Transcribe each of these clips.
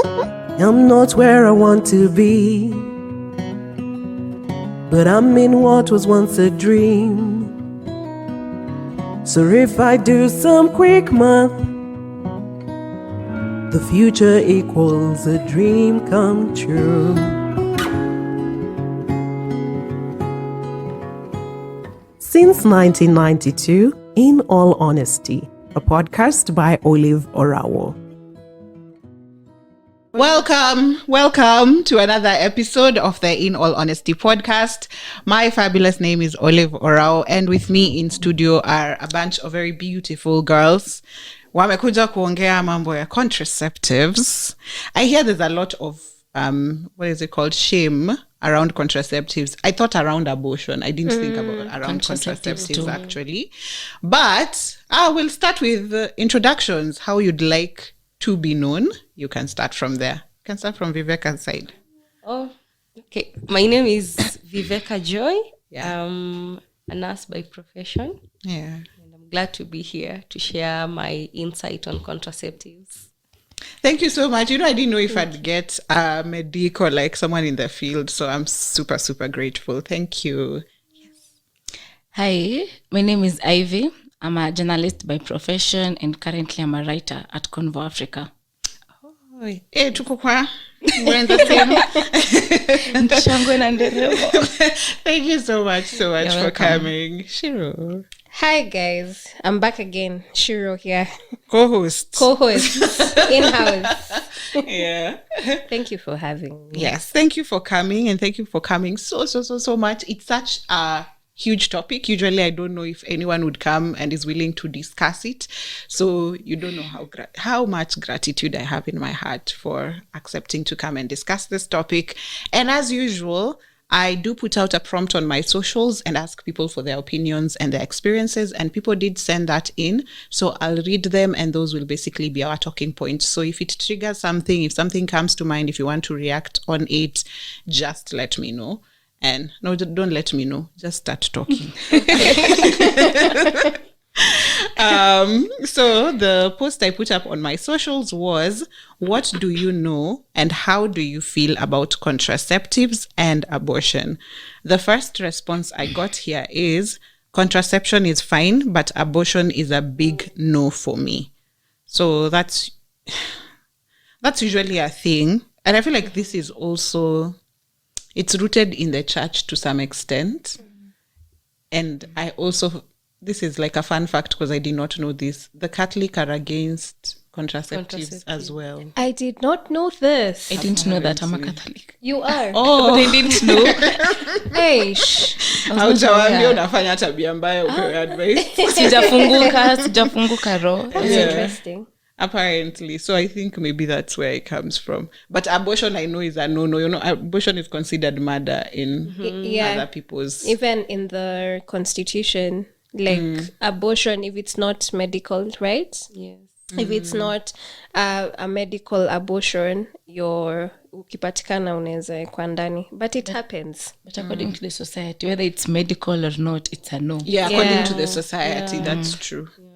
I'm not where I want to be, but I'm in what was once a dream. So if I do some quick math, the future equals a dream come true. Since 1992, In All Honesty, a podcast by OLAVEORAWO. Welcome to another episode of the In All Honesty podcast. My fabulous name is OLAVEORAWO, and with me in studio are a bunch of very beautiful girls. Wamekuja kuongea mambo ya contraceptives. I hear there's a lot of what is it called, shame around contraceptives. I thought around abortion. I didn't think about around contraceptives actually. But we'll start with introductions. How you'd like to be known. You can start from there. You can start from Viveca's side. Oh, okay. My name is Viveca Joy. Yeah. I'm a nurse by profession. Yeah. And I'm glad to be here to share my insight on contraceptives. Thank you so much. I didn't know if I'd get a medic or like someone in the field. So I'm super, super grateful. Thank you. Hi, my name is Ivy. I'm a journalist by profession and currently I'm a writer at Convo Africa. Tuko kwa. We're in the same. Thank you so much for coming. Ciru. Hi guys, I'm back again. Ciru here. Co-host. In-house. Yeah. Thank you for having me. Yes, thank you for coming, and thank you for coming so much. It's such a huge topic. Usually I don't know if anyone would come and is willing to discuss it. So you don't know how much gratitude I have in my heart for accepting to come and discuss this topic. And as usual, I do put out a prompt on my socials and ask people for their opinions and their experiences, and people did send that in. So I'll read them, and those will basically be our talking points. So if it triggers something, if something comes to mind, if you want to react on it, just let me know. And no, don't let me know. Just start talking. So the post I put up on my socials was, what do you know and how do you feel about contraceptives and abortion? The first response I got here is, contraception is fine, but abortion is a big no for me. So that's usually a thing. And I feel like this is also, it's rooted in the church to some extent. And I also, this is like a fun fact because I did not know this. The Catholic are against contraceptives as well. I did not know this. I didn't know that I'm a Catholic. You are. Oh, they didn't know. Hey, Haujawaambia unafanya tabia mbaya upewe advice. Sijafunguka roho. That's interesting. Apparently. So I think maybe that's where it comes from. But abortion, I know, is a no-no. Abortion is considered murder in other people's... Even in the constitution, like abortion, if it's not medical, right? Yes. If it's not a medical abortion, you're ukipatikana unaweza kwa ndani. But it happens. But according to the society, whether it's medical or not, it's a no. Yeah, according to the society, that's true. Yeah.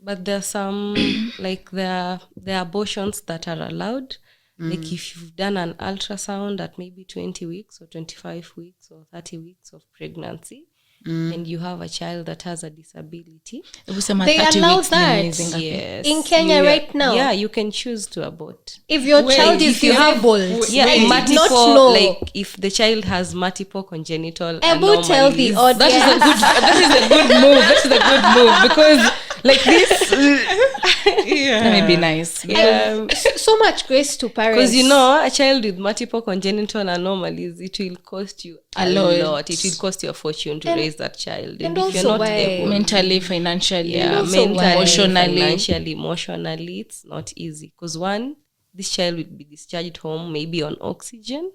But there are some, like there are abortions that are allowed. Like if you've done an ultrasound at maybe 20 weeks or 25 weeks or 30 weeks of pregnancy, and you have a child that has a disability, they allow that. Yes. In Kenya right now. Yeah, you can choose to abort. If your child is disabled. Multiple, like if the child has multiple congenital anomalies. Tell the audience. That is a good move because like this that may be nice. Yeah. So much grace to parents. Because a child with multiple congenital anomalies, it will cost you a lot. It will cost you a fortune to raise that child. And if you're not able, mentally, financially, emotionally, it's not easy. Because one, this child will be discharged home maybe on oxygen.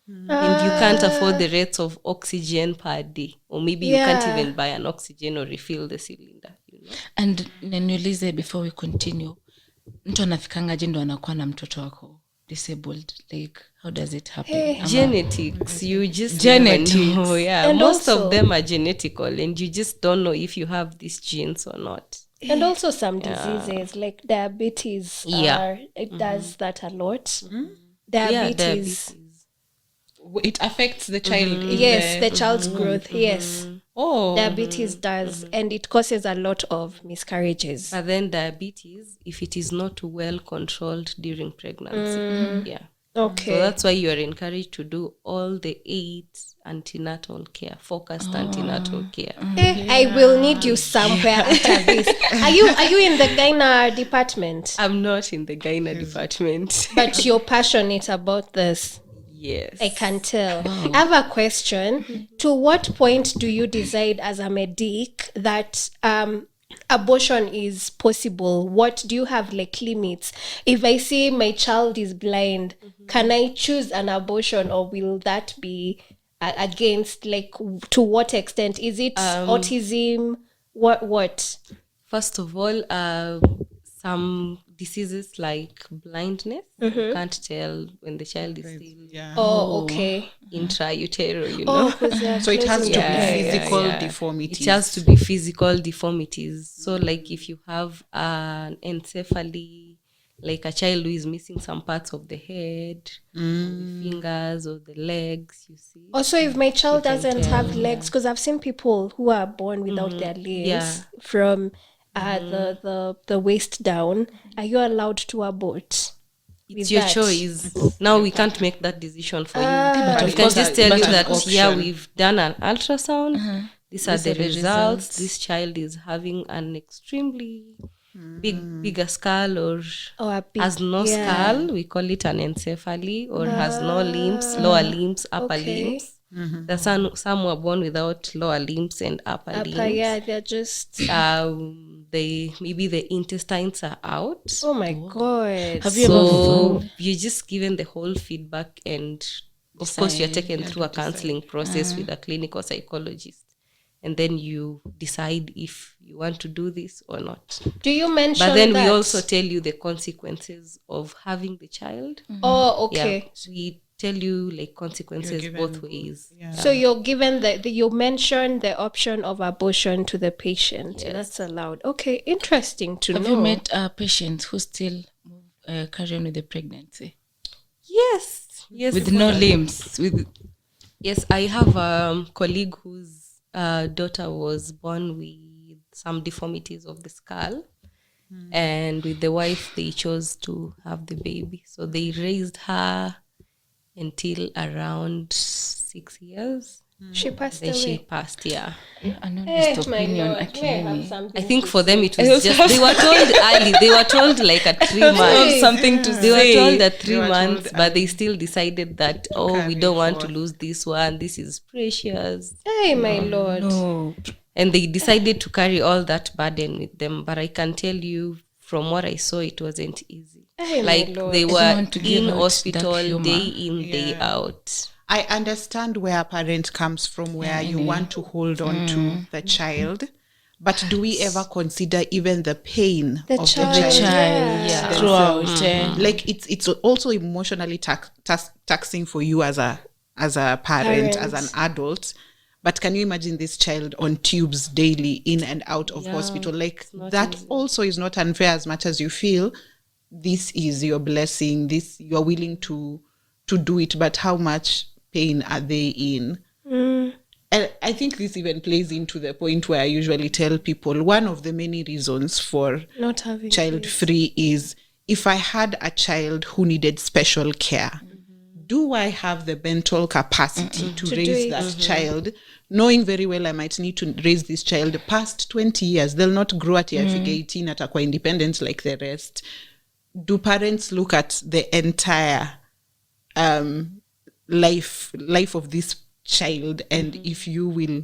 And you can't afford the rates of oxygen per day. Or maybe you can't even buy an oxygen or refill the cylinder. And niulize before we continue, mtu anafikangaje ndo anakuwa na mtoto wako disabled? Like, how does it happen? Genetics. You just genetics. Know, yeah. And most also, of them are genetical and you just don't know if you have these genes or not. And also some diseases like diabetes. Yeah. It does that a lot. Yeah, Diabetes. It affects the child. in Yes, the the child's growth. Yes. Oh, Diabetes does, and it causes a lot of miscarriages. But then diabetes, if it is not well controlled during pregnancy, yeah. Okay. So that's why you are encouraged to do all the 8 antenatal care, focused antenatal care. I will need you somewhere after this. Are you in the gyna department? I'm not in the gyna department. But you're passionate about this. Yes. I can tell. I have a question. To what point do you decide as a medic that abortion is possible? What do you have like limits? If I say my child is blind, can I choose an abortion, or will that be against, like, to what extent? Is it autism? What? First of all, some diseases like blindness, you can't tell when the child is still Oh, okay. intrauterine, you know. so it has to be physical yeah. deformities. It has to be physical deformities. So like if you have an encephaly, like a child who is missing some parts of the head, or the fingers or the legs, you see. Also, if my child doesn't have legs, because I've seen people who are born without their legs from the waist down, are you allowed to abort? It's your choice. Now we can't make that decision for you. We can just tell you that we've done an ultrasound. These are the results. This child is having an extremely bigger skull, or has no skull. We call it an encephaly, or has no limbs, lower limbs, upper limbs. There's some were born without lower limbs and upper limbs. Yeah, they're just. Maybe the intestines are out. Oh my God! Have you ever you're just given the whole feedback, and of course you're taken through a counseling process with a clinical psychologist, and then you decide if you want to do this or not. Do you mention? But then that? we also tell you the consequences of having the child. Oh, okay. Yeah, so we tell you like consequences both ways. So you're given you mentioned the option of abortion to the patient. Yes. That's allowed. Okay, interesting to know. Have you met patients who still carry on with the pregnancy? Yes. With no limbs? Yes, I have a colleague whose daughter was born with some deformities of the skull. And with the wife, they chose to have the baby. So they raised her until around 6 years. She passed Then away. she passed, yeah. Honest opinion, actually. I think for them it was just, they were told early, they were told like at 3 months. Something to They were told at 3 They were months, told but they still decided that, we don't want to lose this one. This is precious. Hey, my Lord. No. And they decided to carry all that burden with them. But I can tell you, from what I saw, it wasn't easy. Hey, Like my Lord. they I don't were want to give in out hospital that humor. day in, day out. I understand where a parent comes from, where you want to hold on to the child. But do we ever consider even the pain of child. the The child? child throughout. Like it's also emotionally taxing for you as a parent, as an adult. But can you imagine this child on tubes daily, in and out of hospital? Like that also is not unfair, as much as you feel this is your blessing, this you're willing to do it, but how much pain are they in? And I think this even plays into the point where I usually tell people one of the many reasons for Not having child free is, if I had a child who needed special care, do I have the mental capacity to raise that child, knowing very well I might need to raise this child past 20 years? They'll not grow at year 18 at aqua independent like the rest. Do parents look at the entire life of this child, and if you will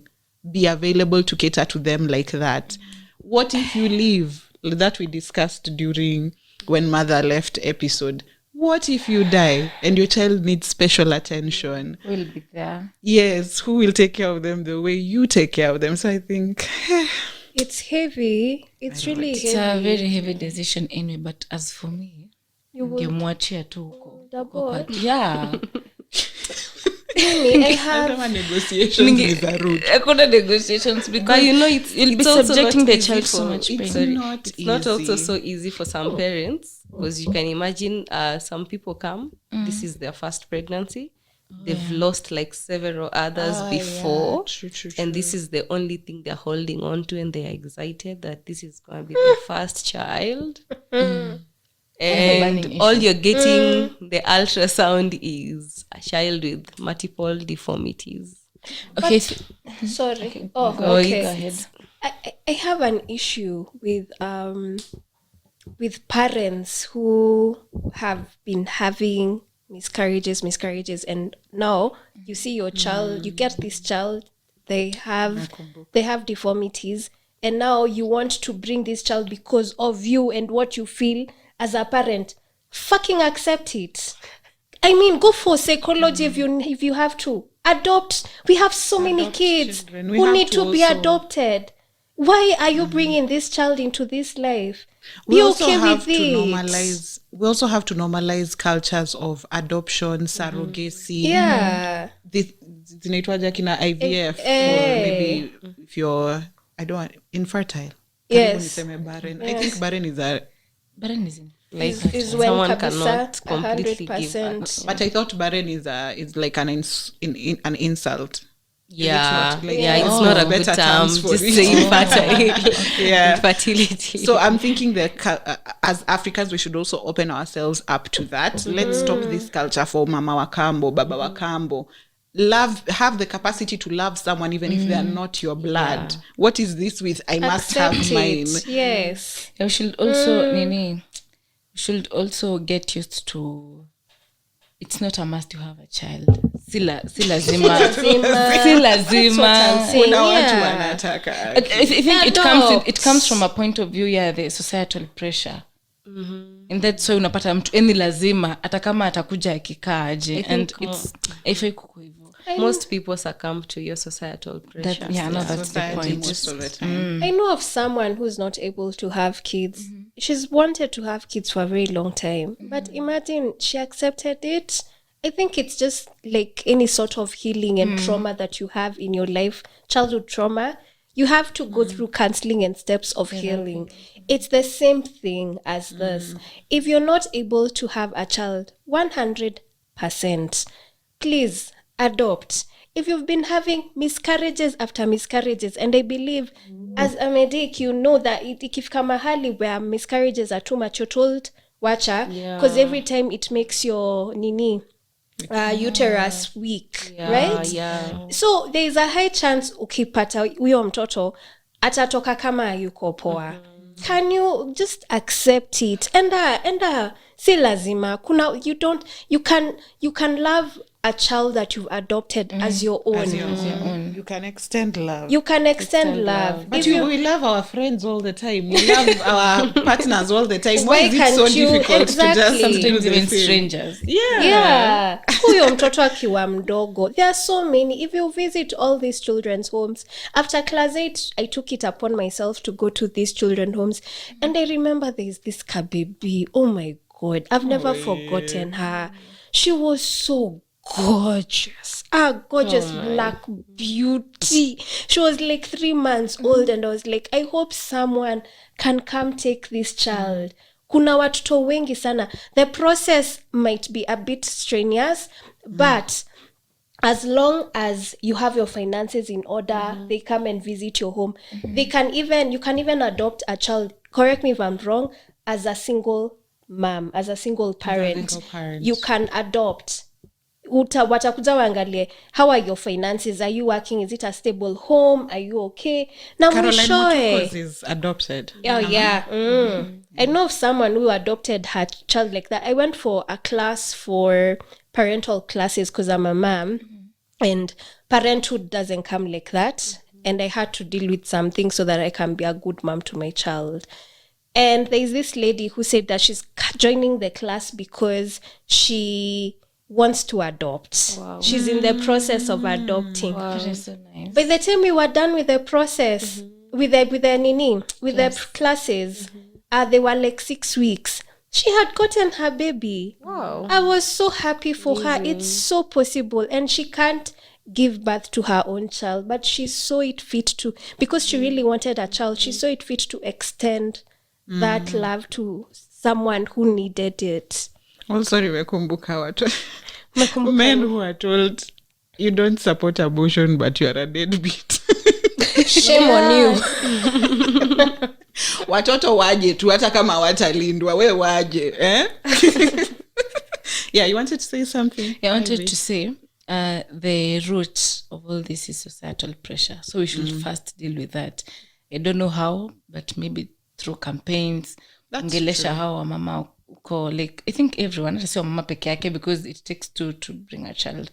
be available to cater to them like that? What if you leave? That we discussed during When Mother Left episode. What if you die and your child needs special attention? We'll be there. Yes, who will take care of them the way you take care of them? So I think It's heavy. It's really It's heavy. a very heavy decision anyway, but as for me, You would ningemwachia tu huko. abort. Yeah. Mimi, I have Kama negotiations is a route. Hakuna negotiations because But you'll be it's also subjecting not the easy child for- so much pain. it's not also so easy for some parents, because you can imagine some people come, this is their first pregnancy, they've lost like several others before, True. and this is the only thing they're holding on to, and they're excited that this is going to be their first child. And Burning all issue. you're getting, the ultrasound is a child with multiple deformities. Okay, sorry. go Okay. ahead. I have an issue with parents who have been having miscarriages, and now you see your child, you get this child, they have deformities, and now you want to bring this child because of you and what you feel as a parent. Fucking accept it. I mean, go for psychology if you have to. Adopt. We have so many kids children. We who have need to to be also- adopted. Why are you bringing this child into this life? We Be also okay have with to it. normalize. We also have to normalize cultures of adoption, surrogacy. Yeah. Zinaitwaje kina IVF, or maybe if you're infertile. Yes. Karibu niseme barren. I think barren is a. Barren is in. Like Is when someone kabisa cannot completely give 100%. birth. But I thought barren is like an insult. Yeah, not? Like, it's not a good better term. terms for Just it. say infertile. Yeah. Infertility. So I'm thinking that as Africans, we should also open ourselves up to that. Let's stop this culture for mama wa kambo, baba wa kambo. Have the capacity to love someone even if they are not your blood. What is this with I must Accept have mine? it. Yes. We should also we should also get used to, it's not a must to have a child. Si lazima. Si lazima. Kuna watu Yeah. wanataka. I think it Adopt. comes from a point of view, the societal pressure. And that's why unapata mtu eni lazima hata kama atakuja akikaa aje, and it's haifai kuko hivyo. Most people succumb to your societal pressure. That's the Society point. most of the time. I know of someone who's not able to have kids. She's wanted to have kids for a very long time. But imagine she accepted it. I think it's just like any sort of healing and trauma that you have in your life, childhood trauma. You have to go through counseling and steps of healing. It's the same thing as this. If you're not able to have a child, 100%, please adopt. If you've been having miscarriages after miscarriages, and I believe as a medic, you know that ikifika mahali where miscarriages are too much, you're told, wacha, because every time it makes your uterus weak, right? Yeah. So there is a high chance ukipata huyo mtoto atatoka kama yuko poa. Can you just accept it? Enda si lazima. You can love a child that you've adopted as your own. You can extend love. You can extend love. But If you- we love our friends all the time. We love our partners all the time. Why Why is it so can't you- difficult to Exactly. just do Sometimes the even same? strangers. Yeah. Huyo mtoto akiwa mdogo. There are so many. If you visit all these children's homes, after class 8, I took it upon myself to go to these children's homes. And I remember there's this kabibi. Oh my God. I've never forgotten her. She was so gorgeous. Gorgeous black beauty. She was like 3 months old, and I was like, I hope someone can come take this child. Kuna watoto wengi sana. The process might be a bit strenuous, but as long as you have your finances in order, they come and visit your home. You can even adopt a child, correct me if I'm wrong, as a single mom, as a single parent. You can adopt. Watakuja waangalie, how are your finances? Are you working? Is it a stable home? Are you okay? Na Caroline mwishowe. Mutukos is adopted. Oh, yeah. I know of someone who adopted her child like that. I went for a class for parental classes because I'm a mom, and parenthood doesn't come like that. And I had to deal with something so that I can be a good mom to my child. And there's this lady who said that she's joining the class because she wants to adopt. Wow. She's in the process of adopting. That is so nice. By the time we were done with the process, with the classes, they were like 6 weeks. She had gotten her baby. Wow. I was so happy for her. It's so possible. And she can't give birth to her own child, but she saw it fit to, because she really wanted a child, she saw it fit to extend that love to someone who needed it. Also nimekumbuka watu men who are told you don't support abortion but you are a deadbeat. Shame on you. Watoto waje tu hata kama watalindwa we waje Yeah, you wanted to say something? Yeah, I wanted to say the root of all this is societal pressure. So we should first deal with that. I don't know how, but maybe through campaigns. Ongelesha hawa mama uko, like, I think everyone, hata sio mama peke yake, because it takes two to bring a child.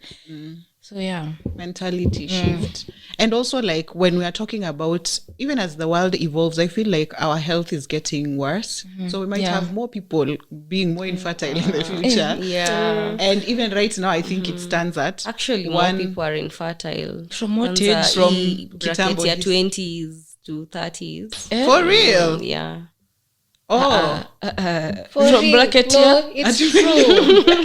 So yeah, mentality shift. And also, like, when we are talking about, even as the world evolves, I feel like our health is getting worse. So we might have more people being more infertile in the future. Yeah. And even right now, I think it stands at Actually, more people are infertile. From what Kwanza age? From hii bracket kitambo ya his- 20s to 30s. For real? Yeah. Oh, For From real. bracket no, here? it's true.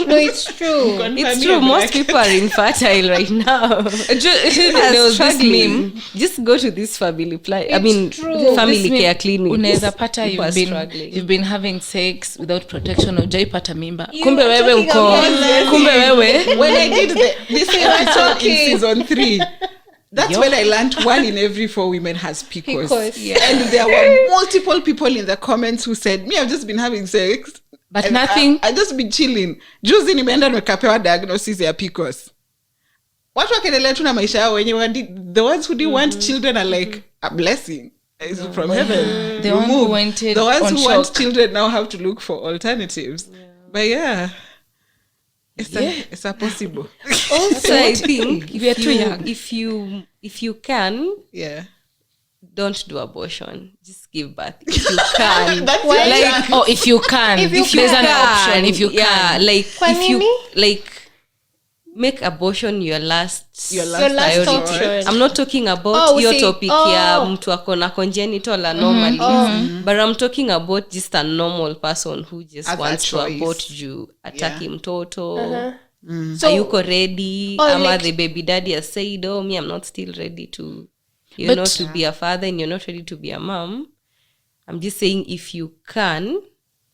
No, it's true. It's true. Most people are infertile right now. there was this meme. Just go to this family true. family This meme, care clinic. unaweza pata People are struggling. you've been having sex without protection, ujaipata mimba, You kumbe were wewe talking uko about that. kumbe wewe when I did this episode in season 3, that's when I learned 1 in every 4 women has PCOS. PCOS. Yeah. And there were multiple people in the comments who said, me, I've just been having sex. But and nothing. I just been chilling. Juzi nimeenda nimekapewa diagnosis ya PCOS. Watu wakiendelea tu na maisha yao wenye the ones who didn't want children are like a blessing. It's from heaven. The one who wanted The ones on who want shock. children now have to look for alternatives. But yeah. It's a possible. So I think We are too young. if you can, Yeah. don't do abortion. Just give birth if you can. That's Why? your Like, chance. Oh, if you can, If you there's an can. option. If you yeah, can, like Kwa if you nini? like make abortion your last Your last priority. option. I'm not talking about your topic ya mtu ako na congenital anomalies, but I'm talking about just a normal person who just As a wants to choice. abort juu ataki mtoto. So, Are you ready? Oh, Ama like- the baby daddy has said, oh, me, I'm not still ready to, But- not to be a father, and you're not ready to be a mom. I'm just saying, if you can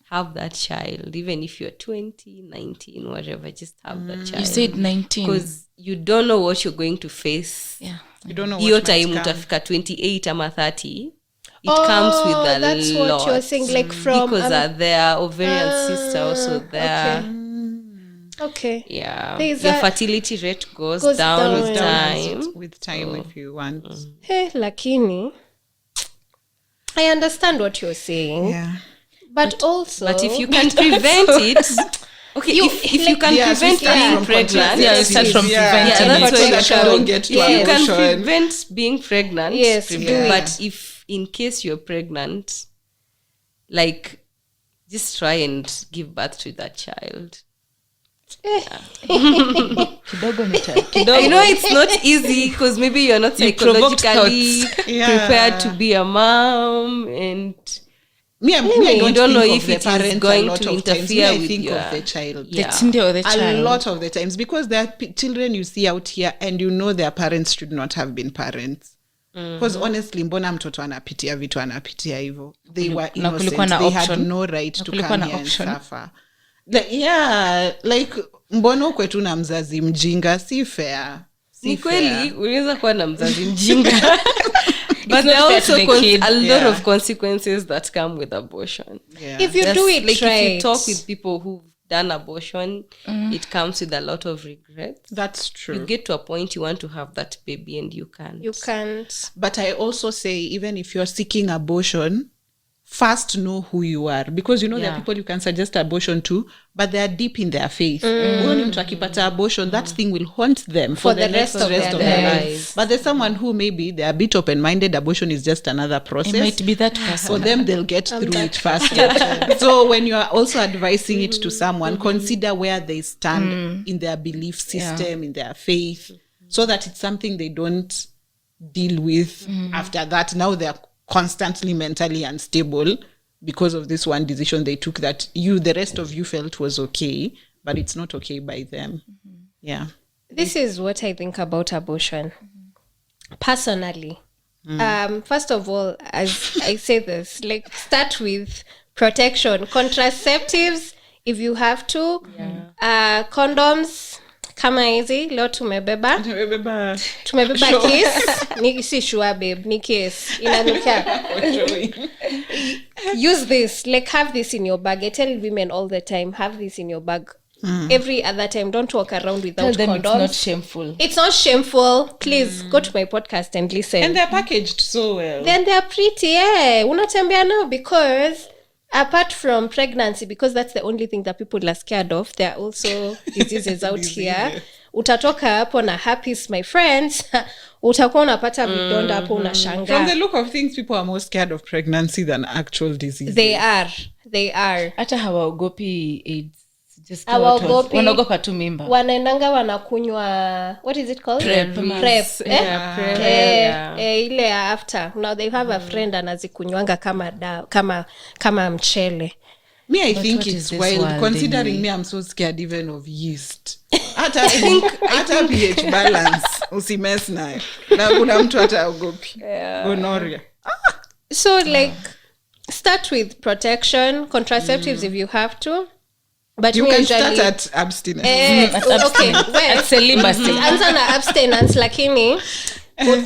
have that child, even if you're 20, 19, whatever, just have that child. you said 19. Because you don't know what you're going to face. Yeah. You don't know Hiyo what might time come. utafika 28 ama 30. It comes with a that's lot. what you're saying, like from because their ovarian cysts are also there. Okay. Yeah, There's your a- fertility rate goes goes down down. with time. With time, if you want. Hey, lakini I understand what you're saying, Yeah. but also, But if you can prevent it, okay. If you can Yes, we prevent start being from pregnant, Yeah, start from preventing that's it. where you So that you don't get to you can abortion. prevent being pregnant. Yes, prevent. do it. But if in case you're pregnant, like just try and give birth to that child. I know it's not easy because maybe you're not You provoked psychologically thoughts. Yeah. prepared to be a mom, and Me, I you don't know if the it is parent going a lot to of times. interfere I with think your- of the child. Yeah. The Tinder or the A child. lot of the times, because there are children you see out here and you know their parents should not have been parents. Because honestly, mbona mtoto anapitia vitu anapitia hivyo. They were Na kulikuwa innocent. na They had option. no right Na to kulikuwa come na here and option. suffer. Like mbona ukwetu na mzazi mjinga, si fair. Si ni fair. kweli unaweza kuwa na mzazi mjinga but there not are fair to also the kid. a lot Yeah. of consequences that come with abortion. Yeah. if you There's- do it like right, if you talk with people who've done abortion, it comes with a lot of regrets. That's true. You get to a point you want to have that baby and you can't. you can't. But I also say, even if you're seeking abortion, first know who you are, because you know there are Yeah. people you can suggest abortion to, but they are deep in their faith. Huyo ni mtu akipata abortion, that thing will haunt them for the rest of their life. lives. But there's someone who maybe they're a bit open-minded, abortion is just another process. It might be that For person. them, they'll get through it faster. So when you are also advising it to someone, consider where they stand in their belief system, in their faith, so that it's something they don't deal with after that. Now they're constantly mentally unstable because of this one decision they took that the rest of you felt was okay, but it's not okay by them. Yeah. This is what I think about abortion. Personally, first of all, as I say this, like, start with protection, contraceptives if you have to, condoms kama hizi leo tumebeba kiss ni si sure babe ni kiss inanukia. Use this, like, have this in your bag. I tell women all the time, have this in your bag. Every other time, don't walk around without condoms. It's not shameful. It's not shameful. Please go to my podcast and listen. And they're packaged so well. Then they're pretty, unatembea now, because apart from pregnancy, because that's the only thing that people are scared of, there are also diseases out here. Utatoka hapo na herpes, my friends. Utakuwa unapata vidonda hapo unashangaa. From the look of things, people are more scared of pregnancy than actual diseases. They are. Hata hawaogopi AIDS. Wanaogopa tu mimba. Wanaendanga wanakunywa, what is it called? Prep. Ile after. Now they have a friend anazikunywanga kama mchele. Me, I think it's wild, considering me, I'm so scared even of yeast. Hata pH balance usimess nayo. Na kuna mtu ataogopi. Gonorrhea. So, like, start with protection, contraceptives if you have to. But you can start at abstinence. Okay, well, celibacy. Anza na abstinence, lakini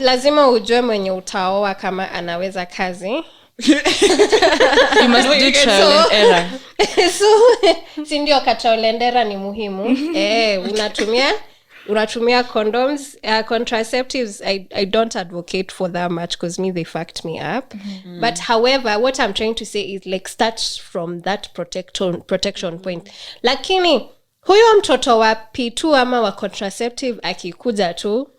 lazima ujue mwenye utaoa kama anaweza kazi. You must do trial and error. So, si ndio trial and error ni muhimu. Unatumia condoms, contraceptives. I don't advocate for that much because they fucked me up. But however, what I'm trying to say is, like, start from that protection point. Lakini huyo mtoto wa P2 ama wa contraceptive akikuja tu,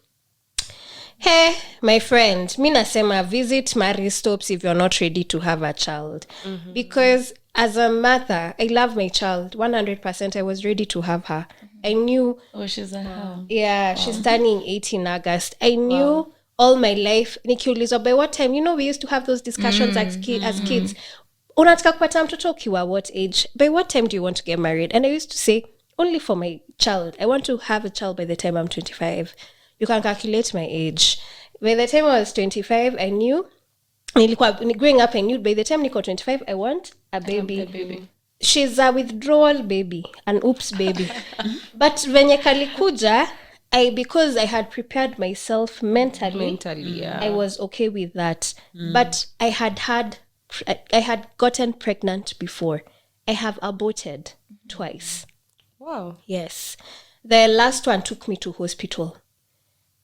hey, my friend, mi nasema visit Marie Stopes if you're not ready to have a child. Because as a mother, I love my child 100%. I was ready to have her. I knew. Oh, she's a how? Yeah, she's turning 18 in August. I knew all my life. Nikiulizwa, by what time? We used to have those discussions as kids. Unataka kupata mtoto ukiwa what age? By what time do you want to get married? And I used to say, only for my child. I want to have a child by the time I'm 25. You can calculate my age. By the time I was 25, I knew. Growing up, I knew by the time niko 25, I want a baby. She's a withdrawal baby, an oops baby. But venye kalikuja, because I had prepared myself mentally, I was okay with that. But I had gotten pregnant before. I have aborted twice. Wow. Yes. The last one took me to hospital.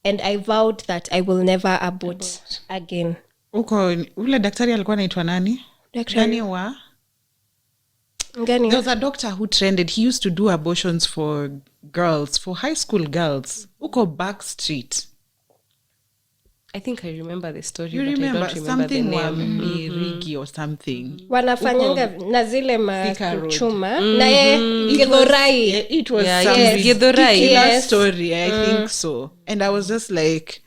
And I vowed that I will never abort again. Uko ule daktari alikuwa anaitwa nani? Nani wa? There was a doctor who trended. He used to do abortions for girls, for high school girls. Uko Backstreet. I think I remember the story. You but remember? I don't remember Something the name. Rigi or something. Wanafanyanga na zile chuma na Githurai. It was some Githurai story. I think so. And I was just like,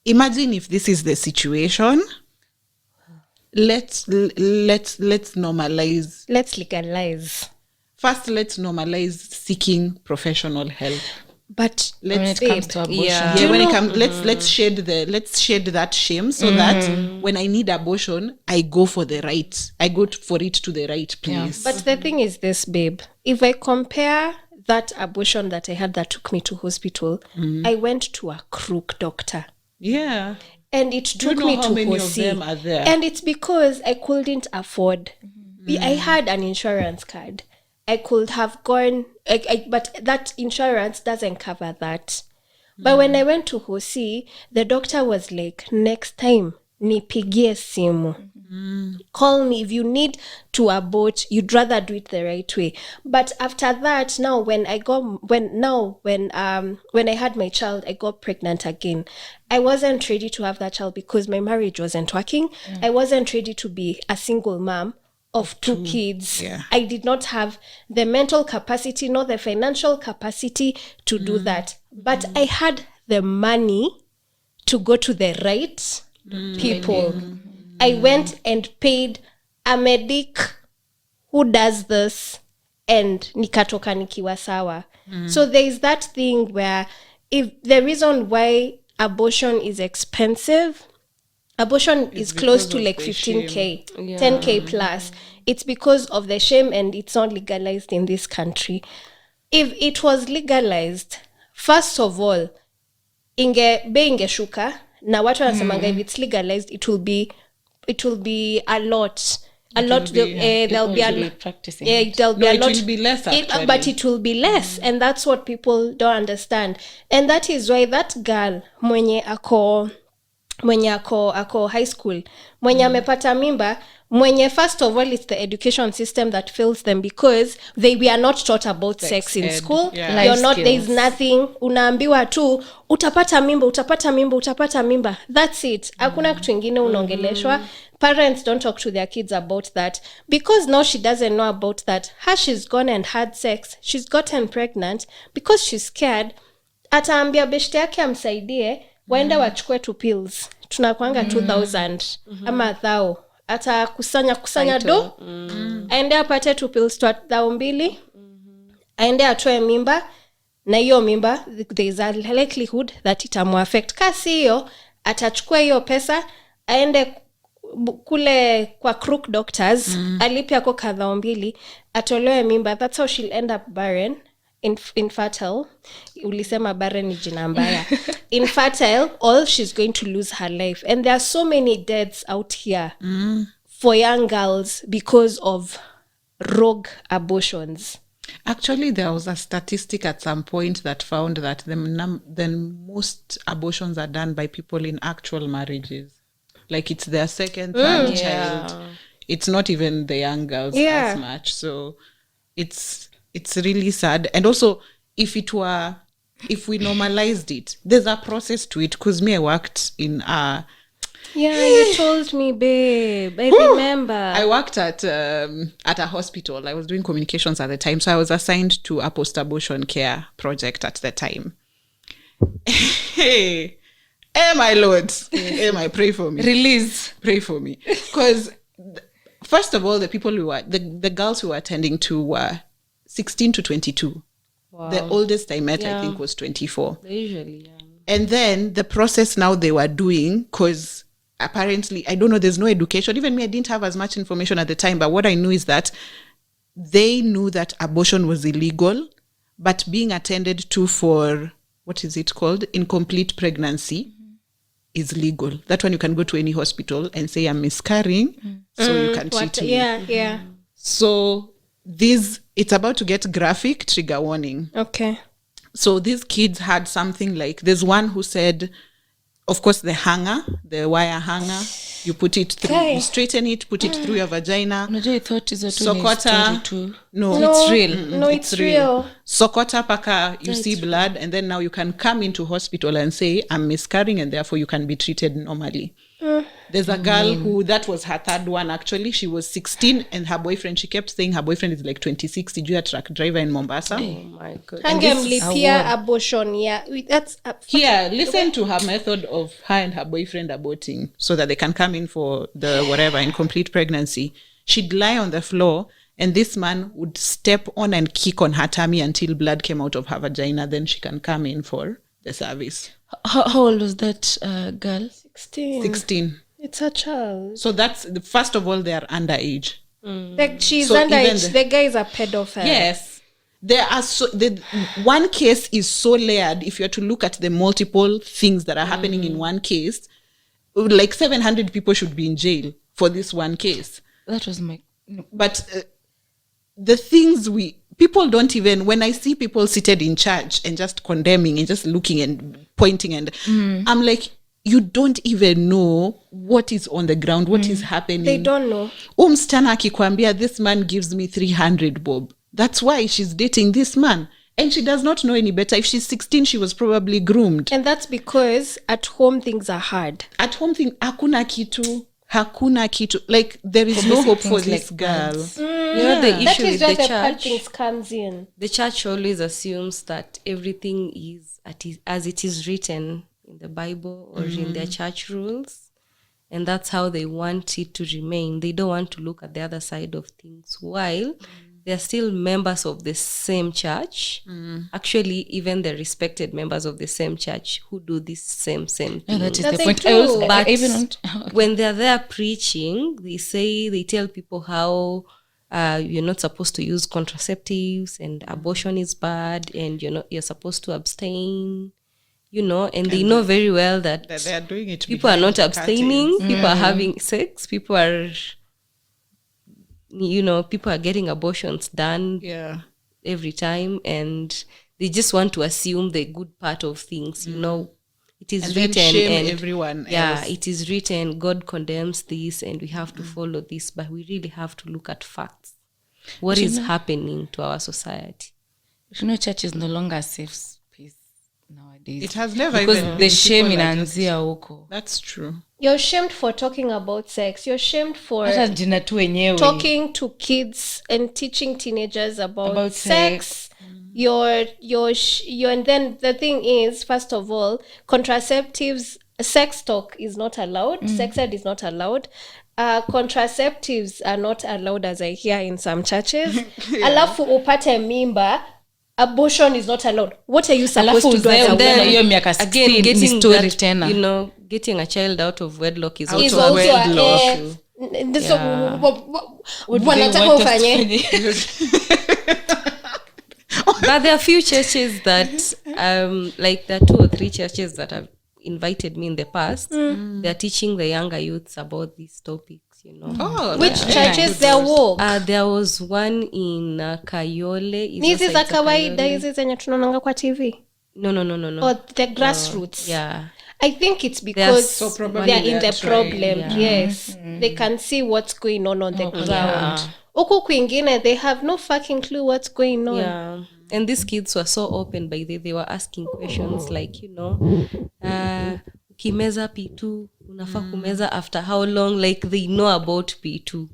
imagine if this is the situation. Let's normalize. Let's legalize. First, let's normalize seeking professional help. But when it comes to abortion, when it comes, let's shed that shame so that when I need abortion, I go for the right. I go for it to the right place. But the thing is this, babe. If I compare that abortion that I had that took me to hospital, I went to a crook doctor. Yeah. And it took me to Hosi. And it's because I couldn't afford. I had an insurance card. I could have gone, but that insurance doesn't cover that. But when I went to Hosi, the doctor was like, next time, nipigie simu. Call me if you need to abort. You'd rather do it the right way. But after that, now when I had my child, I got pregnant again. I wasn't ready to have that child because my marriage wasn't working. I wasn't ready to be a single mom of two kids. I did not have the mental capacity nor the financial capacity to do that. But I had the money to go to the right people. I went and paid I'm a dick who does this and nikatoka nikiwa sawa. So there is that thing where if the reason why abortion is expensive, abortion is close to like 15K, 10K plus. It's because of the shame, and it's not legalized in this country. If it was legalized, first of all, ingeshuka na watu wanasemanga if it's legalized it will be a lot. There'll be a lot practicing. There'll be a lot. It will be less actually. But it will be less, and that's what people don't understand. And that is why that girl mwenye ako high school, mwenye amepata mimba, mwenye first of all it's the education system that fails them, because we are not taught about sex in school. You're not, there's nothing, unaambiwa tu utapata mimba, that's it. Hakuna kitu ingine unaongeleshwa. Parents don't talk to their kids about that, because now she doesn't know about that. She's gone and had sex, she's gotten pregnant because she's scared. Ataambia beshte yake amsaidie waende wachukue 2 pills, tunakwanga 2000 ama 1000, ata kusanya do aende apate 2 pills, 2,200 aende atoe mimba, na hiyo mimba there is a likelihood that itamuaffect. Kasi hiyo atachukua hiyo pesa aende kule kwa crook doctors, alipe yako 2,000 atolewe mimba. That's how she'll end up barren, infertile. Ulisema barren ni jina mbaya. Infertile, all she's going to lose her life. And there are so many deaths out here for young girls because of rogue abortions. Actually, there was a statistic at some point that found that the most abortions are done by people in actual marriages. Like it's their second, third child. It's not even the young girls as much. So it's really sad. And also, if we normalized it, there's a process to it. Because me, I worked in you told me, babe. I remember. I worked at a hospital. I was doing communications at the time. So I was assigned to a post-abortion care project at the time. Hey, my Lord. My pray for me. Release. Pray for me. Because first of all, the people the girls who were attending to were 16 to 22. Wow. The oldest I met, I think, was 24. Usually, And then the process now they were doing, because apparently, I don't know, there's no education. Even me, I didn't have as much information at the time. But what I knew is that they knew that abortion was illegal, but being attended to for, what is it called? Incomplete pregnancy is legal. That one you can go to any hospital and say, I'm miscarrying, so you can treat me. Yeah. So it's about to get graphic, trigger warning. Okay. So these kids had something like, there's one who said, of course, the wire hanger, you put it through, you straighten it, put it through your vagina. I thought it's a Sokota. No, it's real. No, it's real. Sokota paka, you see blood, and then now you can come into hospital and say, I'm miscarrying, and therefore you can be treated normally. There's a girl who, that was her third one actually. She was 16 and her boyfriend, she kept saying her boyfriend is like 26. Did you a truck driver in Mombasa? Oh my God. Hangemlipia abortion, that's here, listen to her method of her and her boyfriend aborting so that they can come in for the whatever, incomplete pregnancy. She'd lie on the floor and this man would step on and kick on her tummy until blood came out of her vagina. Then she can come in for the service. How old was that girl? 16. It's a child. So that's, first of all, they are underage. Like she's So underage. The guy is a pedophile. Yes. There are one case is so layered. If you are to look at the multiple things that are happening in one case, like 700 people should be in jail for this one case. That was my... But the things people don't even, when I see people seated in church and just condemning and just looking and pointing and I'm like, you don't even know what is on the ground, what is happening. They don't know. Msichana akikwambia, this man gives me 300 bob. That's why she's dating this man. And she does not know any better. If she's 16, she was probably groomed. And that's because at home things are hard. At home hakuna kitu. Like, there is no hope for this girl. You know, the That issue is with where the the bad church, things comes in. the church always assumes that everything is as it is written in the Bible or in their church rules. and that's how they want it to remain. They don't want to look at the other side of things, while they're still members of the same church. Actually, even the respected members of the same church who do this same thing. That is That's the point. true. I also, But even on, when they're there preaching, they tell people how you're not supposed to use contraceptives and abortion is bad and you're supposed to abstain, and they know very well that They are doing it. people are not behind the abstaining, curtains. people are having sex, people are getting abortions done Yeah. every time, and they just want to assume the good part of things. It is And then written shame and everyone yeah, else. it is written, God condemns this and we have to follow this, but we really have to look at facts. What is happening to our society? church is no longer a safe space nowadays. It has never because even the been. shame People are just- inaanzia huko. That's true. You're shamed for talking about sex. You're shamed for Hata jina tu wenyewe. talking to kids and teaching teenagers about sex. sex. And then the thing is, first of all, contraceptives, sex talk is not allowed. Sex ed is not allowed. Contraceptives are not allowed, as I hear in some churches. Alafu upate mimba, abortion is not allowed. What are you supposed Alafu to do as a then woman? hiyo miaka 16 Again, ni getting story that, tena. getting a child out of wedlock is Is also a also wedlock. so Yeah. wanataka want us to ufanye. But there are few churches that like there are 2 or 3 churches that have invited me in the past. They're teaching the younger youths about these topics, Oh, Which that's churches they're woke? there was one in Kayole. Ni hizi za kawaida hizi zenye tunaonanga kwa TV? No. Or the grassroots? Yeah. I think it's because So probably they're in they're the trying, problem. yeah. Yes. They can see what's going on the ground. Yeah. Huku kwingine, they have no fucking clue what's going on. Yeah. And these kids were so open by they were asking questions like, ukimeza P2 unafaa kumeza after how long, like they know about P2.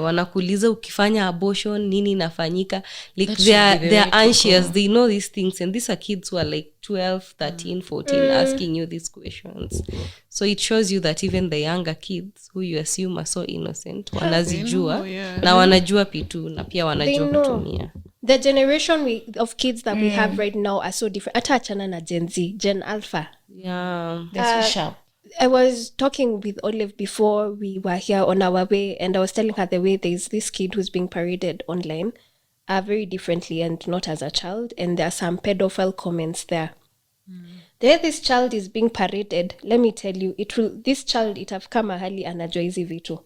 Wanakuuliza ukifanya abortion nini inafanyika, like they're anxious, they know these things, and these are kids who are like 12, 13, 14 asking you these questions. So it shows you that even the younger kids who you assume are so innocent wanazijua know, yeah. na wanajua P2 na pia wanajua They know. kutumia. The generation of kids that we have right now are so different. Hata achana na Gen Z, Gen Alpha. Yeah. They're so sharp. I was talking with Olive before we were here on our way, and I was telling her the way there's this kid who's being paraded online very differently and not as a child, and there are some pedophile comments there. There this child is being paraded. Let me tell you, this child itafika mahali anajua hizi vitu.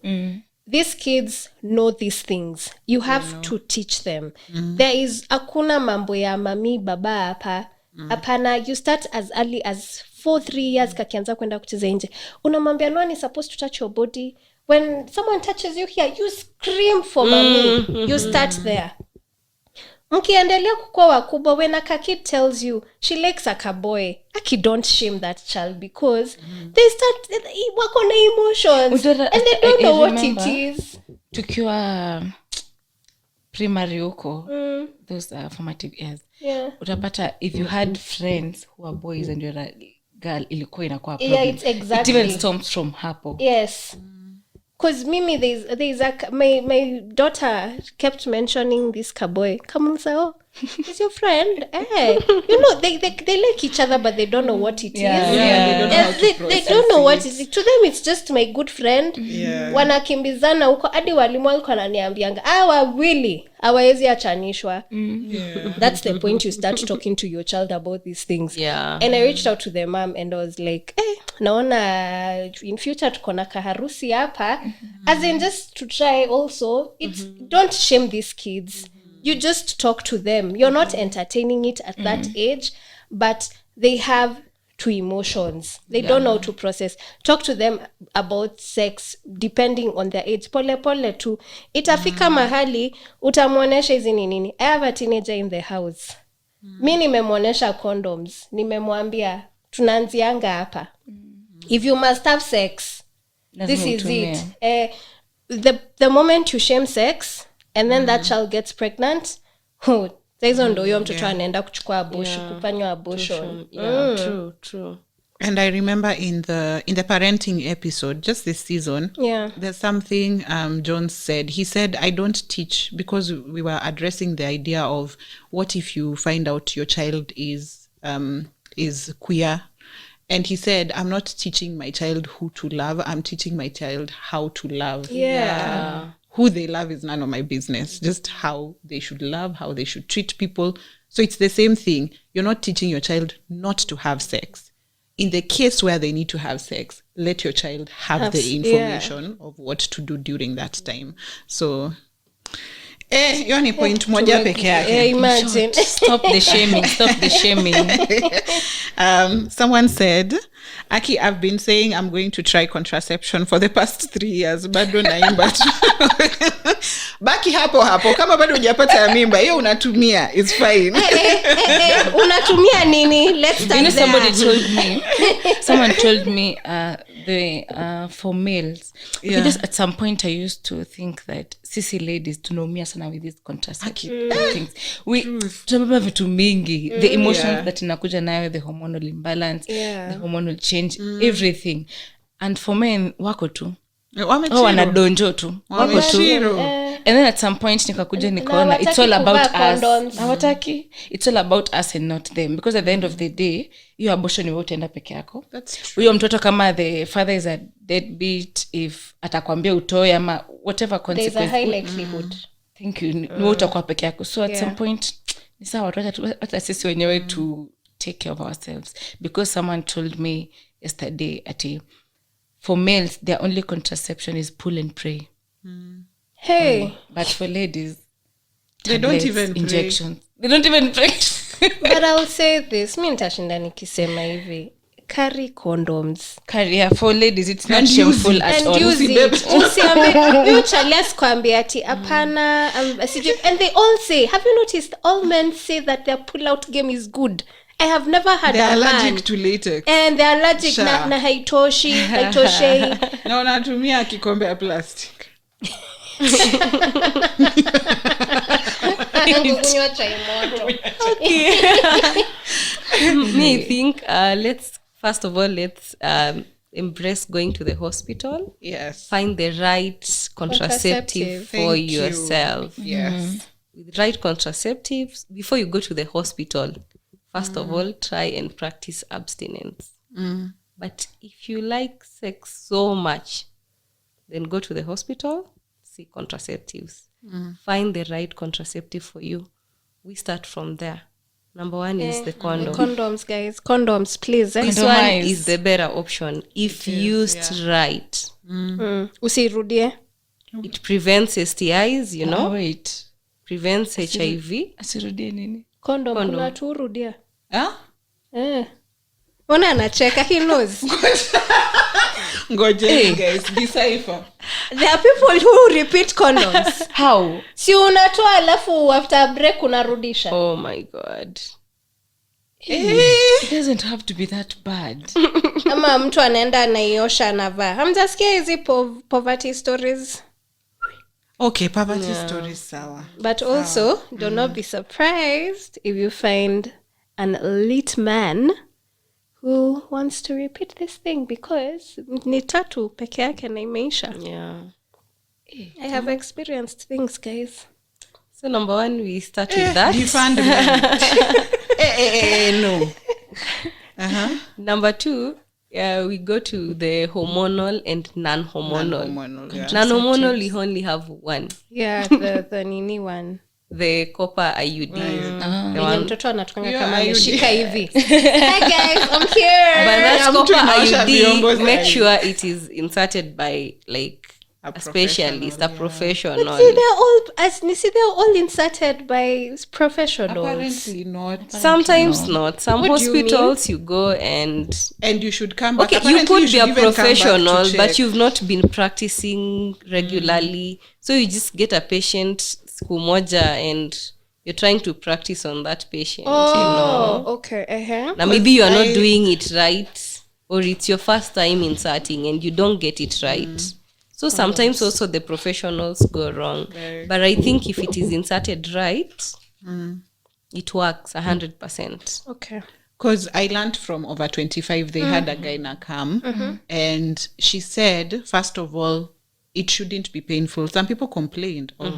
These kids know these things. You have to teach them. There is akuna mambo ya mami baba hapa. Apana, you start as early as 4-3 years kakianza kwenda kucheza nje. Unamwambia no one is supposed to touch your body. When someone touches you here, you scream for mommy. You start there. Mkiendelea kukua wakubwa, when a kid tells you she likes a kaboy, don't shame that child because they start work on emotions and they don't know what it is. Tukiwa primary huko, those are formative years. Yeah. Utapata if you had friends who are boys and you're a girl, ilikuwa inakuwa a Yeah, problem. it's exactly. It even storms from hapo. Yes. Because Mimi, there's my daughter kept mentioning this kaboy. Come on, say, oh, is your friend? Hey, they like each other, but they don't know what it is. They don't know what it is. To them, it's just my good friend. Yeah. Wanakimbizana huko hadi walimu walikuwa wananiambianga wawili hawawezi achanishwa. That's the point you start talking to your child about these things. Yeah. And I reached out to the mom and I was like, naona in future tuko na kaharusi hapa. As in just to try also, don't shame these kids. You just talk to them. You're not entertaining it at that age, but they have two emotions. They don't know how to process. Talk to them about sex depending on their age. Pole tu. Itafika mahali, utamuonesha hizi ni nini. I have a teenager in the house. Mi nimemuonesha condoms. Nimemwambia, tunaanzianga hapa. If you must have sex, this is it. The moment you shame sex, and then that child gets pregnant, saizo ndo huyo mtoto anaenda kuchukua kufanywa abortion. Yeah, true. And I remember in the parenting episode, just this season, there's something Jones said. He said, I don't teach, because we were addressing the idea of what if you find out your child is queer. And he said, I'm not teaching my child who to love. I'm teaching my child how to love. Yeah. Who they love is none of my business. Just how they should love, how they should treat people. So it's the same thing. You're not teaching your child not to have sex. In the case where they need to have sex, let your child have the information of what to do during that time. So, hiyo ni point moja peke yake. Imagine. Stop the shaming. Someone said, Aki, I've been saying I'm going to try contraception for the past 3 years. Bado naimba tu. Baki hapo. Kama bado hujapata ya mimba, hiyo unatumia. It's fine. Unatumia nini? Let's start there. Someone told me for males. Yeah. Just at some point I used to think that sisi ladies tunaumia sana with these contraceptive things. Tunabeba vitu mingi. The emotions that inakuja nayo, the hormonal imbalance, the hormonal change, everything. And for men, wako tu. Wanadonjo tu. Wako tu. And then at some point nikakuja nikaona it's all about us. Hawataki. It's all about us and not them. Because at the end of the day, hiyo abortion ni wewe utaenda peke yako. That's true. Huyo mtoto kama the father is a deadbeat, if atakwambia utoe ama whatever consequence. There's a high likelihood. Thank you. Ni wewe utakuwa peke yako. So at some point ni sawa hata sisi wenyewe to take care of ourselves. Because someone told me yesterday ati for males their only contraception is pull and pray. Hey. But for ladies, they don't even injections. They don't even pray. But I'll say this, mi nitashinda nikisema hivi, carry condoms. Carry for ladies, it's not shameful at all. And use it. Usiambe, uchalias kuambia ati apana, and they all say, have you noticed all men say that their pull-out game is good? I have never had they're a man. They're allergic to latex. And they're allergic na haitoshei. Na unatumia kikombe ya plastic. Kunywa chai moto. Me think let's embrace going to the hospital. Yes. Find the right contraceptive for yourself. Yes. With right contraceptives, before you go to the hospital, first of all, try and practice abstinence. But if you like sex so much, then go to the hospital, see contraceptives. Find the right contraceptive for you. We start from there. Number one is the condom. Condoms, guys. Condoms, please. This one is the better option if used right. Usirudie. It prevents STIs, you know. Wait. Prevents HIV. Asirudie nini? Condom. Kuna tu rudia. Ona anacheka, he knows. Ngoje guys, decipher. There are people who repeat condoms. How? Si unatoa alafu after break unarudisha. Oh my god. It doesn't have to be that bad. Ama mtu anaenda anaiosha anavaa. Hamjasikia hizi poverty stories? Okay, poverty stories sawa. But also, do not be surprised if you find an elite man who wants to repeat this thing, because ni tatu peke yake na imeisha. Yeah. I have experienced things, guys. So number one, we start with that. Defund no. Number two, we go to the hormonal and non-hormonal. Non-hormonal, we only have one. Yeah, the nini one. The copper IUD. The one mtoto anatukanga kama ameshika hivi. Hi guys, I'm here. But that copper IUD, make sure it is inserted by like a specialist, a professional. But see, they're all inserted by professionals. Apparently not. Sometimes not. Some hospitals you go and you should come back. Okay, you could be a professional, but you've not been practicing regularly. So you just get a patient siku moja and you're trying to practice on that patient. Okay. Now maybe you are not doing it right, or it's your first time inserting and you don't get it right. So sometimes also the professionals go wrong. But I think if it is inserted right, it works 100%. Okay. Because I learned from over 25, they had a gyna come, and she said, first of all, it shouldn't be painful. Some people complained of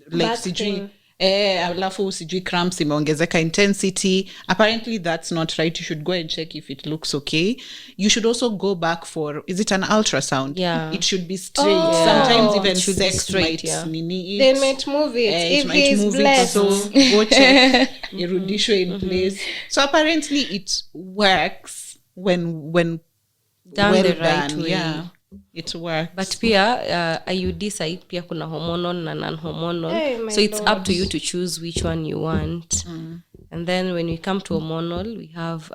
like Back sijui pain. alafu sijui cramps imeongezeka intensity. Apparently that's not right. You should go and check if it looks okay. You should also go back for, is it an ultrasound? Yeah. It should be straight. Sometimes even It should be sex straight, might yeah. nini it. They might move it if It might he's move blessed. it, so go check irudishwe in place. So apparently it works when Done well the right done. way. Yeah, it works. But pia IUD side pia kuna hormonal na non-hormonal. Hey, my So it's lord. up to you to choose which one you want. And then when we come to hormonal, we have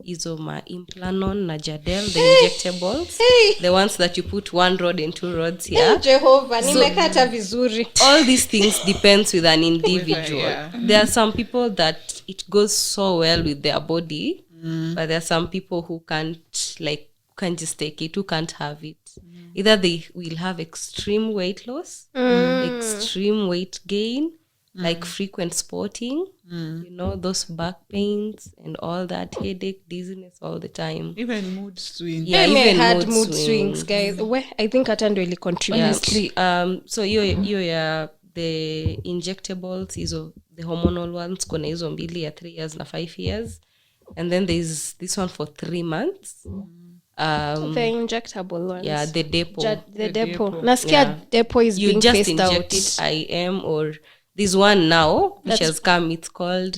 Isoma Implanon na Jadel, the injectables. The ones that you put one rod and two rods here. Jehova, nimekata vizuri. All these things depends with an individual. yeah. There are some people that it goes so well with their body, but there are some people who can't just take it, who can't have it. Either they will have extreme weight loss, extreme weight gain, like frequent spotting, those back pains and all that, headache, dizziness all the time. Even mood swings. Yeah, I even had mood mood swings, guys. I think hata ndo ili contribute. Honestly, so the injectables hizo, the hormonal ones kuna hizo mbili ya 3 years na 5 years, and then there's this one for 3 months. The injectable ones. Yeah, the depo. The depo. Nasikia depo is You being just phased out. inject it IM, or this one now which has come, it's called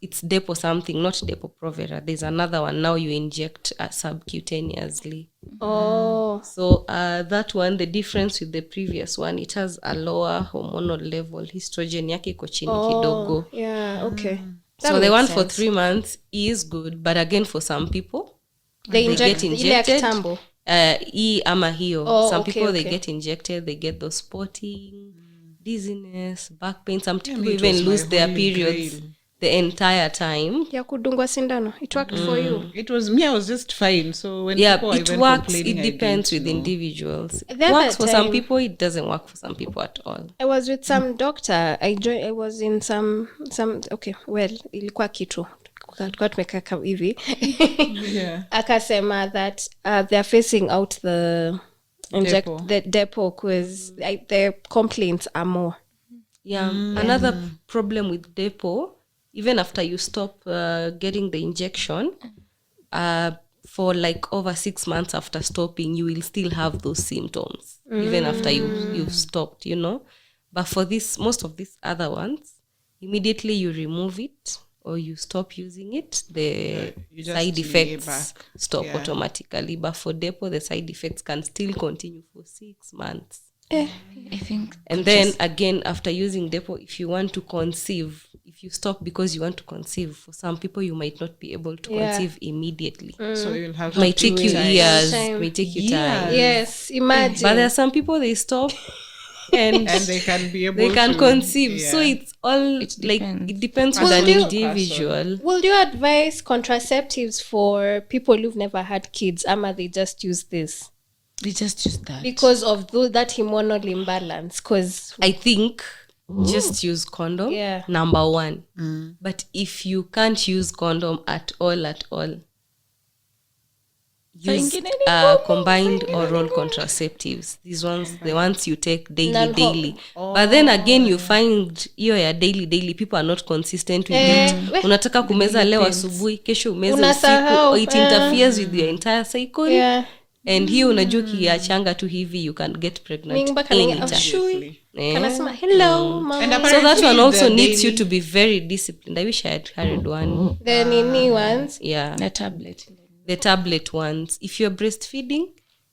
it's depo something, not depo provera. There's another one now you inject subcutaneously. Oh. So that one, the difference with the previous one, it has a lower hormonal level. Estrogen yake iko chini kidogo. Yeah, okay. So the one for 3 months is good, but again for some people They get ile ya injected. kitambo. Hii ama hiyo. Oh, Some okay, people they okay. get injected, they get those spotting, dizziness, back pain. Some people it even was lose my their holy periods grail. the entire time. Ya kudungwa sindano. It worked for you. It was me. I was just fine. So when Yeah, people are it even works. complaining, It I depends didn't with know. individuals. It The other works for some time- people, it doesn't work for some people at all. I was with some doctor. I was in some okay, well, ilikuwa kitu. Tulikuwa tumekaa hivi. Yeah. Akasema that they're phasing out the Depo. the depo because the complaints are more. Yeah. Another problem with depo, even after you stop getting the injection, for like over 6 months after stopping, you will still have those symptoms, even after you've stopped, But for most of these other ones, immediately you remove it or you stop using it, the you just side lay effects back. stop Yeah. automatically. But for depo, the side effects can still continue for 6 months. I think And then again, after using depo, if you want to conceive, if you stop because you want to conceive, for some people you might not be able to Yeah. conceive immediately. So you'll have It might to take you time. years, Time. may take you Yeah. time. Yes, imagine. But there are some people, they stop and And they can be able they can to conceive. yeah. So it's all It like depends. it depends with Will an you- individual. Will you advise contraceptives for people who've never had kids? Ama they just use this they just use that. because of that hormonal imbalance? Because I think just use condom, Yeah. number 1. But if you can't use condom at all, use combined oral contraceptives. These ones, the ones you take daily. But then again, you find hiyo ya daily, people are not consistent with it. Unataka kumeza leo asubuhi, kesho umeze Unasahau, usiku. It interferes with your entire cycle. yeah, And hiyo unajua ukiachanga tu hivi, you can get pregnant Ming mpaka ninge- anytime. shui. Eh. Kanasema hello, mom. And So that apparently one also the needs you daily- to be very disciplined. I wish I had carried one. The nini ones. Yeah. a tablet. The tablet ones. If you're breastfeeding,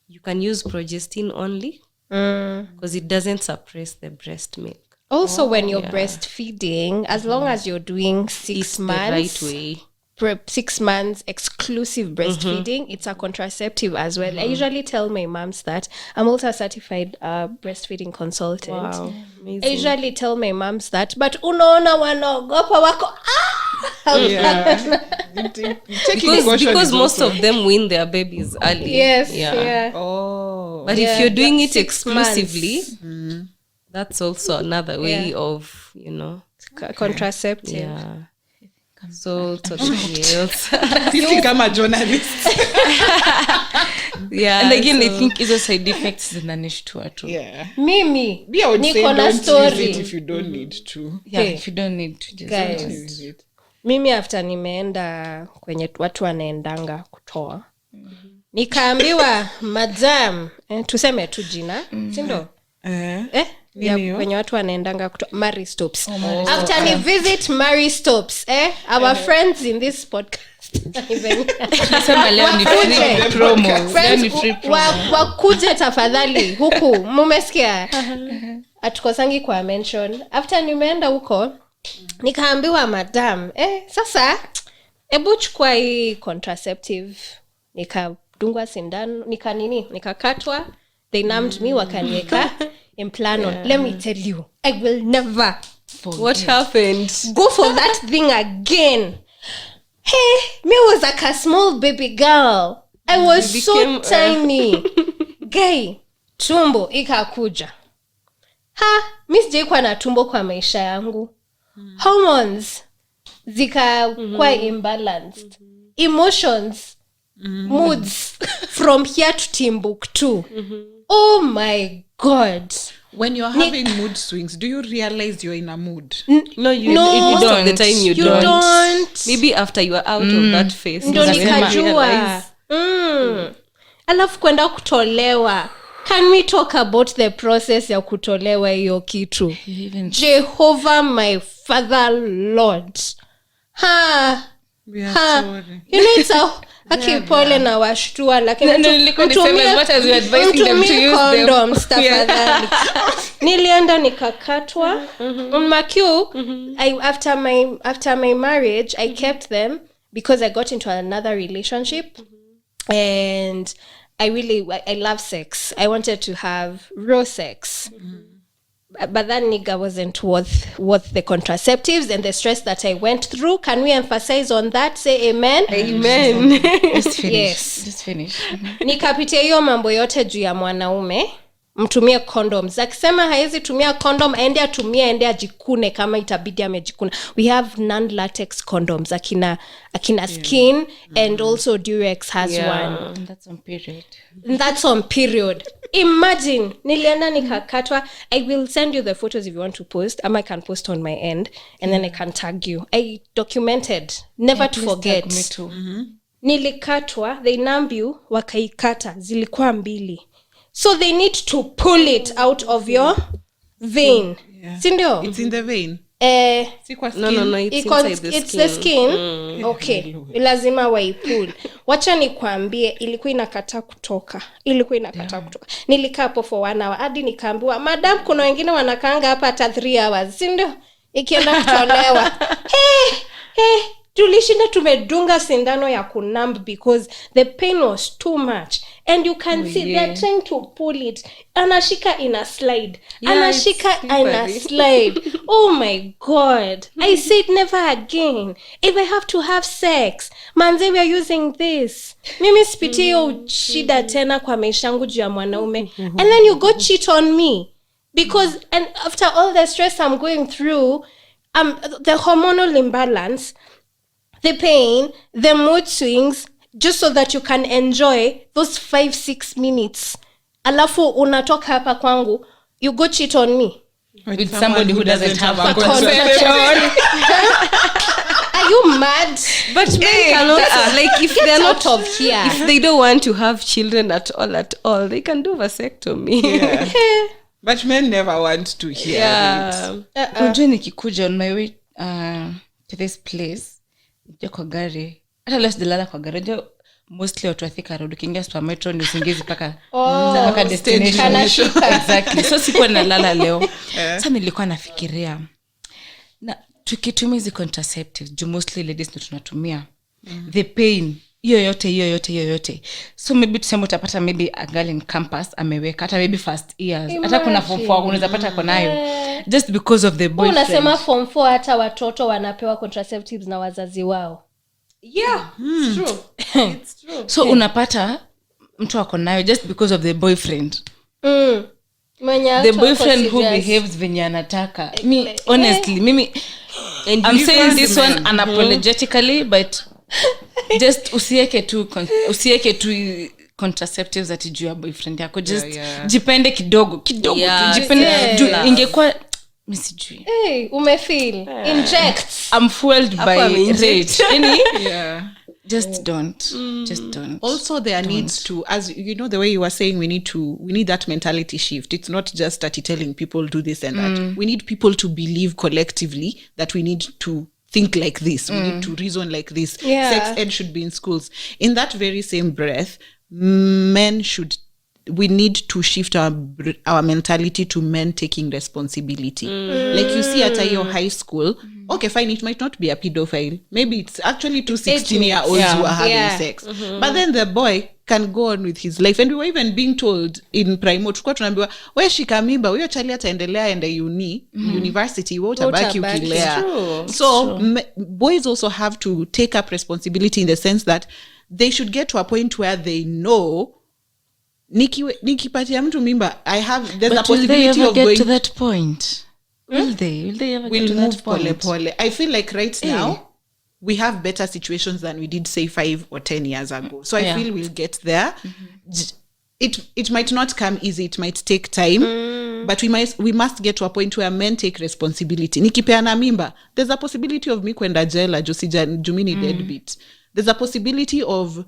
you can use progestin only because it doesn't suppress the breast milk. Also, when you're breastfeeding, as long as you're doing 6 It's the months, right way. 6 months exclusive breastfeeding, it's a contraceptive as well. I usually tell my moms that. I'm also a certified breastfeeding consultant. Wow. I Amazing. usually tell my moms that, but unaona wanaogopa wako Yeah. Taking caution Because is most also- of them win their babies early. Yes, yeah. Oh. But Yeah, if you're doing that's it 6 months. exclusively, that's also another way Yeah. of, Contraceptive. yeah. salt or else. Sisi kama journalist. Yeah. And again, I think hizo side effects zinanishtua tu. Yeah. Mimi Me, I would say niko na don't use it story. if you don't need to. Yeah, Hey. if you don't need to just Guys. Use it. Mimi after nimeenda kwenye watu wanaendanga kutoa nikaambiwa madam tuseme tu jina sindo kwenye watu wanaendanga kutoa Mary Stops. After ni visit Mary Stops our friends in this podcast Sema leo ni free promo. Leo ni free promo. Wakuje tafadhali huku mumesikia atukosangi kwa mention. After nimeenda huko nikaambiwa madam sasa hebu chukua hii contraceptive. Nikadungwa sindano nikakatwa. They numbed me wakaniweka implant. Let me tell you, I will never What happened? go for that thing again. Hey, me was like a small baby girl. I was You so became, tiny. Guy, tumbo ikakuja. Mi sijaikuwa na tumbo kwa maisha yangu. Hormones zikakuwa imbalanced. Emotions, moods from here to Timbuktu. Oh my God. When you're having mood swings, do you realize you're in a mood? No, you No. most of the time you don't. Maybe after you are out of that phase. Ndo you then nikajua. realize. Alafu kwenda kutolewa. Can we talk about the process ya kutolewa hiyo kitu? Jehovah my father Lord. We are sorry. You know it's a pole na washtua lakini nilikuwa niseme as much as we advising them to use condoms tafadhali. Nilienda nikakatwa. After my marriage I kept them because I got into another relationship and I love sex. I wanted to have raw sex. But that nigga wasn't worth the contraceptives and the stress that I went through. Can we emphasize on that? Say amen. Amen. Just finish. Yes. Just finish. Nikapitia hiyo mambo yote juu ya mwanaume mtumie condoms. Akisema haezi tumia condom ende ajikune kama itabidi amejikuna. We have non-latex condoms akina Skin and also Durex has one. And That's on period. Imagine nilienda nikakatwa. I will send you the photos if you want to post. I can post on my end and then I can tag you. I documented never to forget. Me too. Nilikatwa, they numb you, wakaikata zilikuwa 2. So they need to pull it out of your vein. Yeah. Sindio? It's in the vein. No, it's the skin. Okay. Lazima waipull. Wacha nikwambie ilikuwa inakata kutoka. Nilikaa hapo for 1 hour. Hadi nikaambiwa, "Madam, kuna wengine wanakaanga hapa hata 3 hours." Sindio? Ikienda kutolewa. Tulishinda tumedunga sindano ya kunumb because the pain was too much and you can see they're trying to pull it. Anashika in a slide. Oh my God. I said never again. If I have to have sex, manze, we are using this. Mimi sipitie hiyo shida tena kwa maisha yangu juu ya mwanaume. And then you go cheat on me. Because and after all the stress I'm going through, the hormonal imbalance, the pain, the mood swings, just so that you can enjoy those 5-6 minutes. Alafu unatoka hapa kwangu, you go cheat on me. With somebody who doesn't have a contraception. Are you mad? But men cannot, like if they're not out of here. If they don't want to have children at all, they can do vasectomy. Yeah. But men never want to hear it. Unajua nikikuja on my way to this place, ndio kwa gari. Hata leo sijalala kwa gari. Ndio mostly watu wathika road ukiingia supermetro ni usingizi paka destination. Exactly. So sikuwa nalala leo. Sasa nilikuwa nafikiria na tukitumia hizi contraceptives, mostly ladies ndio tunatumia. The pain hiyo yote. So maybe tuseme utapata maybe a girl in campus ameweka hata maybe first years. Hata kuna form 4 unaweza pata konayo. Just because of the boyfriend. Unasema form 4 hata watoto wanapewa contraceptives na wazazi wao. Yeah, it's true. It's true. So unapata mtu ako nayo just because of the boyfriend. The boyfriend who behaves venye anataka. Honestly, mimi And I'm you saying guys, this one unapologetically, but just usieke tu contraceptives ati juu ya boyfriend yako, just jipende kidogo Yeah, tu, jipende yes. juu ingekuwa misijui. Hey, umefeel inject. I'm fueled by rage. Just don't. Also, there needs to, as you know, the way you were saying, we need that mentality shift. It's not just that telling people do this and that. We need people to believe collectively that we need to think like this. We need to reason like this. Yeah. Sex ed should be in schools. In that very same breath, we need to shift our mentality to men taking responsibility. Like you see at your high school, okay, fine, it might not be a pedophile. Maybe it's actually two 16-year-olds who are having sex. But then the boy can go on with his life. And we were even being told in primo, tulikuwa tunaambiwa, we shika mimba, huyo chali ataendelea ende university, we utabaki ukilea. So boys also have to take up responsibility in the sense that they should get to a point where they know nikipatia mtu mimba, there's a possibility of going to that point. Will they ever get to that point? Pole. I feel like right now we have better situations than we did say 5 or 10 years ago. So I feel we'll get there. It might not come easy, it might take time, but we must get to a point where men take responsibility. Nikipeana mimba, there's a possibility of me kwenda jela jumini deadbeat. There's a possibility of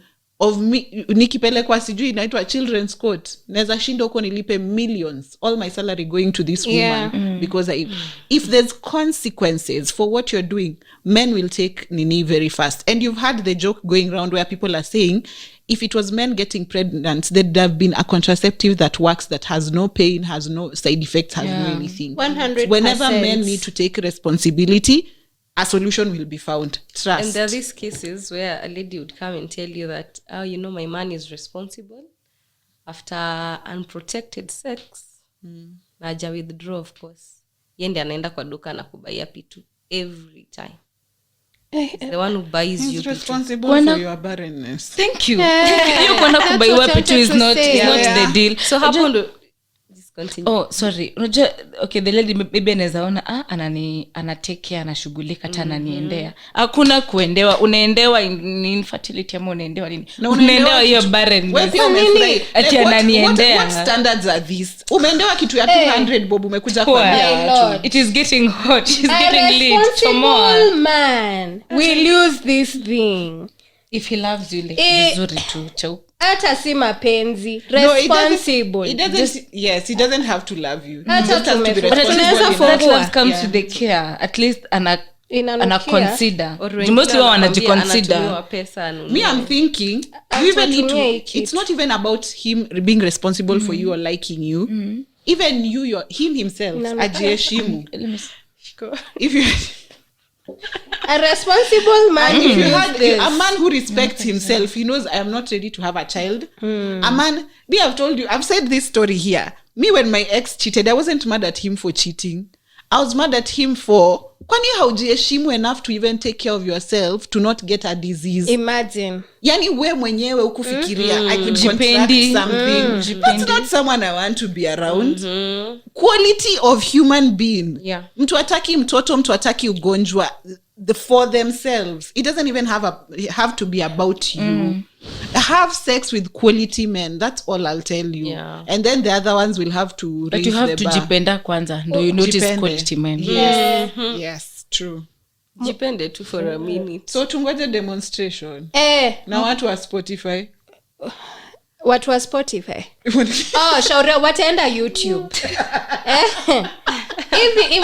me nikipelekwa sijui inaitwa children's court, naweza shinda huko nilipe millions, all my salary going to this woman because if there's consequences for what you're doing, men will take nini very fast. And you've had the joke going around where people are saying if it was men getting pregnant, there'd have been a contraceptive that works, that has no pain, has no side effects, has no anything. 100%. Whenever men need to take responsibility, a solution will be found. Trust. And there are these cases where a lady would come and tell you that, my man is responsible after unprotected sex. Naja withdraw, of course. Yende anaenda kwa duka na kubaia pitu every time. He's the one who buys you. He's responsible for your barrenness. Thank you. You kwenda kubaiwa pitu is not the deal. So hapo ndo continue. Oh, sorry. Unajua, okay, the lady maybe anaweza ona anatekea, anashughulika hata ananiendea. Hakuna kuendewa, unaendewa infertility ama unaendewa nini? Unaendewa hiyo barren. Wewe pia umefurahi. Ati ananiendea. What standards are these? Umeendewa kitu ya 200 bob umekuja kuambia watu. It is getting hot. She's getting lit. Come on. Man, we'll use this thing. If he loves you, like vizuri tu chau. Hata si mapenzi, responsible. He doesn't have to love you. He just has to be responsible. That love comes to the care. At least ana consider. Most people wanajiconsider. Me, I'm thinking you even need to, it's not even about him being responsible for you or liking you. Even him himself, ajiheshimu. If you a responsible man, if you had a man who respects himself, he knows I am not ready to have a child. A man, I've said this story here. Me, when my ex cheated, I wasn't mad at him for cheating. I was mad at him for kwani haujiheshimu enough to even take care of yourself to not get a disease. Imagine. Yani we mwenyewe ukufikiria I could contract something. That's not someone I want to be around. Quality of human being. Yeah. Mtu hataki mtoto, mtu hataki ugonjwa. For themselves. It doesn't even have to be about you. Have sex with quality men. That's all I'll tell you. Yeah. And then the other ones will have to but you have to jipenda kwanza. Do you notice quality men? Yes. Yes, true. Jipende tu for a minute. So tungoje demonstration. Na watu wa Spotify. Watu wa Spotify. Shauri wataenda YouTube. Hivi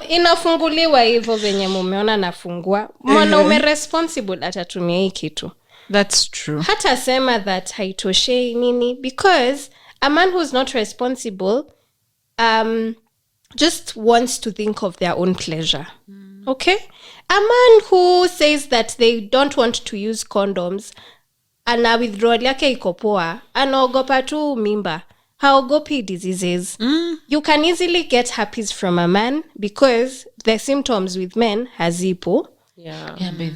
inafunguliwa hivyo venye mumeona nafungua. Mwanaume responsible atatumia hii kitu. That's true. Hata sema that haitoshei nini, because a man who's not responsible just wants to think of their own pleasure. Okay? A man who says that they don't want to use condoms, ana withdrawal yake iko poa, anaogopa tu mimba, haogopi diseases. You can easily get herpes from a man because the symptoms with men hazipo.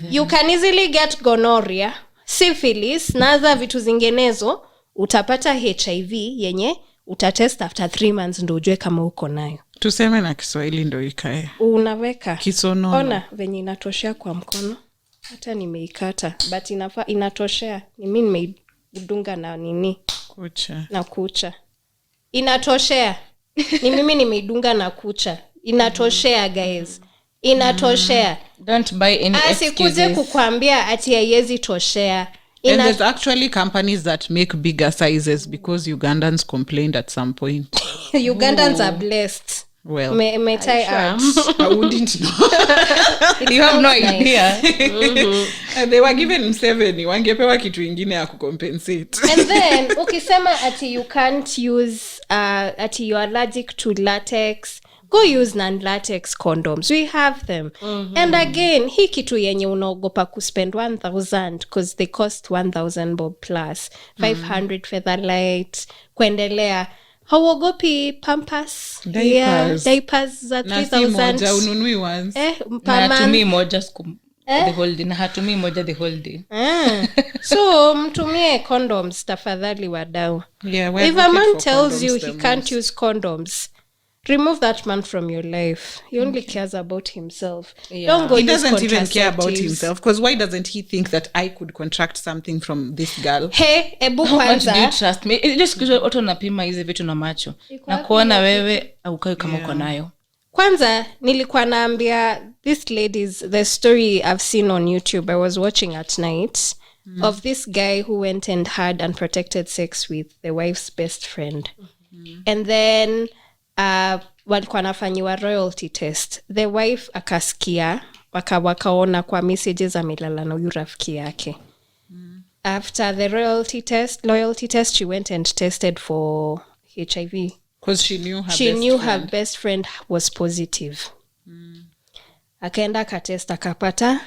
You can easily get gonorrhea, syphilis, na other vitu zinginezo. Utapata HIV yenye utatest after 3 months ndo ujue kama uko nayo. tuseme na Kiswahili ndo ikae unaweka kisonono. Ona venye inatoshea kwa mkono, hata nimeikata but inatoshea. Ni mimi nimeidunga na nini kucha inatoshea. Ni mimi nimeidunga na kucha inatoshea guys, inatoshea. Don't buy any excuses. Asikuze kukwambia ati haiwezi toshea. And there's actually companies that make bigger sizes because Ugandans complained at some point. Ugandans are blessed. Well, Metai out. I wouldn't know. You have no idea. And they were given 7. Wangepewa kitu ingine ya kucompensate. And then ukisema ati you can't use ati you're allergic to latex, go use non-latex condoms. We have them. And again, hii kitu yenye unaogopa kuspend 1,000 because they cost 1,000 bob plus 500 Featherlight kuendelea. Hauogopi Pampers? Diapers za 3,000. Moja ununui once. Natumii moja the whole day. Natumii moja the whole day. So mtumie condoms tafadhali wadau. Yeah, if a man tells you he can't use condoms, remove that man from your life. He only cares about himself. Don't go. He doesn't even care about himself, because why doesn't he think that I could contract something from this girl? Hey, ebu How much kwanza. do you trust me? Just because auto napima hizi vitu na macho na kuona wewe aukai kama uko nayo. Kwanza nilikuwa naambia this ladies the story I've seen on YouTube. I was watching at night of this guy who went and had unprotected sex with the wife's best friend. And then walikuwa nafanyiwa royalty test. The wife akasikia wakaona kwa messages amelala na huyu rafiki yake. After the loyalty test, she went and tested for HIV. Because she knew her best friend was positive. Akaenda katest akapata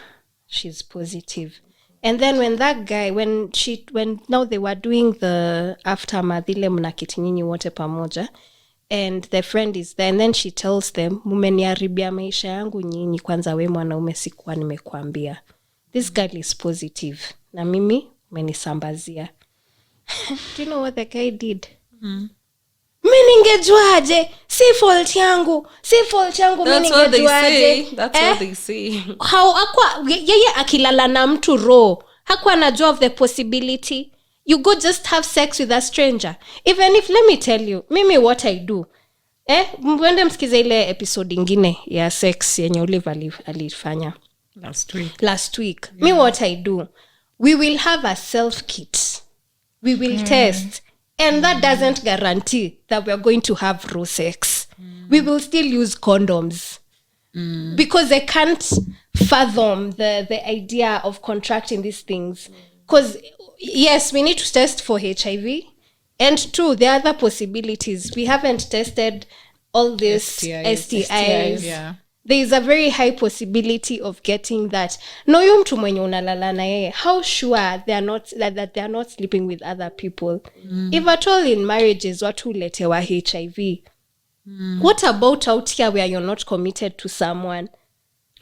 she's positive. And then when that guy when now they were doing the aftermath, ile mnakiti nyinyi wote pamoja, and the friend is there, and then she tells them, mumeniharibia maisha yangu nyinyi, kwanza we mwanaume sikuwa nimekuambia. This girl is positive na mimi umenisambazia. Do you know what the guy did? Mimi ningejuaje? Si fault yangu mimi ningejuaje? That's what they say. How yeye akilala na mtu raw, hakuwa anajua of the possibility. You go just have sex with a stranger. Even if, let me tell you, mimi what I do. Mwende msikize ile episode ingine ya sex yenye Olive alifanya last week. Yeah. Me what I do, we will have a self kit. We will test. And that doesn't guarantee that we are going to have raw sex. We will still use condoms. Because I can't fathom the idea of contracting these things. Because, yes, we need to test for HIV. And 2, there are other possibilities. We haven't tested all these STIs. Yeah. There is a very high possibility of getting that. No yu mtu mwenye unalala na yeye, how sure they are not that they are not sleeping with other people? If at all in marriages watu letewa HIV, what about out here where you're not committed to someone?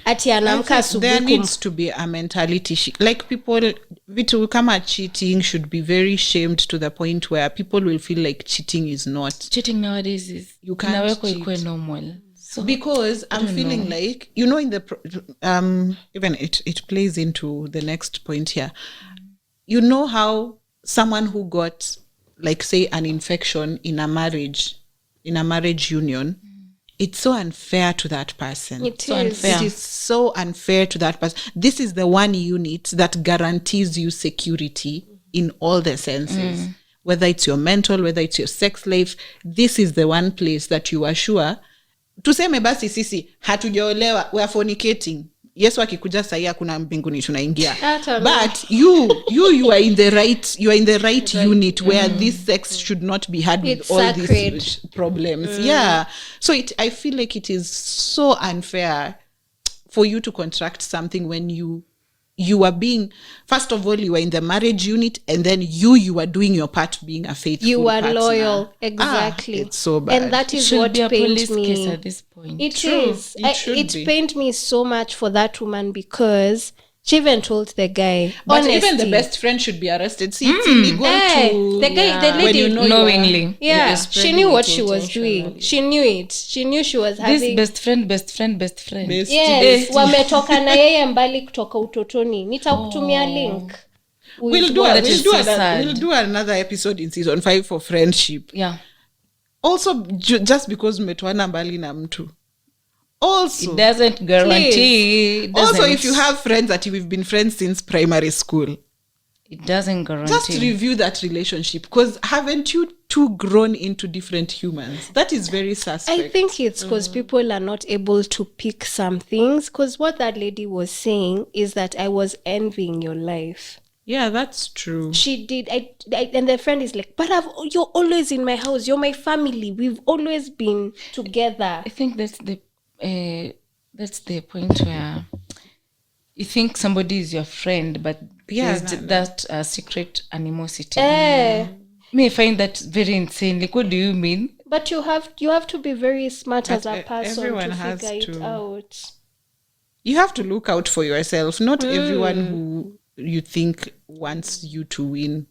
Ati anamka asubuhi. There needs to be a mentality like people vitu kama cheating should be very shamed to the point where people will feel like cheating is not. Cheating nowadays is you can't cheat. Normal. So, because I'm feeling like, you know, in the even it plays into the next point here. You know how someone who got, like, say, an infection in a marriage union, it's so unfair to that person. It is so unfair to that person. This is the one unit that guarantees you security in all the senses. Whether it's your mental, whether it's your sex life, this is the one place that you are sure. Tuseme basi sisi hatujaolewa, we are fornicating. Yesu akikuja sahi hakuna mbinguni tunaingia. But you are in the right unit where this sex should not be had with all these problems. Yeah. So I feel like it is so unfair for you to contract something when you are being, first of all, you are in the marriage unit, and then you are doing your part being a faithful you are partner. Loyal. Exactly. It's so bad. And that is should what be a pains police me. case at this point. It True. is. It should It be. pained me so much for that woman because She even told the guy. But Honesty. even the best friend should be arrested. See, it's illegal to... The guy, the when lady, you know you knowingly. yeah, You're she spreading knew it what she was doing. intentionally. She knew it. She knew she was This having. best friend. Best- Yes, wametoka na yeye mbali kutoka utotoni. Nitakutumia link. We'll do another episode in season 5 for friendship. Yeah. Also, just because metoana mbali na mtu. Also, It doesn't guarantee. It also, doesn't- if you have friends that we've been friends since primary school, it doesn't guarantee. just review that relationship, because haven't you two grown into different humans? That is very suspect. I think it's because people are not able to pick some things. Because what that lady was saying is that I was envying your life. Yeah, that's true. She did. And the friend is like, but you're always in my house. You're my family. We've always been together. I think that's the point where you think somebody is your friend, but Yeah, there's no. that secret animosity. Eh. Me, I find that very insane. Like, what do you mean? But you have to be very smart as a person everyone to has figure it to. out. You have to look out for yourself. Not everyone who you think wants you to win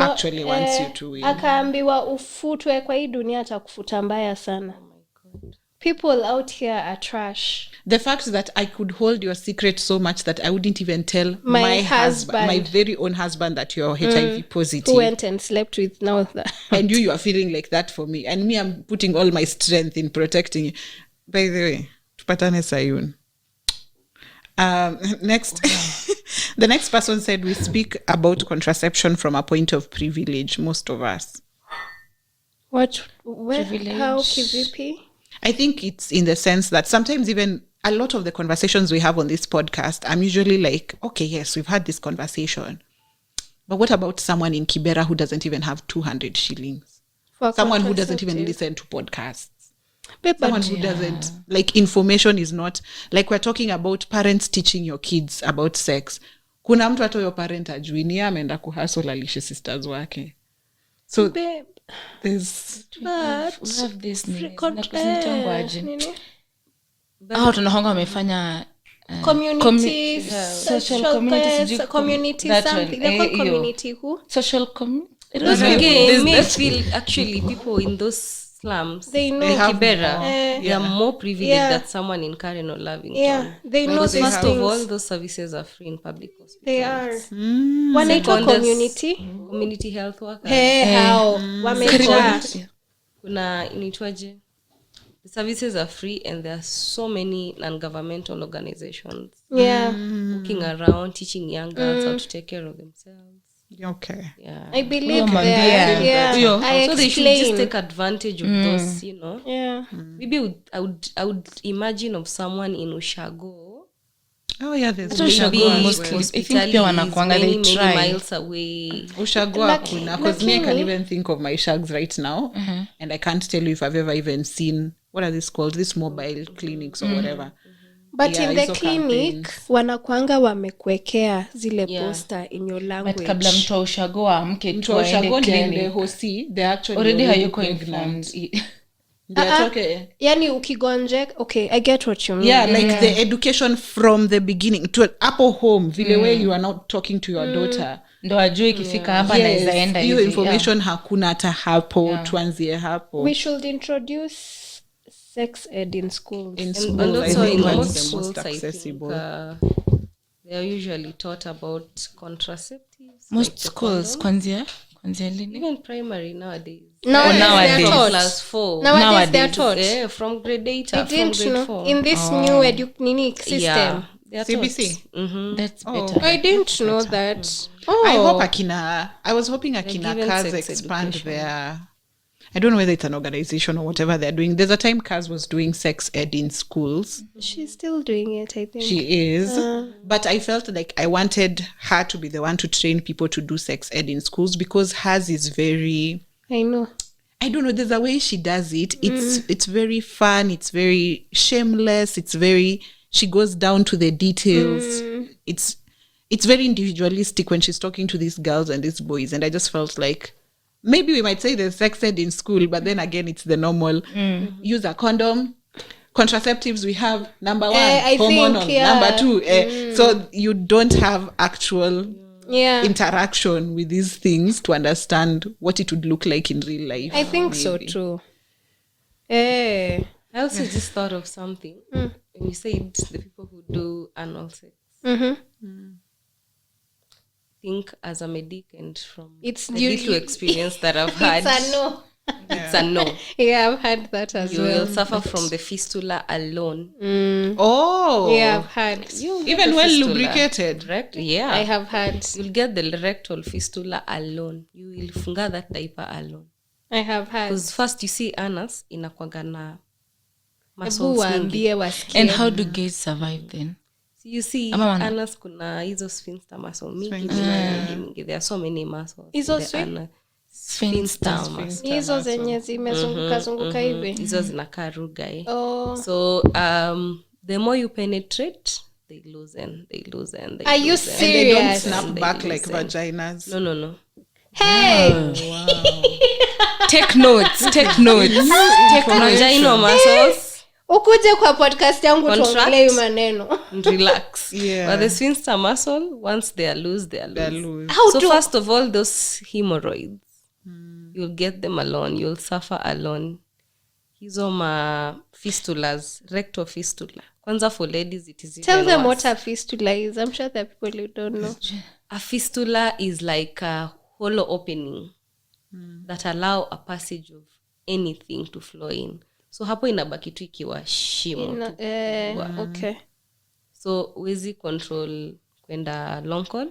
actually wants you to win. Akaambiwa ufutwe kwa hii dunia atakufuta mbaya sana. People out here are trash. The fact that I could hold your secret so much that I wouldn't even tell My my husband. my very own husband, that you're HIV positive. Who went and slept with now that. And you are feeling like that for me. And me, I'm putting all my strength in protecting you. By the way, tupatane Sayun. Next, the next person said, we speak about contraception from a point of privilege, most of us. What? Where? Privilege. How kivipi? I think it's in the sense that sometimes even a lot of the conversations we have on this podcast, I'm usually like, okay, yes, we've had this conversation. But what about someone in Kibera who doesn't even have 200 shillings? For Someone who doesn't even contraceptive. listen to podcasts. But Someone who doesn't, like, information is not, like, we're talking about parents teaching your kids about sex. Kuna mtu hata yo parent ajui, ni yeye ameenda kuhustle alishe sisters wake. So babe, there's... but We have this nini? tunahonga wamefanya Community, social community, community that something. one. They're called Hiyo. community who? social community. But again, me feel actually people in those slums, They know. They have Kibera, more. they are more privileged Yeah. than someone in Karen or Lavington. Yeah, they know Because these first things. of all, those services are free in public hospitals. They are. Wanaitwa Second, there's community. community health workers. Hey, how? Wamejaa. Kuna inaitwaje? The services are free and there are so many non-governmental organizations Yeah. looking around, teaching young girls how to take care of themselves. Okay. Yeah. I believe Huyo that. mwambie. Yeah. Huyo. I So they should just explain. take advantage of those, you know. Yeah. Maybe I would imagine of someone in Ushago. Oh, yeah, there's So Ushago Maybe mostly, I think hospitality pia is wanakuanga, they many try. miles away. Ushago hakuna, because me I can even think of my shags right now, and I can't tell you if I've ever even seen, what are these called, these mobile clinics or whatever. But Yeah, in the hizo clinic campaigns. wanakuanga wamekuekea zile Yeah. poster in your But language. kabla mtu wa ushago amke Mtu tu wa aende Ushago ndio clinic. hosi, they're actually Already hayuko pregnant. informed. They're talking, Yani ukigonje, okay, I get what you mean. yeah, like the education from the beginning to hapo home, vile way you are not talking to your daughter. ndo ajue ikifika hapa naweza enda Hiyo hivi. information hakuna hata hapo, tuanzie hapo. We should introduce sex ed in schools. In And schools, I also think in that's most the schools, most I think accessible. they are usually taught about contraceptives. Most like the schools condom. kwanzia lini? Even primary nowadays. Nowadays nowadays. they're taught. Class 4. Nowadays they're Nowadays. taught. Yeah, from grade 8 I up from didn't grade know 4. in this new nini system. Yeah, they are CBC? taught. That's better. I didn't know that. I hope I was hoping Akina given Kaz sex expand education. their, I don't know whether it's an organization or whatever they're doing. There's a time Kaz was doing sex ed in schools. She's still doing it, I think. She is. But I felt like I wanted her to be the one to train people to do sex ed in schools, because hers is very, I know. I don't know, there's a way she does it. It's very fun. It's very shameless. It's very, she goes down to the details. It's very individualistic when she's talking to these girls and these boys. And I just felt like, maybe we might say there's sex ed in school, but then again, it's the normal, use a condom, contraceptives we have number 1 I hormonal, think, yeah. number 2 so you don't have actual Yeah. interaction with these things to understand what it would look like in real life. I think so too. I also just thought of something. When you said the people who do anal sex. Think as a medic and from It's the you- little experience that I've had. It's a no. It's a no. Yeah, I've had that as You well. will suffer from the fistula alone. Oh, Yeah, I've had. even The well fistula. lubricated. Correct? Yeah. I have had. You'll get the rectal fistula alone. You will funga that diaper alone. I have had. Because first you see anus inakuwaga na Hebu muscles mingi. waambie wasikie. And how do gays survive then? So you see Ama wana- anus kuna hizo sphincter muscle mingi. There are so many muscles. Hizo in the swi- anus. Sphincter. hizo zenye zimezunguka hivi. Hizo zinakaa ruga Oh. So the more you penetrate, they loosen. Are you loosen. And they don't serious? snap And they back like loosen. vaginas. No. Hey! Take notes. Vaginal muscles Ukuje kwa podcast yangu Contract. tuongelee hii maneno. and relax. Yeah. But the sphincter muscle, once they are loose, they are They're loose. loose. How So do first of all, those hemorrhoids, you'll get them alone. You'll suffer alone. Hizo ma fistulas, rectal fistula. Kwanza for ladies, it is tell even them worse. what a fistula is? I'm sure there are people who don't know. A fistula is like a hollow opening that allow a passage of anything to flow in. So hapo inabaki tu ikiwa shimo tu. Okay. So huwezi control kwenda long call,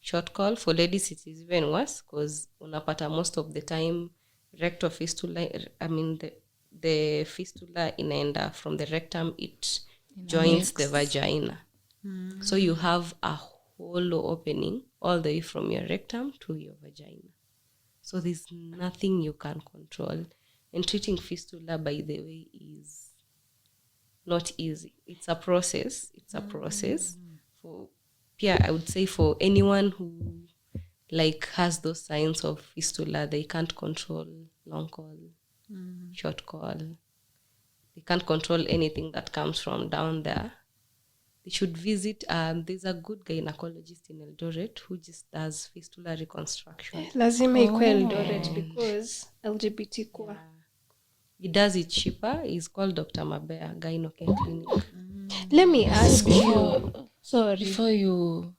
short call. For ladies it is even worse because unapata most of the time rectal fistula, the fistula inaenda from the rectum, it joins the vagina. So you have a hollow opening all the way from your rectum to your vagina. So there's nothing you can control. And treating fistula, by the way, is not easy. It's a process. For I would say for anyone who like has those signs of fistula, they can't control long call, short call. They can't control anything that comes from down there. They should visit. There's a good gynecologist in Eldoret who just does fistula reconstruction. Lazima ikuwe Eldoret because LGBT kwa. He does it cheaper. He's called Dr. Mabea, Gynocan Clinic. Let me ask you. Sorry. Before you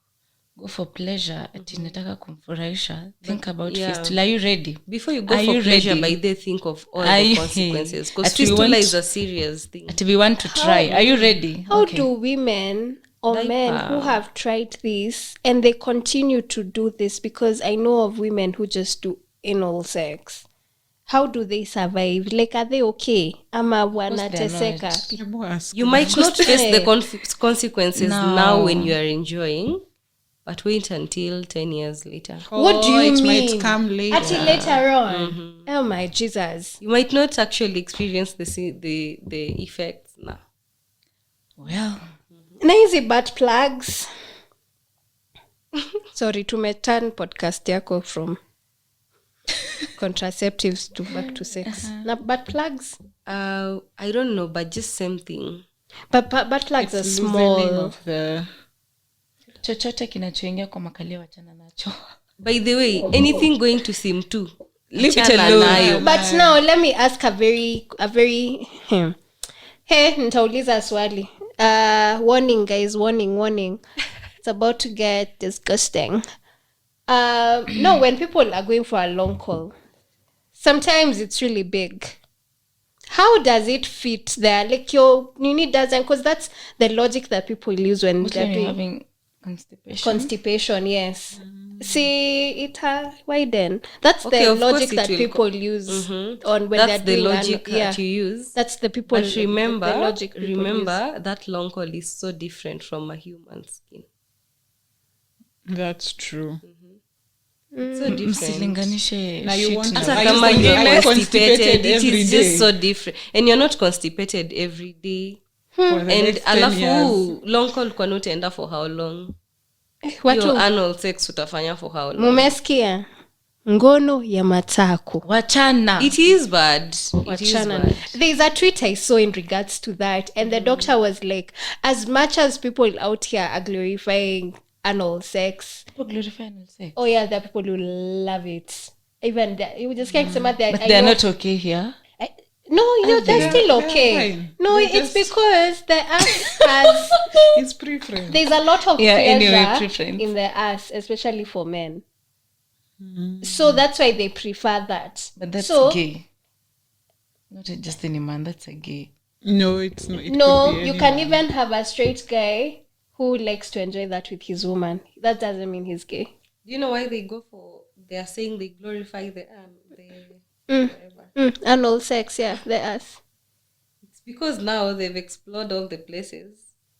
go for pleasure, ati nataka kumfurahisha, think about Yeah. fistula. Are you ready? Before you go Are for you pleasure, ready? by they think of all Are the you- consequences. Because Ati we fistula want- is a serious thing. Ati we want to try. Are you ready? How Okay. do women or Diaper. men who have tried this and they continue to do this? Because I know of women who just do anal sex. How do they survive? Like, are they okay? Ama wanateseka? Hebu ask You them. might not face the Yeah. consequences No. now when you are enjoying, but wait until 10 years later. What do you it mean? might come later. Ati later on. Oh my Jesus. You might not actually experience the effects now. Well, Na hizi butt plugs. Sorry, tumeturn podcast yako from contraceptives to back to sex. Na butt plugs? I don't know, but just same thing. But butt plugs are Loosening small. of the chochote kinachoingia kwa makalio wachana nacho. By the way, anything going to sim too. Leave it Achana alone. nayo. But now let me ask a very hey, nitauliza swali. Warning guys, warning. It's about to get disgusting. No, when people are going for a long call, sometimes it's really big. How does it fit there? Like your nini doesn't, because that's the logic that people use when Mostly they're when you're doing having constipation. constipation. Yes. See it. Why then? That's Okay, the of course logic it that will people use on when That's they're the doing logic that you use. That's the people. But remember, the logic people remember that long call is so different from a human skin. That's true. It's so different. Msilinganishe Now you shit want na- to- Hata I kama used to you're get constipated, constipated it every is day. just so different. And you're not constipated every day. For the And next 10 years. alafu long call kwa utaenda for how long? Watu Your anal sex utafanya for how long? mumesikia? ngono ya matako. Wachana. It is bad. It is Wachana. bad. There's a tweet I saw in regards to that, and the doctor was like, as much as people out here are glorifying anal sex, People glorify anal sex. oh yeah, there are people who love it. Even you just can't say that. But they're not okay here. No, they're still okay. fine. No, They're it's just- because the ass has. It's preference. There's a lot of Yeah, pleasure anyway, preference. in the ass, especially for men. So that's why they prefer that. But that's so, gay. Not just any man, that's a gay. No, it's not. It No, could be you can anyone. even have a straight guy who likes to enjoy that with his woman. That doesn't mean he's gay. Do you know why they go for? They are saying they glorify the Anal sex, yeah, the ass. It's because now they've explored all the places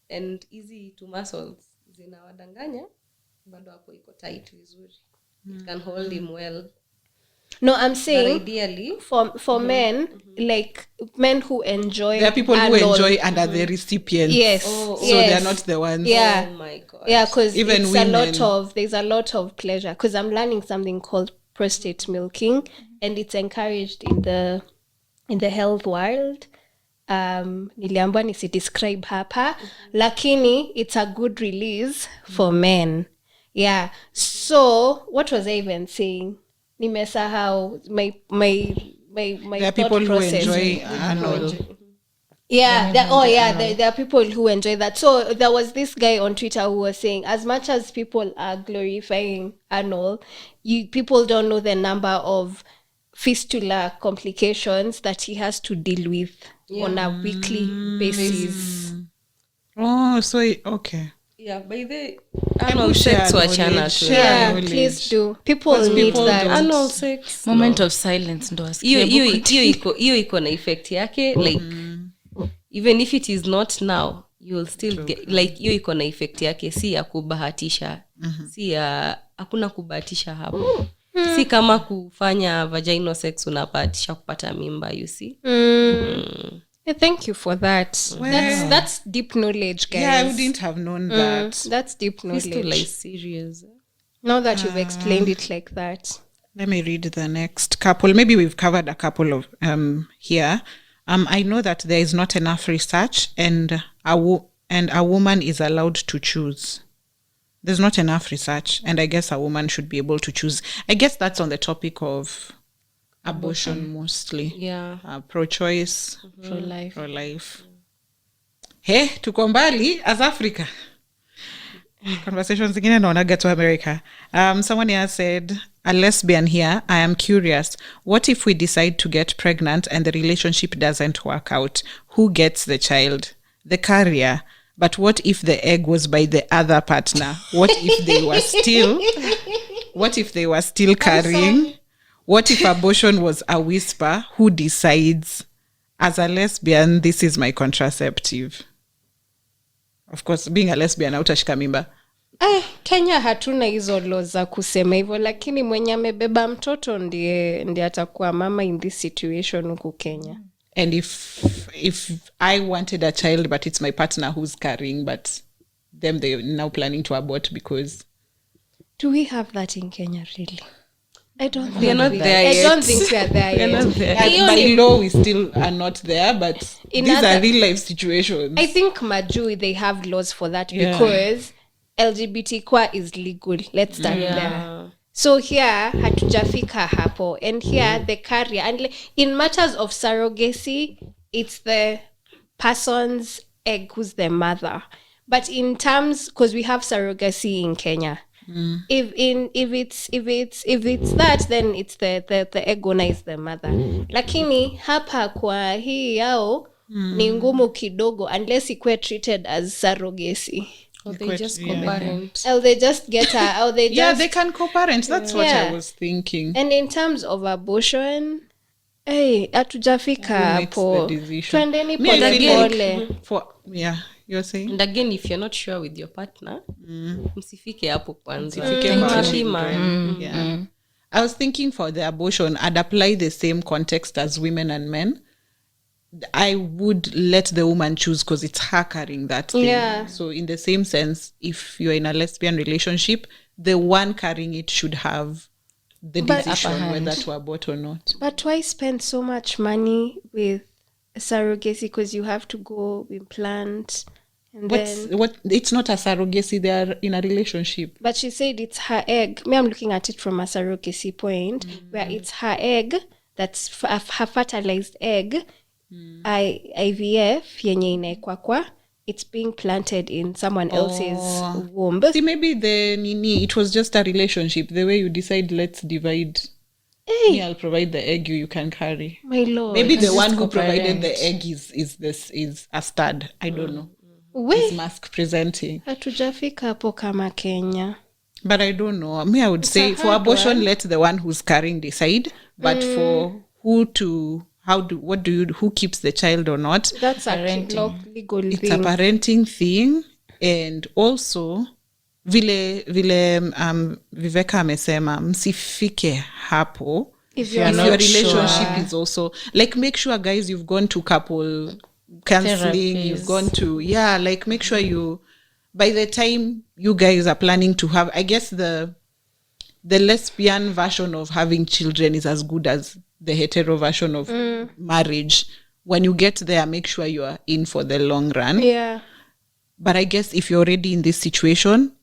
and easy to muscles zinawadanganya bado hapo iko tight vizuri. It can hold him well. No, I'm But saying ideally, for men, like men who enjoy There are people who anal. enjoy and are the recipients. Yes. So yes. they're not the ones. Yeah. oh my god. Yeah, because Even there's women. a lot of pleasure. Because I'm learning something called prostate milking, and it's encouraged in the health world. Niliambiwa nisidescribe hapa, lakini it's a good release for men. Yeah. So what was I even saying? Nimesahau my There are thought people who process. enjoy anal. Yeah, there are people who enjoy that. So there was this guy on Twitter who was saying, as much as people are glorifying anal, people don't know the number of fistula complications that he has to deal with on a weekly basis. Oh, so okay. Yeah, by the Hebu anal share sex wachana knowledge, tu. share Yeah, knowledge. please do. People Because need people that. don't. Anal sex. Moment of silence ndo wasikie buku. hiyo iko na effect yake like even if it is not now you will still get like hiyo iko na effect yake, si ya kubahatisha. Si ya hakuna kubahatisha hapo. Si kama kufanya vaginal sex unabahatisha kupata mimba, you see. Yeah, thank you for that. That's deep knowledge, guys. Yeah, I wouldn't have known that. That's deep Fistula knowledge. is serious. Now that you've explained it like that. Let me read the next couple. Maybe we've covered a couple of here. I know that there is not enough research, and a woman is allowed to choose. There's not enough research, and I guess a woman should be able to choose. I guess that's on the topic of abortion mostly. Yeah. Pro-choice, Pro-life. pro-life. Hey, tuko mbali as Africa. Conversations zingine naonaga to America. Someone here said, a lesbian here, I am curious. What if we decide to get pregnant and the relationship doesn't work out? Who gets the child? The carrier. But what if the egg was by the other partner? What if they were still carrying? What if abortion was a whisper? Who decides? As a lesbian, this is my contraceptive. Of course, being a lesbian, hautashika mimba. Kenya hatuna hizo laws za kusema hivyo, lakini mwenye amebeba mtoto ndiye atakuwa mama in this situation huku Kenya. And if I wanted a child, but it's my partner who's carrying, but them they're now planning to abort because... Do we have that in Kenya, really? I don't think We are not there I yet. don't think we are there We are yet. not there. by law, we still are not there, but In these are other- real life situations. I think Majui, they have laws for that Yeah. because LGBTQ is legal. Let's start there. So here hatujafika hapo, and here the carrier, and in matters of surrogacy, it's the person's egg who's the mother. But in terms, because we have surrogacy in Kenya, if it's that, then it's the egg owner is the mother. Lakini hapa kwa hii yao ni ngumu kidogo unless ikwe treated as surrogacy. Or they just co-parent. Or they just get her, or they just... Yeah, they can co-parent. That's what Yeah. I was thinking. And in terms of abortion, hatujafika Who makes hapo. the decision? Twendeni Me, I feel pole. like you're saying? And again, if you're not sure with your partner, msifike hapo kwanza. Msifike kwa Mapima. Yeah. I was thinking for the abortion, I'd apply the same context as women and men. I would let the woman choose because it's her carrying that thing. Yeah. So in the same sense, if you're in a lesbian relationship, the one carrying it should have the But- decision Upper hand. whether to abort or not. But why spend so much money with surrogacy? Because you have to go implant and then. It's not a surrogacy, they are in a relationship. But she said it's her egg. Me, I'm looking at it from a surrogacy point, where it's her egg, that's her fertilized egg, IVF, yenye inaekwa kwa, it's being planted in someone else's womb. See, maybe it was just a relationship. The way you decide, let's divide. Me, I'll provide the egg you can carry. My lord. Maybe the just one who co-parent. provided the egg is a stud. I don't know. We It's mask presenting. hatujafika hapo kama Kenya. But I don't know. Me, I would say a for hard abortion, one. let the one who's carrying decide. But for who keeps the child or not, That's a Parenting. legal it's thing. a parenting thing. And also, vile Viveca amesema, msifike hapo. If If you're your not relationship sure. is also like, make sure guys you've gone to couple counseling, Therapies. you've gone to like make sure you, by the time you guys are planning to have, I guess the lesbian version of having children is as good as the hetero version of marriage. When you get there, make sure you are in for the long run. Yeah. But I guess if you're already in this situation,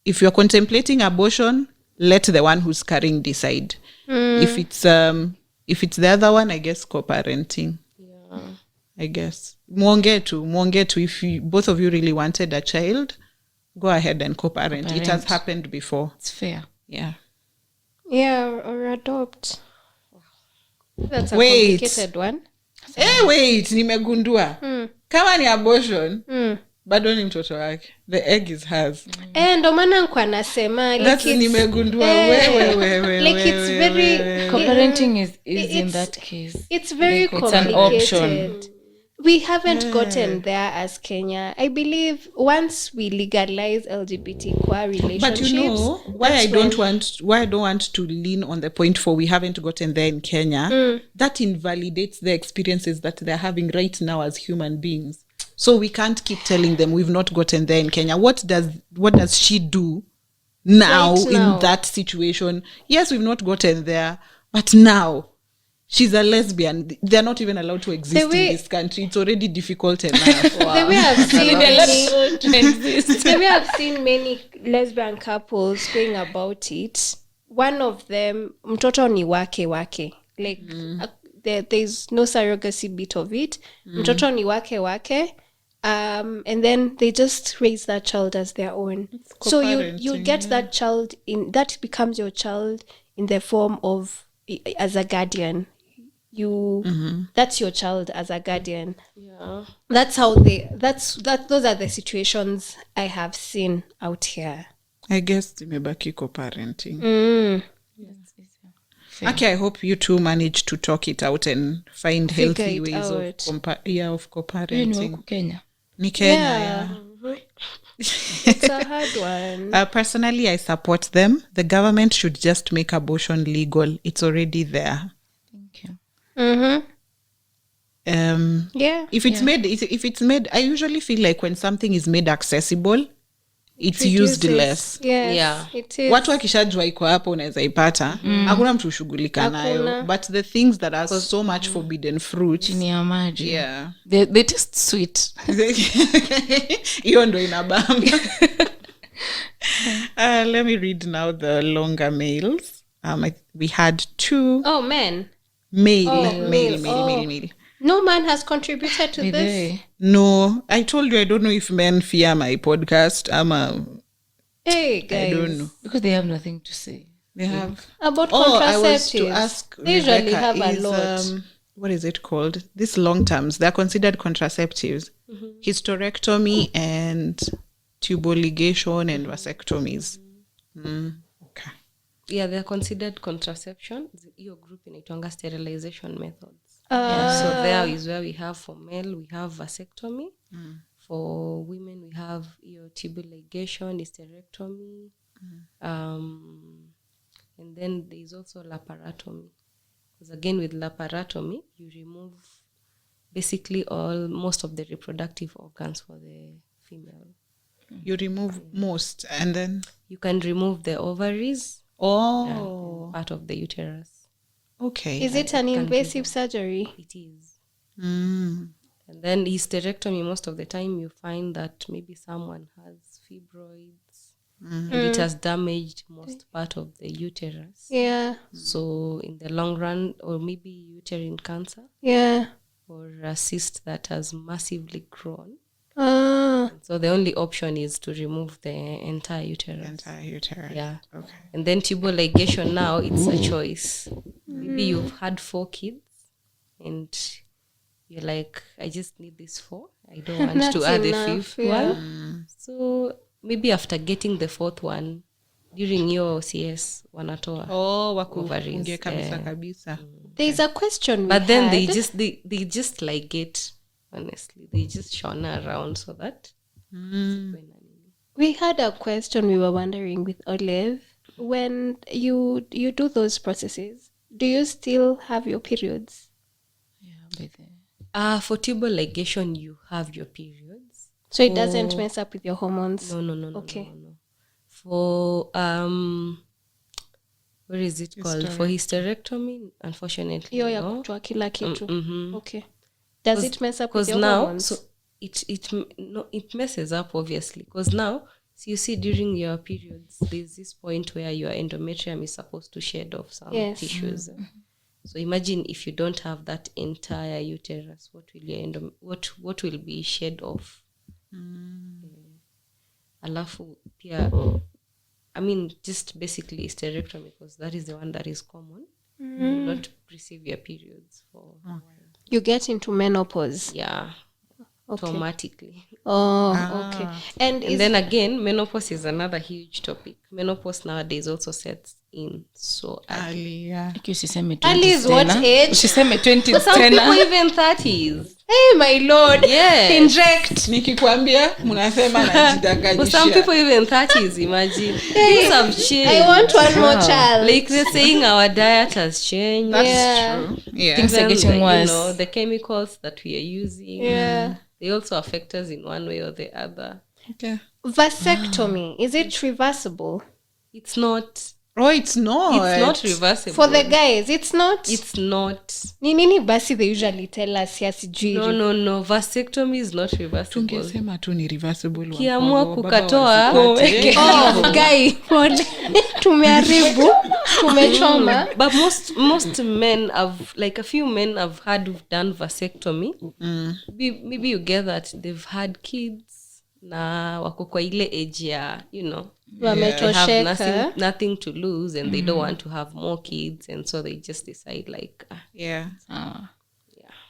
if you're contemplating abortion, let the one who's carrying decide. If it's the other one, I guess co-parenting. Yeah. I guess. Muongee tu. If both of you really wanted a child, go ahead and co-parent. It has Co-parent. happened before. It's fair. Yeah. Yeah, or adopt. That's a Wait. complicated one. Wait, nimegundua. Kama ni abortion, bado ni mtoto wake. The egg is hers. Ndo maana nkwa nasema That's nimegundua. Wewe. like it's very Co-parenting is in it's- that case. it's very Like, it's an complicated. option. We haven't gotten there as Kenya. I believe once we legalize LGBTQ relationships, But you know why that's I don't when- want to lean on the point for we haven't gotten there in Kenya. That invalidates the experiences that they're having right now as human beings. So we can't keep telling them we've not gotten there in Kenya. What does she do now Right now. in that situation? Yes, we've not gotten there, but now she's a lesbian. They're not even allowed to exist The way- in this country. It's already difficult enough. the way I've seen many, exist. the way I've seen many lesbian couples going about it, one of them, mtoto ni wake. Like, there's no surrogacy bit of it. Mtoto ni wake. And then they just raise that child as their own. So you co-parenting, get that child that becomes your child in the form of as a guardian. That's your child as a guardian. Yeah. That's how those are the situations I have seen out here. I guess imebaki co-parenting. Fair. Okay, I hope you two manage to talk it out and find healthy Figure it ways out. of Hiyo ni co-parenting. huku Kenya. Ni Kenya, yeah. It's a hard one. Personally, I support them. The government should just make abortion legal. It's already there. Thank you. Yeah. If it's made, I usually feel like when something is made accessible, it's used Reduces. less. Yes, Yeah. it is. Watu wakishajua iko hapo unaweza ipata, hakuna mtu hushughulika nayo. Hakuna. But the things that are so much forbidden fruits, Chini ya maji. yeah. They taste sweet. Hiyo ndo inabamba. Let me read now the longer mails. We had two Oh man, mail. no man has contributed to By the this. way, No, I told you I don't know if men fear my podcast. Hey guys, I don't know. because they have nothing to say. They have. about I was to contraceptives. ask. They usually Rebecca, have a is, lot. what is it called? These long terms. They're considered contraceptives. Hysterectomy and tubal ligation and vasectomies. Okay. Yeah, they're considered contraception. Your group inaitwanga sterilization methods. So there is where we have for male, we have vasectomy. For women, we have your tubal ligation, hysterectomy. And then there is also laparotomy. Because again, with laparotomy, you remove basically most of the reproductive organs for the female. You remove most and then You can remove the ovaries, Oh, part of the uterus. okay. Is it an invasive surgery? It is. Mm. And then hysterectomy, most of the time you find that maybe someone has fibroids and it has damaged most part of the uterus. Yeah. So in the long run, or maybe uterine cancer Yeah. or a cyst that has massively grown. Ah. So the only option is to remove the entire uterus. Entire uterus. Yeah. Okay. And then tubal ligation now, it's a choice. Maybe you've had 4 kids and you're like, I just need this 4. I don't want That's to add the enough, 5th yeah. one. So maybe after getting the 4th one, during your CS, wanatoa. Oh, Ovaries, wakufungia kabisa kabisa. There's a question But then had. they just like it, honestly. They just shona around so that We had a question we were wondering with Olive. When you do those processes, do you still have your periods? for tubal ligation, you have your periods. So it doesn't mess up with your hormones? No. Okay. No. For what is it called? For hysterectomy, unfortunately, Hiyo ya no. kutoa kila kitu. Okay. Does it mess up with Because your now, hormones? so it messes up obviously. Because now, so you see, during your periods, there's this point where your endometrium is supposed to shed off some Yes. tissues. So imagine if you don't have that entire uterus, what will your what will be shed off? Alafu pia, I mean, just basically hysterectomy, because that is the one that is common. You will not receive your periods for You get into menopause. automatically. Oh, okay. And And then again, menopause is another huge topic. Menopause nowadays also sets in so early. Ali, yeah. Usiseme Ali is what 20s age? Usiseme 20s Some people tena. even 30s. Hey, my lord. Yes. Inject. Nikikwambia mnasema For some najidanganyishia. people even 30s, imagine. Things have changed. I want one more child. Like they're saying our diet has changed. That's Yeah. true. Yeah. Things are Even getting the, worse. the chemicals that we are using. Yeah. They also affect us in one way or the other. Okay. Vasectomy, is it reversible? It's not. Oh, it's not. It's not reversible. For the guys, it's not. It's not. Ni nini basi they usually tell us ya sijui. No. Vasectomy is not reversible. Tungesema tu ni reversible. Kiamua Wakogo, baba kukatoa. wasipate. Oh, guy, pole. Tumeharibu, tumechoma. But most men have, like a few men have had who've done vasectomy. Maybe you get that they've had kids na wako kwa ile age ya, they have Wametosheka. nothing to lose and they don't want to have more kids, and so they just decide like Yeah.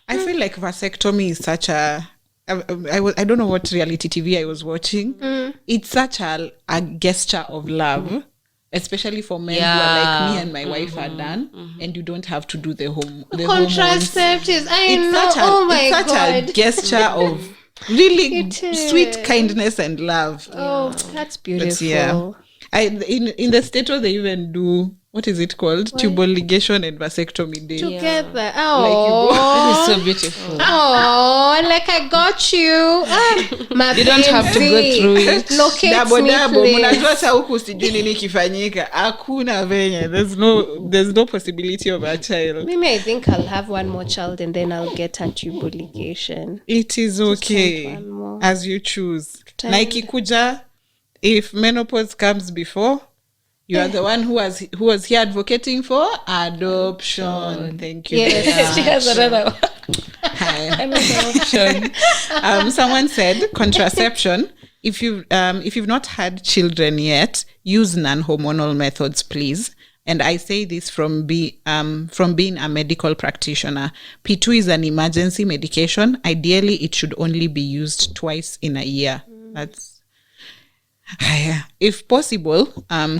I feel like vasectomy is such a I don't know what reality TV I was watching. It's such a gesture of love, especially for men who are like me and my wife are done, and you don't have to do the hormones. Contraceptives. I It's know. such a, Oh my it's such god. a gesture of really It is. sweet kindness and love. Oh, that's beautiful. But yeah, in the state where they even do, what is it called? Tubal ligation and vasectomy day. Together. Like Oh. It's so beautiful. Oh, like I got you. My You don't have to go through it. Locate Dabo me, dabo, please. mnajua sa huku sijui nini kifanyika. Hakuna venye. There's no possibility of a child. Maybe I think I'll have one more child and then I'll get a tubal ligation. It is okay want one more. as you choose. Na ikikuja, if menopause comes before, you are the one who was here advocating for adoption. Thank you. Yes. She has another one. Hi. Someone said contraception. If you've not had children yet, use non-hormonal methods, please. And I say this from being a medical practitioner. P2 is an emergency medication. Ideally, it should only be used twice in a year. That's if possible,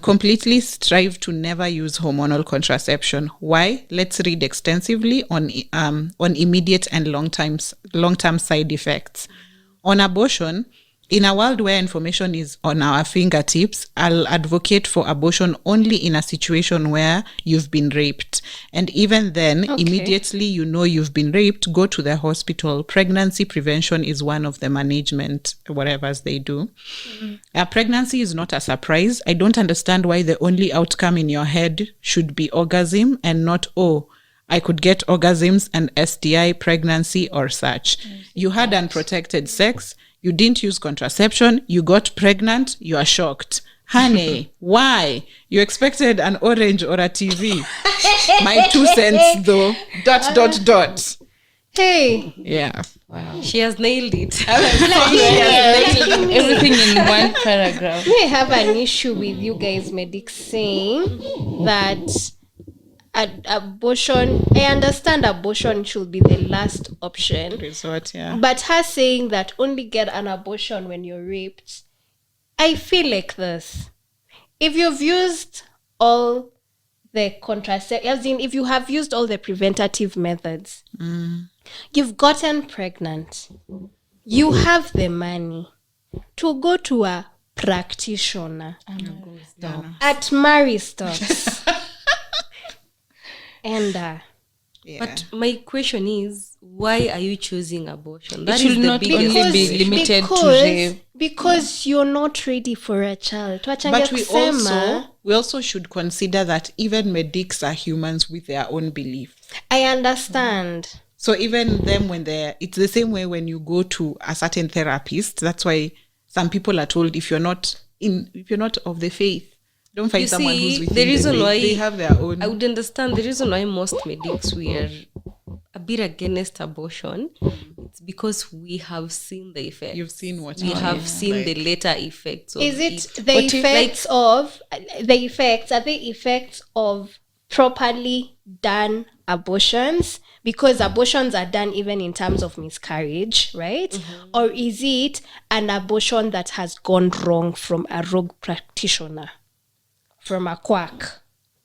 completely strive to never use hormonal contraception. Why? Let's read extensively on immediate and long-term side effects. On abortion, in a world where information is on our fingertips, I'll advocate for abortion only in a situation where you've been raped. And even then, immediately you know you've been raped, go to the hospital. Pregnancy prevention is one of the management whatevers they do. Pregnancy is not a surprise. I don't understand why the only outcome in your head should be orgasm and not, I could get orgasms and STI, pregnancy or such. You had unprotected sex. You didn't use contraception. You got pregnant. You are shocked. Honey, why? You expected an orange or a TV. My 2 cents though. ... Hey. Yeah. Wow. She has nailed it. Everything in one paragraph. I have an issue with you guys medics saying that abortion, I understand abortion should be the last option. Resort, yeah. But her saying that only get an abortion when you're raped, I feel like this. If you've used all the contraceptives, as in if you have used all the preventative methods, you've gotten pregnant, you have the money to go to a practitioner at Mary Stocks. And But my question is, why are you choosing abortion? That should is the not biggest only be issue. limited to rape. because you're not ready for a child. But we also should consider that even medics are humans with their own beliefs. I understand. So even them it's the same way when you go to a certain therapist. That's why some people are told if you're not of the faith, don't find someone who's within the reason why they have their own. I would understand the reason why most medics were a bit against abortion. It's because we have seen the effects. You've seen what we have seen the later effects. Is it the effects of the effects? Are the effects of properly done abortions? Because abortions are done even in terms of miscarriage, right? Or is it an abortion that has gone wrong from a rogue practitioner, from a quack?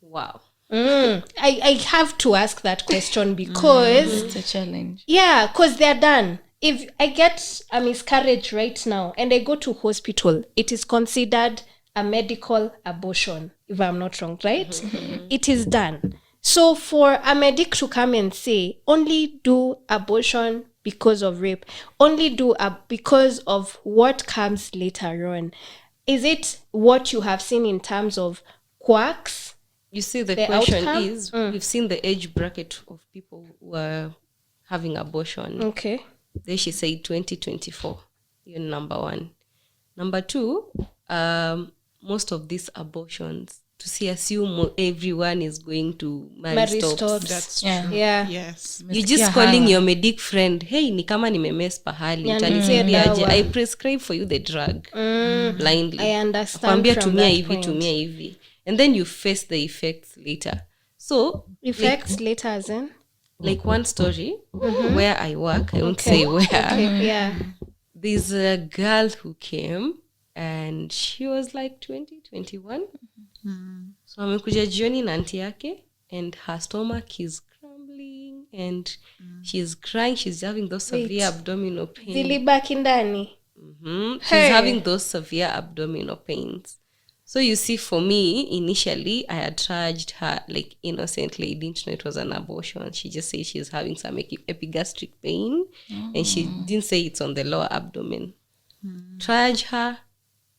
Wow. I have to ask that question because It's a challenge. yeah, because they're done. If I get a miscarriage right now and I go to hospital, it is considered a medical abortion, if I'm not wrong, right? It is done. So for a medic to come and say, only do abortion because of rape, only do because of what comes later on, is it what you have seen in terms of quacks? You see, the The question outcome? is, we've seen the age bracket of people who are having abortion. Okay. There she said 2024. You're number one. Number two, most of these abortions, to assume everyone is going to Mary Stopes. That's Yeah. true. Yeah. Yes. You're just calling your medic friend, hey, ni kama nimemes pahali, utanisaidiaje? I prescribe for you the drug blindly. I understand Kwambia from tumia that hivi, point. tumia hivi. And then you face the effects later. So, Effects later as in? like one story where I work, I won't say where. Okay, yeah. There's a girl who came and she was like 20, 21. So amekuja jioni na auntie yake and her stomach is crumbling and she's crying. She's having those severe abdominal pains. Zilibaki ndani. She's having those severe abdominal pains. So you see, for me, initially, I had charged her like innocently. I didn't know it was an abortion. She just said she's having some epigastric pain. And she didn't say it's on the lower abdomen. Charge her,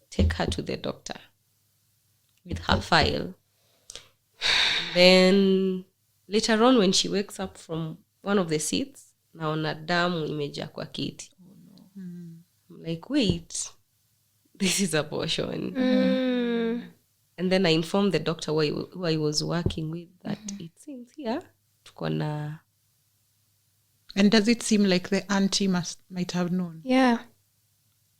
take her to the doctor with her file. Then later on, when she wakes up from one of the seats, naona damu imeja kwa kiti. I'm like, wait, this is abortion. And then I informed the doctor who I was working with that it seems here tuko na. And does it seem like the auntie might have known? Yeah.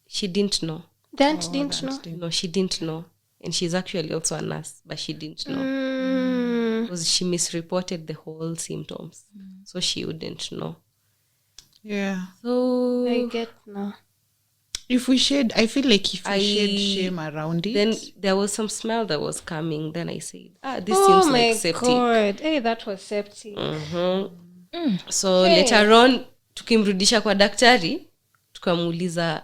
She didn't know. The aunt didn't know. No, she didn't know. And she's actually also a nurse, but she didn't know. Because she misreported the whole symptoms. So she wouldn't know. Yeah. So I get now. I feel like if we shed shame around it. then there was some smell that was coming. Then I said, this Oh seems my like septic. God. Hey, that was septic. So later on, tukimrudisha kwa daktari, tukamuuliza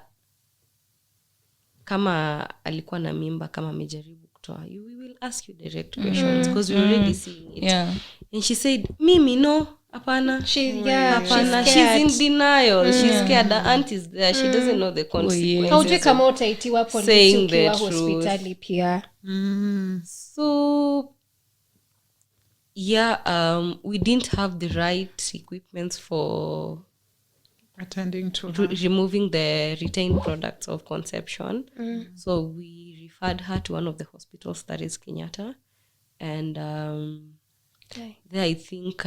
kama alikuwa na mimba, kama amejaribu kutoa. We will ask you direct questions because we're already seeing it. Yeah. And she said, Mimi, no, apana. She's Apana. scared. She's in denial. She's scared. The aunt is there. She doesn't know the consequences. Haujui kama utaitiwa polisi saying ukiwa the truth. hospitali pia. So yeah, we didn't have the right equipments for Attending to her. removing the retained products of conception. So we referred her to one of the hospitals, that is Kenyatta. And there I think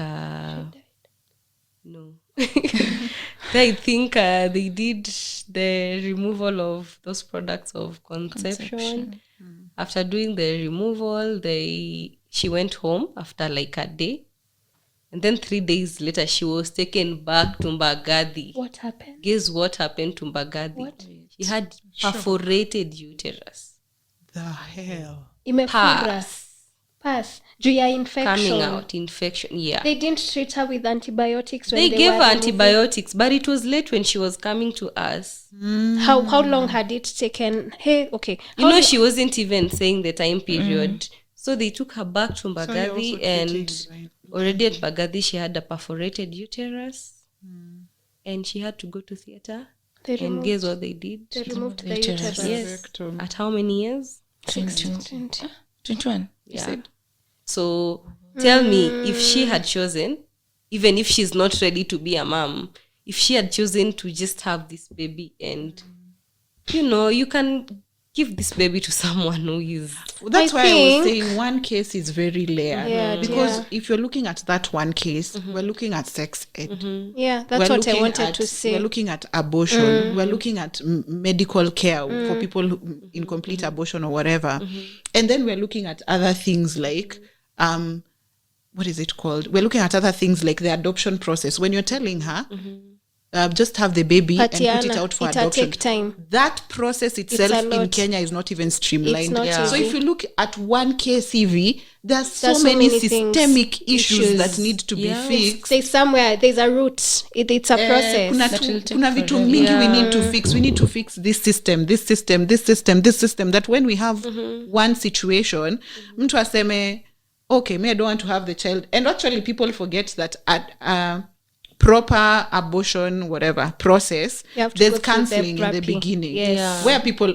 no. There I think they did the removal of those products of conception. After doing the removal, she went home after like a day. And then 3 days later, she was taken back to Mbagathi. What happened? Guess what happened to Mbagathi? What? She had perforated uterus. The hell. Imefura. Pass. Juu ya infection. Coming out, infection, yeah. They didn't treat her with antibiotics when They gave were her removing- antibiotics, but it was late when she was coming to us. How long had it taken? Hey, okay. You know, she wasn't even saying the time period. So they took her back to Mbagathi, also and treating, right? already at Mbagathi, she had a perforated uterus. And she had to go to theater. They And removed- guess what they did? They removed the Uterus. uterus. Yes. Rectum. At how many years? 21. Yeah. So tell me, if she had chosen, even if she's not ready to be a mom, if she had chosen to just have this baby and, you can give this baby to someone who is... That's I why I was think- saying one case is very layered. Yeah, because yeah. if you're looking at that one case, we're looking at sex ed. Yeah, that's We're what I looking wanted at- to say. We're looking at abortion. We're looking at medical care for people who, in complete abortion or whatever. And then we're looking at other things like, what is it called? We're looking at other things like the adoption process. When you're telling her, just have the baby and put it Tatiana, out for it'll adoption. take time. That process itself a in lot. Kenya is not even streamlined. It's not So easy. if you look at one case EV, there's so so many many things, systemic issues issues. that need to be fixed. There's a root. It's a process. Kuna vitu mingi we need to fix. We need to fix this system, this system, this system, this system. That when we have one situation, mtu aseme, okay, me I don't want to have the child. And actually people forget that at proper abortion, whatever process, You have to there's go through the counseling in the prepping. beginning. Yes. Yeah. Where people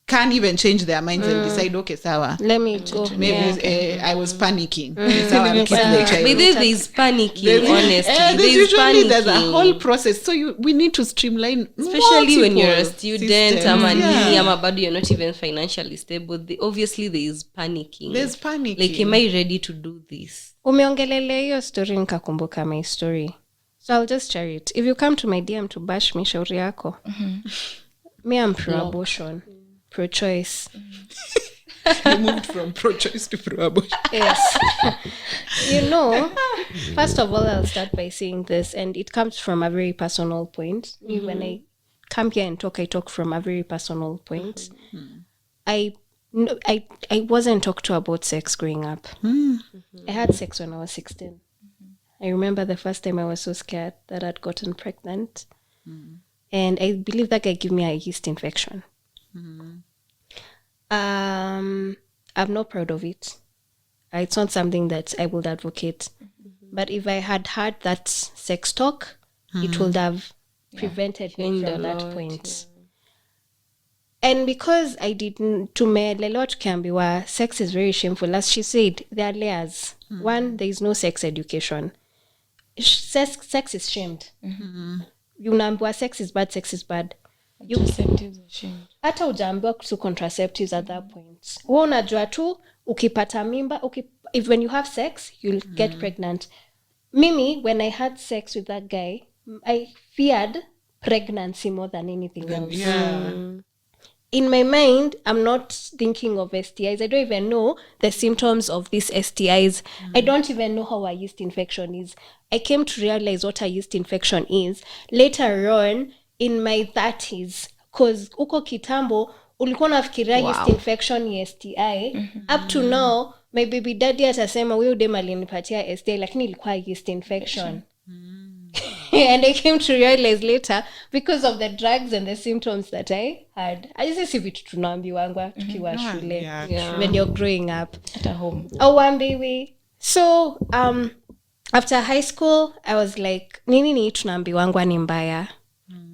can't even change their minds and decide, okay, sawa. Let me go. Maybe I was panicking. Sawa, I'll keep the child. But there is panicking, There's honestly. usually there's a panicking. whole process. So we need to streamline, Especially when you're a multiple student, systems. ama bado you're not even financially stable. Obviously, there is panicking. There's panicking. Like, am I ready to do this? Umeongelelea hiyo story nikakumbuka my story. So I'll just share it. If you come to my DM to bash me, shauri yako. Me, I'm pro-abortion, pro-choice. You moved from pro-choice to pro-abortion. Yes. First of all, I'll start by saying this, and it comes from a very personal point. Me, when I come here and talk, I talk from a very personal point. I wasn't talked to about sex growing up. I had sex when I was 16. I remember the first time I was so scared that I'd gotten pregnant. And I believe that guy gave me a yeast infection. I'm not proud of it. It's not something that I would advocate. But if I had had that sex talk, it would have prevented me from that point. And because I didn't, tumelelewa tukiambiwa sex is very shameful. As she said, there are layers. One, there is no sex education. Sex is shamed. Unaambiwa sex is bad, sex is bad. Contraceptives are shamed. Hata ujaambiwa kuhusu contraceptives at that point. Wewe unajua tu ukipata mimba, if when you have sex, you'll get pregnant. Mimi, when I had sex with that guy, I feared pregnancy more than anything else. In my mind, I'm not thinking of STIs. I don't even know the symptoms of these STIs. I don't even know how a yeast infection is. I came to realize what a yeast infection is later on in my 30s. Because uko kitambo, ulikuwa nafikiria yeast infection ni STI. Up to now, my baby daddy atasema huyo dem alinipatia STI, lakini ilikuwa yeast infection. And I came to realize later, because of the drugs and the symptoms that I had. Hizi si vitu tunaambiwangwa tukiwa shule when you're growing up. At home. Auambiwi So after high school I was like nini tunaambiwangwa ni mbaya.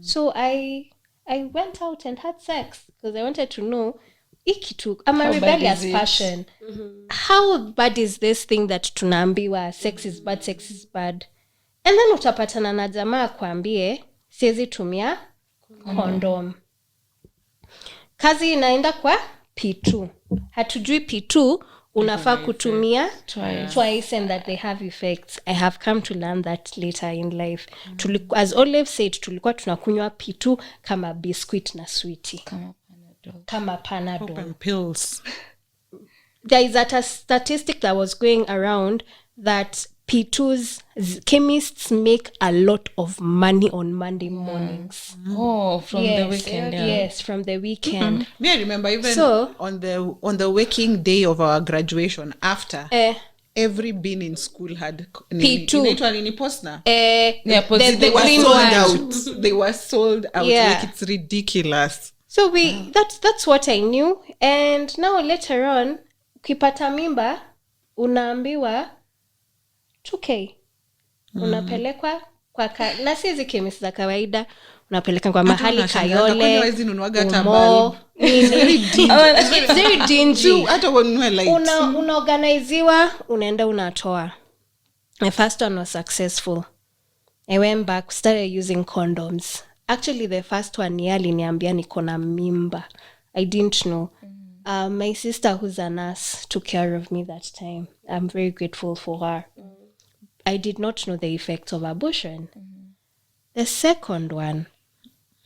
So I went out and had sex because I wanted to know ikitu. I'm a rebellious person. How bad is this thing that tunaambiwa sex is bad? And then utapatana na jamaa kuambie siwezi tumia condom. Kazi inaenda kwa P2. Hatujui P2 unafaa kutumia twice and that they have effects. I have come to learn that later in life. As Olive said, tulikuwa tunakunywa P2 kama biscuit na sweetie. Kama Panadol. Open pills. There is a statistic that was going around that P2's chemists make a lot of money on Monday mornings. From the weekend. Yes, from the weekend. Me, I remember even on the waking day of our graduation after every bin in school had P2. Inaitwa nini postna? They They were sold out. They were sold out. Yeah. Like it's ridiculous. So that's what I knew. And now later on, ukipata mimba unaambiwa 2K. Unapelekwa kwa na si hizi chemist za kawaida, unapeleka kwa mahali Kayole. Umo, it's very dingy. Hata wanunue lights. Unaorganiziwa, unaenda unatoa. My first one was successful. I went back, started using condoms. Actually, the first one ni aliniambia niko na mimba. I didn't know. My sister, who's a nurse, took care of me that time. I'm very grateful for her. I did not know the effects of abortion. The second one,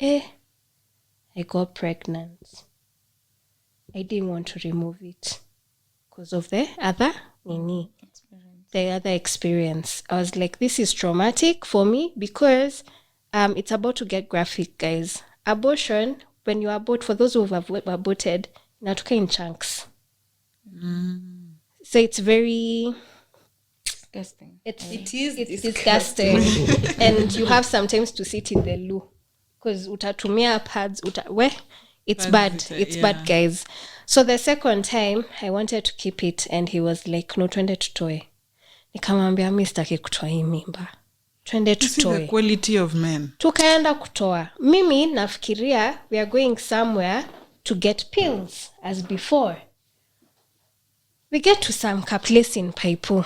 I got pregnant. I didn't want to remove it because of the other experience. I was like, this is traumatic for me because it's about to get graphic, guys. Abortion, when you abort, for those who have aborted, inatoka in chunks. So it's very Disgusting. It's disgusting. And you have sometimes to sit in the loo because utatumia pads it's bad. It's bad, guys. So the second time I wanted to keep it and he was like, no, twende tutoe. Nikamwambia mimi sitaki kutoa hii mimba. Twende tutoe. The quality of men. Tukaenda kutoa. Mimi nafikiria we are going somewhere to get pills as before. We get to some place in Paypay.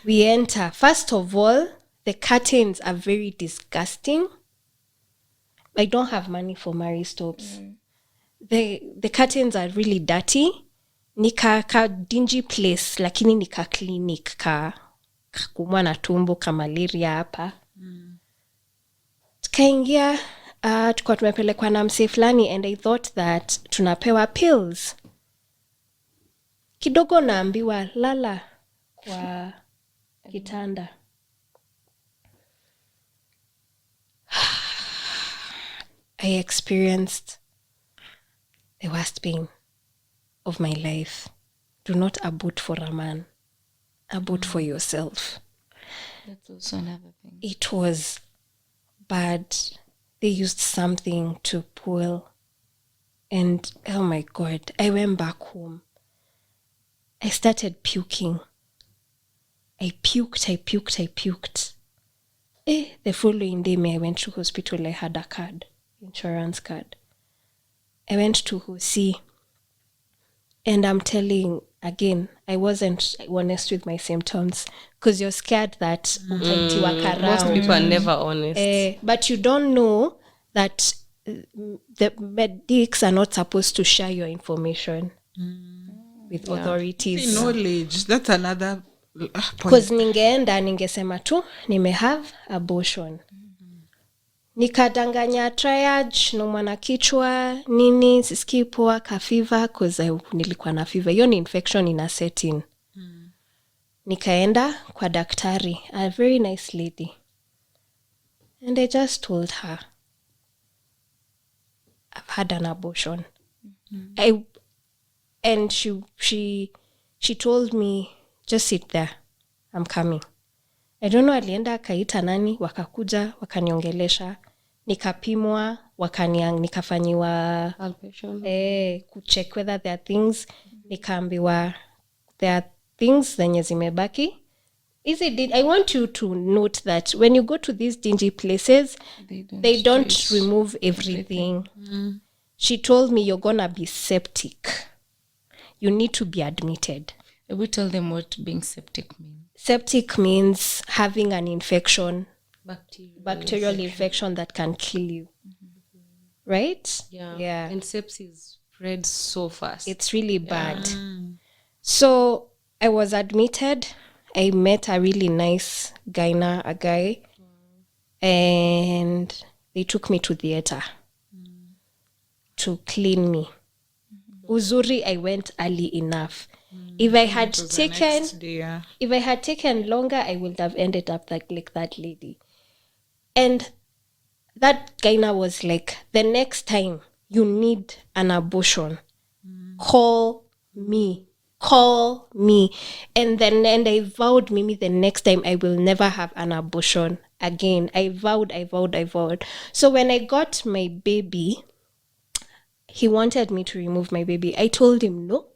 We enter. First of all, the curtains are very disgusting. I don't have money for Mary Stopes. The curtains are really dirty. Nika dingy place, lakini nika clinic ka kumwa na tumbo ka malaria hapa. Tukaingia, tukua tumepelekwa na msee fulani and I thought that tunapewa pills. Kidogo naambiwa lala kwa kitanda. I experienced the worst pain of my life. Do not abort for a man. Abort for yourself. That's also another thing. It was bad. They used something to pull. And oh my God, I went back home. I started puking. I puked. The following day, I went to hospital. I had a card, insurance card. I went to Hosi. And I'm telling, again, I wasn't honest with my symptoms because you're scared that most people are never honest. But you don't know that the medics are not supposed to share your information with authorities. Knowledge, that's another because ningesema tu have abortion. Nikadanganya triage, naumwa na kichwa, nini, sisikii poa, ka fever, because nilikuwa na fever. Hiyo ni infection ina set in. Nikaenda kwa daktari, a very nice lady. And I just told her, I've had an abortion. And she told me, just sit there, I'm coming. I don't know, alienda akaita nani, wakakuja, wakaniongelesha, nikapimwa, nikafanyiwa kucheck whether there are things, nikaambiwa there are things zenye zimebaki. I want you to note that when you go to these dingy places, they don't remove everything. She told me, you're gonna be septic. You need to be admitted. We tell them what being septic means. Septic means having an infection, bacterial infection that can kill you. Right? Yeah. And sepsis spreads so fast. It's really bad. So I was admitted. I met a really nice guy, and they took me to theater to clean me. Uzuri, I went early enough. If I had taken longer, I would have ended up like that lady. And that guy was like, the next time you need an abortion, call me. And I vowed, Mimi, the next time I will never have an abortion again. I vowed. So when I got my baby, he wanted me to remove my baby. I told him, no.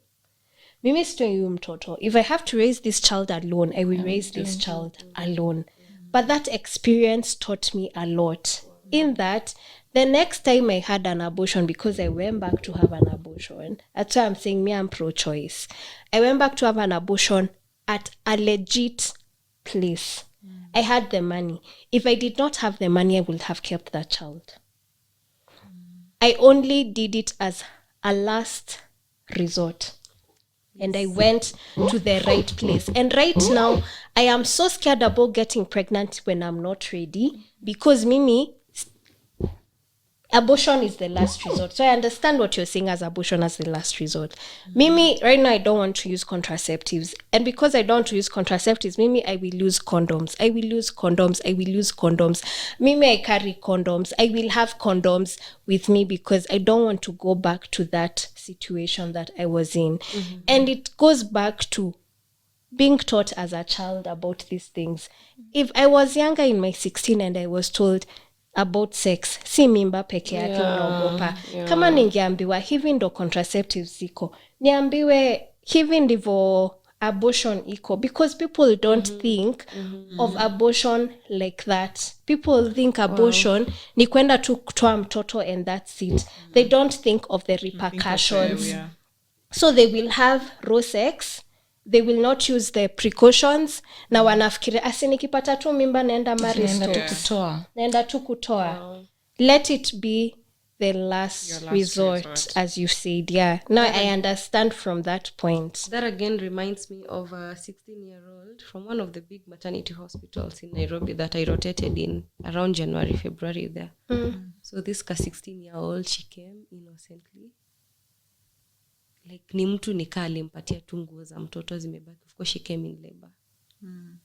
Mimi sitoi mtoto. If I have to raise this child alone, I will raise this child alone. But that experience taught me a lot. In that, the next time I had an abortion, because I went back to have an abortion, that's why I'm saying I'm pro-choice. I went back to have an abortion at a legit place. I had the money. If I did not have the money, I would have kept that child. I only did it as a last resort. And I went to the right place. And right now, I am so scared about getting pregnant when I'm not ready, because Mimi, abortion is the last resort. So I understand what you're saying as abortion as the last resort. Mimi, right now I don't want to use contraceptives. And because I don't want to use contraceptives, Mimi, I will use condoms. Mimi, I carry condoms. I will have condoms with me because I don't want to go back to that situation that I was in. And it goes back to being taught as a child about these things. If I was younger in my 16 and I was told about sex, si mimba peke yake unaogopa. Kama ningeambiwa hivi ndo contraceptives ziko, niambiwe hivi ndivyo abortion iko, because people don't think of abortion like that. People think abortion ni kwenda tu kutoa mtoto and that's it. They don't think of the repercussions. So they will have raw sex. They will not use the precautions. Na wanafikiria nikipata tu mimba naenda naenda tu kutoa. Let it be the last resort, as you said. Now I understand from that point. That again reminds me of a 16-year-old from one of the big maternity hospitals in Nairobi that I rotated in around January, February there. So this 16-year-old, she came innocently. Like ni mtu nikaa alimpatia tu nguo za mtoto zimebaki. Of course she came in labor.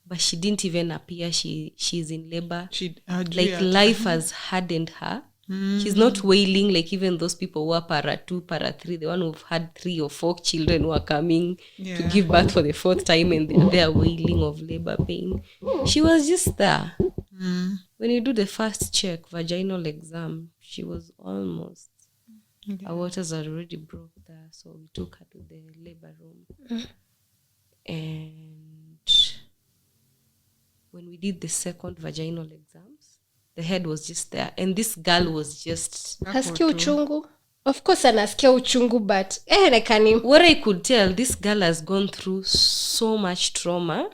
But she didn't even appear she's in labor. Like life has hardened her. She's not wailing like even those people who are para 2, para 3, the one who've had 3 or 4 children who are coming to give birth for the 4th time and they're wailing of labor pain. She was just there. When you do the first check, vaginal exam, she was almost. Our waters are already broke there, so we took her to the labor room. And when we did the second vaginal exams, the head was just there, and this girl was just Hasikia uchungu. Of course anasikia uchungu, but what I could tell, this girl has gone through so much trauma.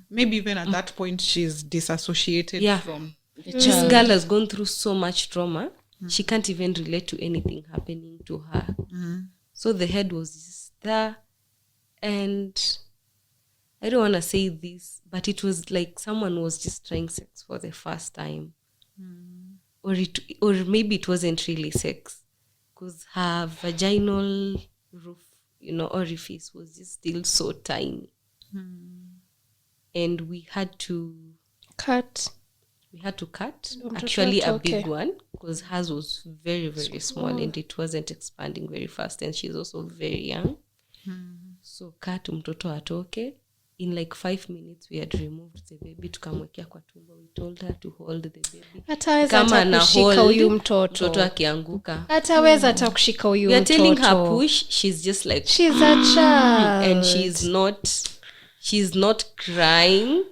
Maybe even at that point she's disassociated from the child. This girl has gone through so much trauma. She can't even relate to anything happening to her. So the head was just there. And I don't want to say this, but it was like someone was just trying sex for the first time. Or maybe it wasn't really sex. Because her vaginal roof, orifice was just still so tiny. And we had to cut. Actually a big one, because hers was very, very small and it wasn't expanding very fast, and she's also very young. So cut mtoto atoke, in like 5 minutes we had removed the baby tukamwekea kwa tumbo. We told her to hold the baby. Ataweza hata kushika huyu mtoto akianguka. Ataweza hata kushika huyu mtoto. We are telling her push, she's just like she's a child. And she's not crying.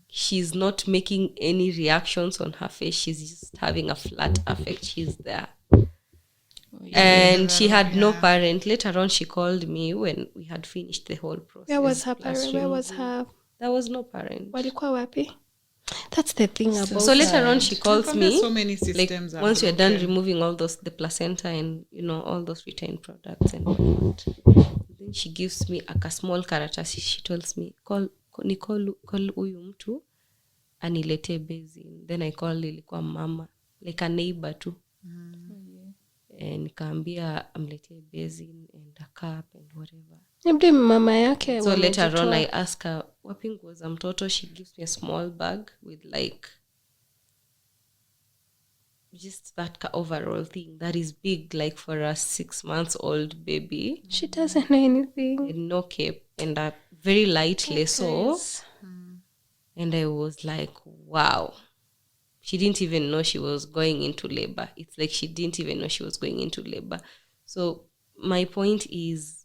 She's not making any reactions on her face. She's just having a flat affect. She's there. And she had no parent. Later on, she called me when we had finished the whole process. Where was her parent? Where was her? There was no parent. Walikuwa wapi? That's the thing about. So later on, she calls me. So many systems. Like, once you're done removing all those, the placenta and all those retained products and whatnot, then she gives me a small karatasi. She tells me, call huyu mtu anilete basin. Then I call ilikuwa mama, like a neighbor too. Nikaambia amletee basin and a cup and whatever. Nibdi mama yake. So later on I ask her, wapi nguo za mtoto? She gives me a small bag with like just that overall thing that is big, like for a 6-month-old baby. She doesn't know anything. And no cape and a very light lasso. And I was like, wow. She didn't even know she was going into labor. It's like she didn't even know she was going into labor. So my point is,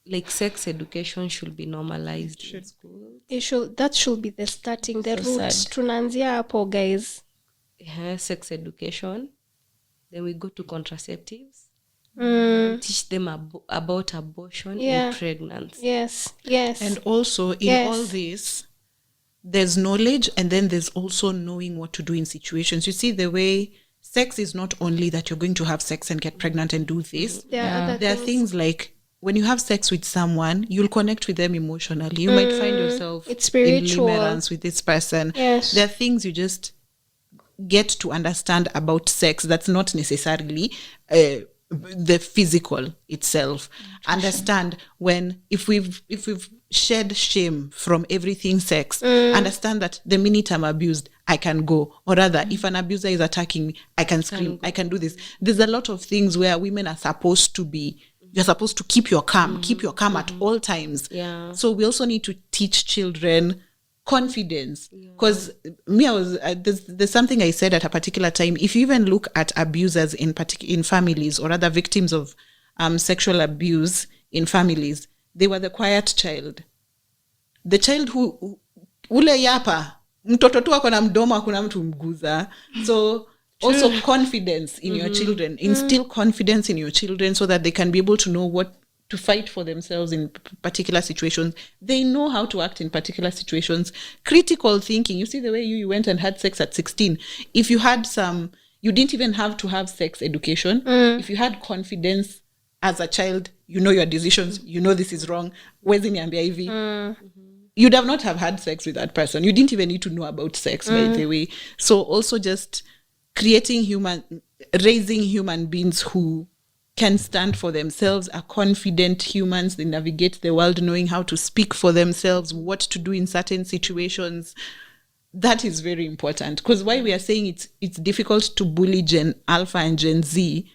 like, sex education should be normalized in school. That should be the starting, the roots. Tunaanzia hapo, guys. Sex education. Then we go to contraceptives. Teach them about abortion and pregnancy. Yes. And also in all this, there's knowledge, and then there's also knowing what to do in situations. You see, the way sex is not only that you're going to have sex and get pregnant and do this. There are things like when you have sex with someone, you'll connect with them emotionally. You might find yourself it's spiritual. in limerence with this person. Yes. There are things you just get to understand about sex that's not necessarily the physical itself. Understand when if we've shed shame from everything sex, understand that the minute I'm abused, I can go. Or rather, if an abuser is attacking me, I can scream, I can do this. There's a lot of things where women are supposed to be, you're supposed to keep your calm at all times. Yeah. So we also need to teach children confidence, because there's something I said at a particular time. If you even look at abusers in families, or other victims of sexual abuse in families, they were the quiet child, the child who ule yapa mtoto tu ako na mdomo hakuna mtu mguza. So also confidence in your children, instill confidence in your children so that they can be able to know what to fight for themselves in particular situations. They know how to act in particular situations. Critical thinking. You see the way you went and had sex at 16. If you had you didn't even have to have sex education. If you had confidence as a child, you know your decisions, you know this is wrong. Where's niambia hivi? You'd have not have had sex with that person. You didn't even need to know about sex, by the way. So also just raising human beings who can stand for themselves, are confident humans. They navigate the world knowing how to speak for themselves, what to do in certain situations. That is very important. Because why we are saying it's difficult to bully Gen Alpha and Gen Z,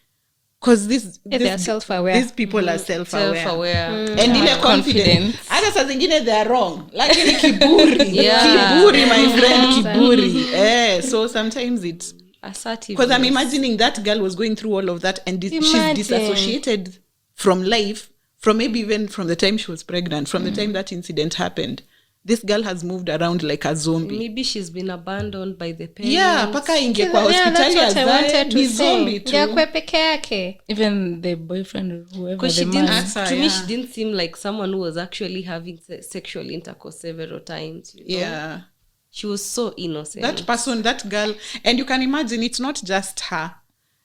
because they are self-aware. These people are self-aware. And ile confidence. Hata saa zingine they are wrong. Lakini kiburi. Kiburi, my friend, kiburi. So sometimes it's assertive. Because I'm imagining that girl was going through all of that, and she's disassociated from life, from maybe even from the time she was pregnant, from the time that incident happened. This girl has moved around like a zombie. Maybe she's been abandoned by the parents. Yeah, paka inge kwa hospitali azae, zombie too. Yakwe peke yake. Even the boyfriend or whoever the man. To me, she didn't seem like someone who was actually having sexual intercourse several times. You know? Yeah. She was so innocent. That person, that girl, and you can imagine it's not just her.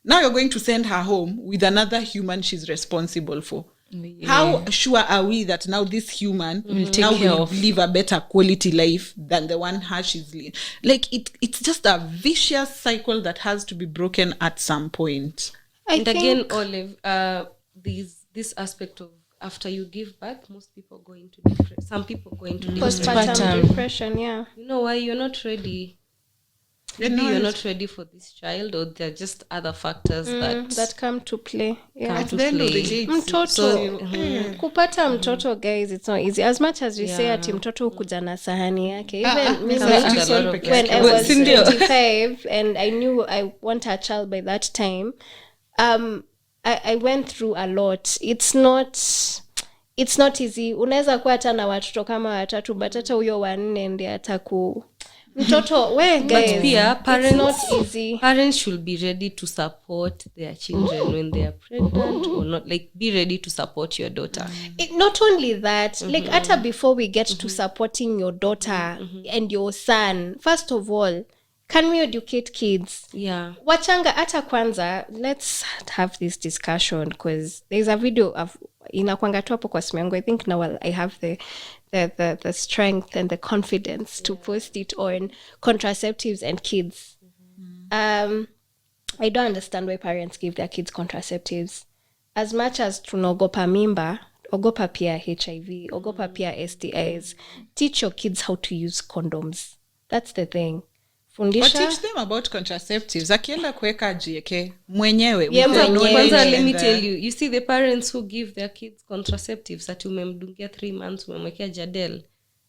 Now you're going to send her home with another human she's responsible for. Yeah. How sure are we that now this human will live a better quality life than the one she's living? Like it's just a vicious cycle that has to be broken at some point. Again, Olive, this aspect of after you give birth, most people go into depression. Some people go into postpartum depression. Yeah. You know why? You're not ready. maybe you're not ready for this child, or there are just other factors that come to play. Yeah. At the end of the day, Mtoto kupata mtoto, guys, it's not easy. As much as we say ati mtoto hukuja na sahani yake, even me when I was 25 and I knew I want a child by that time, I went through a lot. It's not easy. Unaweza kuwa hata na watoto kama watatu, but hata huyo wanne ndiye ataku mtoto we, guys. But pia it's not easy. Parents should be ready to support their children when they are pregnant or not. Like, be ready to support your daughter. Not only that, like hata before we get to supporting your daughter and your son, first of all, can we educate kids? Yeah. Wachanga hata kwanza, let's have this discussion, because there's a video of inakwanga tu hapo kwa simu yangu. I think now I have the strength and the confidence to post it on contraceptives and kids. I don't understand why parents give their kids contraceptives. As much as tunaogopa mimba, ogopa pia HIV, ogopa pia STIs. Teach your kids how to use condoms. That's the thing. Fundisha. Or teach them about contraceptives. Akienda kuweka jieke mwenyewe. Kwanza, let me tell you, you see the parents who give their kids contraceptives, ati umemdungia 3 months, umemwekea Jadel.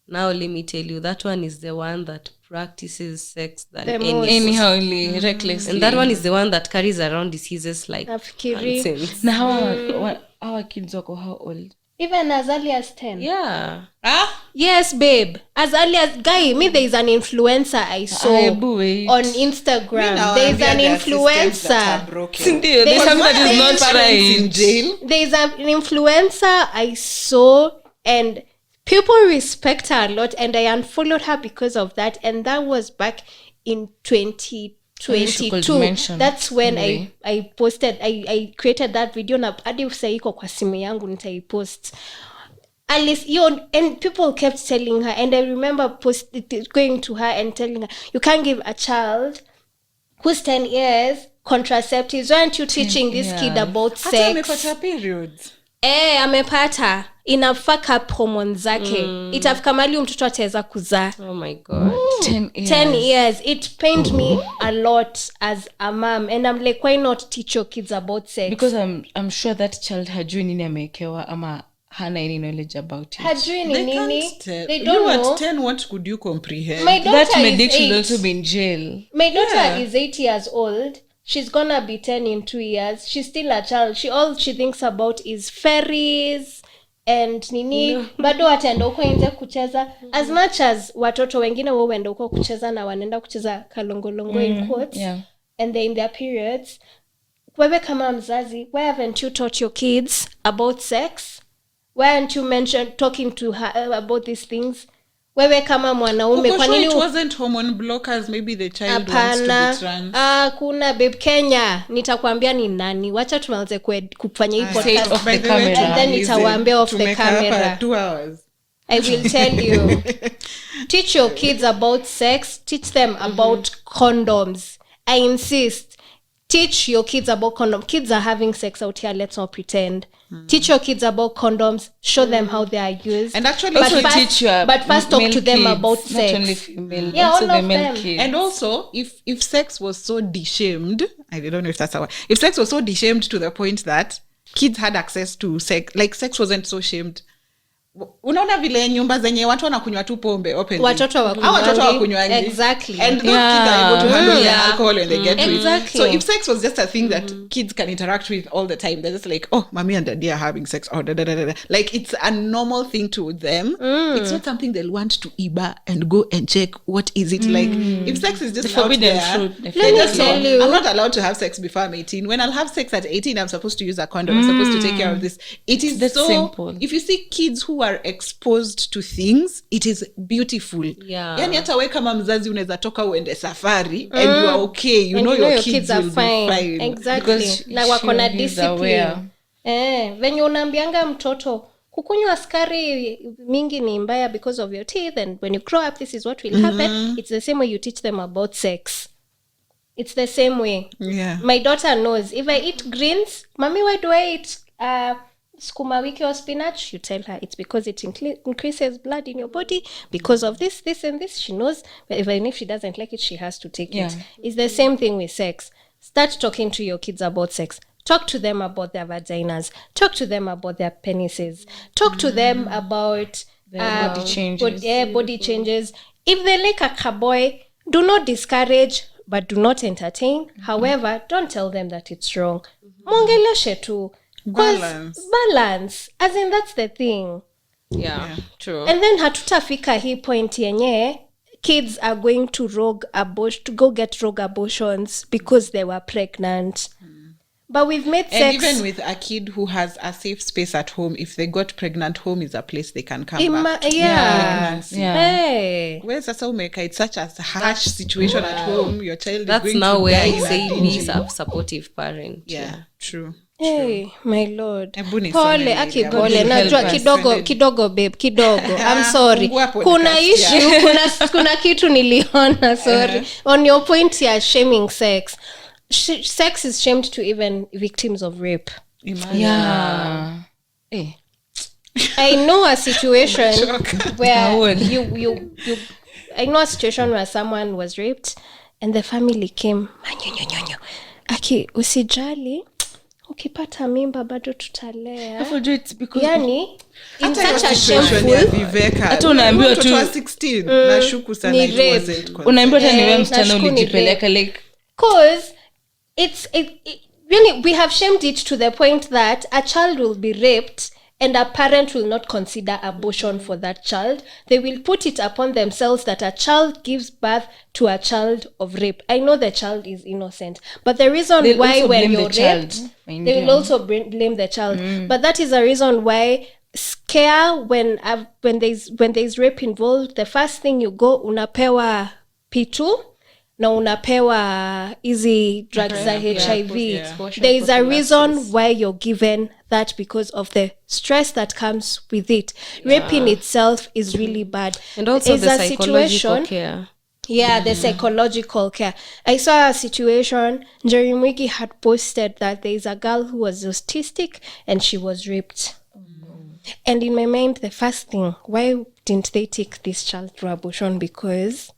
Now let me tell you, that one is the one that practices sex than anyhow, recklessly. And that one is the one that carries around diseases like nonsense. Now our kids wako how old? Even as early as 10. Yeah. Yes, babe. As early as guy, there is an influencer I saw on Instagram. There is an influencer. There's something that is not right. In jail. There is an influencer I saw, and people respect her a lot, and I unfollowed her because of that. And that was back in 2022. That's when I posted, I created that video. Na hadi usaiko kwa simu yangu nitaipost. At least and people kept telling her, and I remember going to her and telling her, you can't give a child who's 10 years contraceptives. Why aren't you teaching this kid about sex? Hata amepata periods. Amepata. Ina fuck up hormones zake. Itafika mali mtoto ataweza kuzaa. Oh my God. 10 years. It pained me a lot as a mom, and I'm like, why not teach your kids about sex? Because I'm sure that child hajui nini amekewa ama hana any knowledge about it. Hajui ni nini. They don't you know. At 10, what could you comprehend? My daughter That medic is 8. should also be in jail. My daughter is 8 years old. She's gonna be 10 in 2 years. She's still a child. All she thinks about is fairies and nini. Bado ataenda huko nje kucheza. As much as watoto wengine wao waenda huko kucheza na wanaenda kucheza kalongolongo in quotes, and they're in their periods. Wewe kama mzazi, why haven't you taught your kids about sex? Why aren't you talking to her about these things? Wewe kama mwanaume, kwa nini it wasn't hormone blockers? Maybe the child wants to be trans. Kuna babe Kenya, nitakwambia ni nani. Wacha tuanze kufanya hii podcast off the camera, and then nitawaambia off the camera. 2 hours. I will tell you. Teach your kids about sex. Teach them about condoms. I insist. Teach your kids about condoms. Kids are having sex out here. Let's not pretend. Teach your kids about condoms. Show them how they are used. And actually, also teach your but first talk to them kids, about sex. Not only female, Yeah, also all the of male them. kids. And also, if sex was so deshamed, I don't know if that's how. If sex was so deshamed to the point that kids had access to sex, like sex wasn't so shamed. Unaona vile nyumba zenye watu wanakunywa tu pombe openly. Watoto wakunywangi. Exactly. And those kids are able to handle the alcohol when they get to it. Exactly. So if sex was just a thing that kids can interact with all the time, they're just like, oh, mommy and daddy are having sex. Oh, da, da, da, da. Like, it's a normal thing to them. It's not something they'll want to iba and go and check what is it like. If sex is just forbidden out there, fruit. Let me tell you. I'm not allowed to have sex before I'm 18. When I'll have sex at 18, I'm supposed to use a condom. I'm supposed to take care of this. It is That's so simple. If you see kids who are exposed to things, it is beautiful. Yeah. Yani hata we kama mzazi unaweza toka uende safari and you are okay. You know your kids are will be fine. Exactly. Because Na wako na he's discipline. aware. Venye unaambianga mtoto kukunywa sukari mingi ni mbaya because of your teeth, and when you grow up this is what will happen. It's the same way you teach them about sex. It's the same way. Yeah. My daughter knows if I eat greens, mommy, why do I eat skuma wiki or spinach, you tell her it's because it increases blood in your body because of this, this, and this. She knows, but even if she doesn't like it, she has to take it. It's the same thing with sex. Start talking to your kids about sex. Talk to them about their vaginas. Talk to them about their penises. Talk to them about body changes. Body changes. If they like a cowboy, do not discourage, but do not entertain. However, don't tell them that it's wrong. Mongeleshe tu. Balance. As in, that's the thing. Yeah, true. And then hatutafika hii point yenye kids are going to go get rogue abortions because they were pregnant. But we've made sex. And even with a kid who has a safe space at home, if they got pregnant, home is a place they can come back to. Hey. Where's the maker? It's such a harsh situation at home. Your child That's is going now to where die I say in be a supportive parent. Yeah, true. Hey, my lord. Ebuni Pole, some aki area. pole. God Najua help us. kidogo babe, kidogo. I'm sorry. Fungua podcast, Kuna issue, kuna kitu niliona, sorry. On your point ya shaming sex. Sex is shamed to even victims of rape. Yeah. Hey. I know a situation where you I know a situation where someone was raped and the family came, aki usijali, ukipata mimba bado tutalea. It's because Yani in Hata such a situation ya shameful Viveca. Hata unaambiwa Mtoto tu- wa 16 nashuku sana ni it rape. wasn't consent. unaambiwa hata niwe msichana nashukuru ni ulijipeleka like because it really, we have shamed it to the point that a child will be raped and a parent will not consider abortion for that child. They will put it upon themselves that a child gives birth to a child of rape. I know the child is innocent, but the reason They'll why also when blame you're the child, raped, mind they you. will also blame the child. But that is a reason why scare when there's rape involved, the first thing you go unapewa P2 na unapewa easy drugs za HIV. There is a reason why you're given that because of the stress that comes with it. Rape in itself is really bad. And also There's the a psychological situation- care. Yeah, the psychological care. I saw a situation, Jerry Mwiki had posted that there is a girl who was autistic and she was raped. And in my mind, the first thing, why didn't they take this child to abortion? Because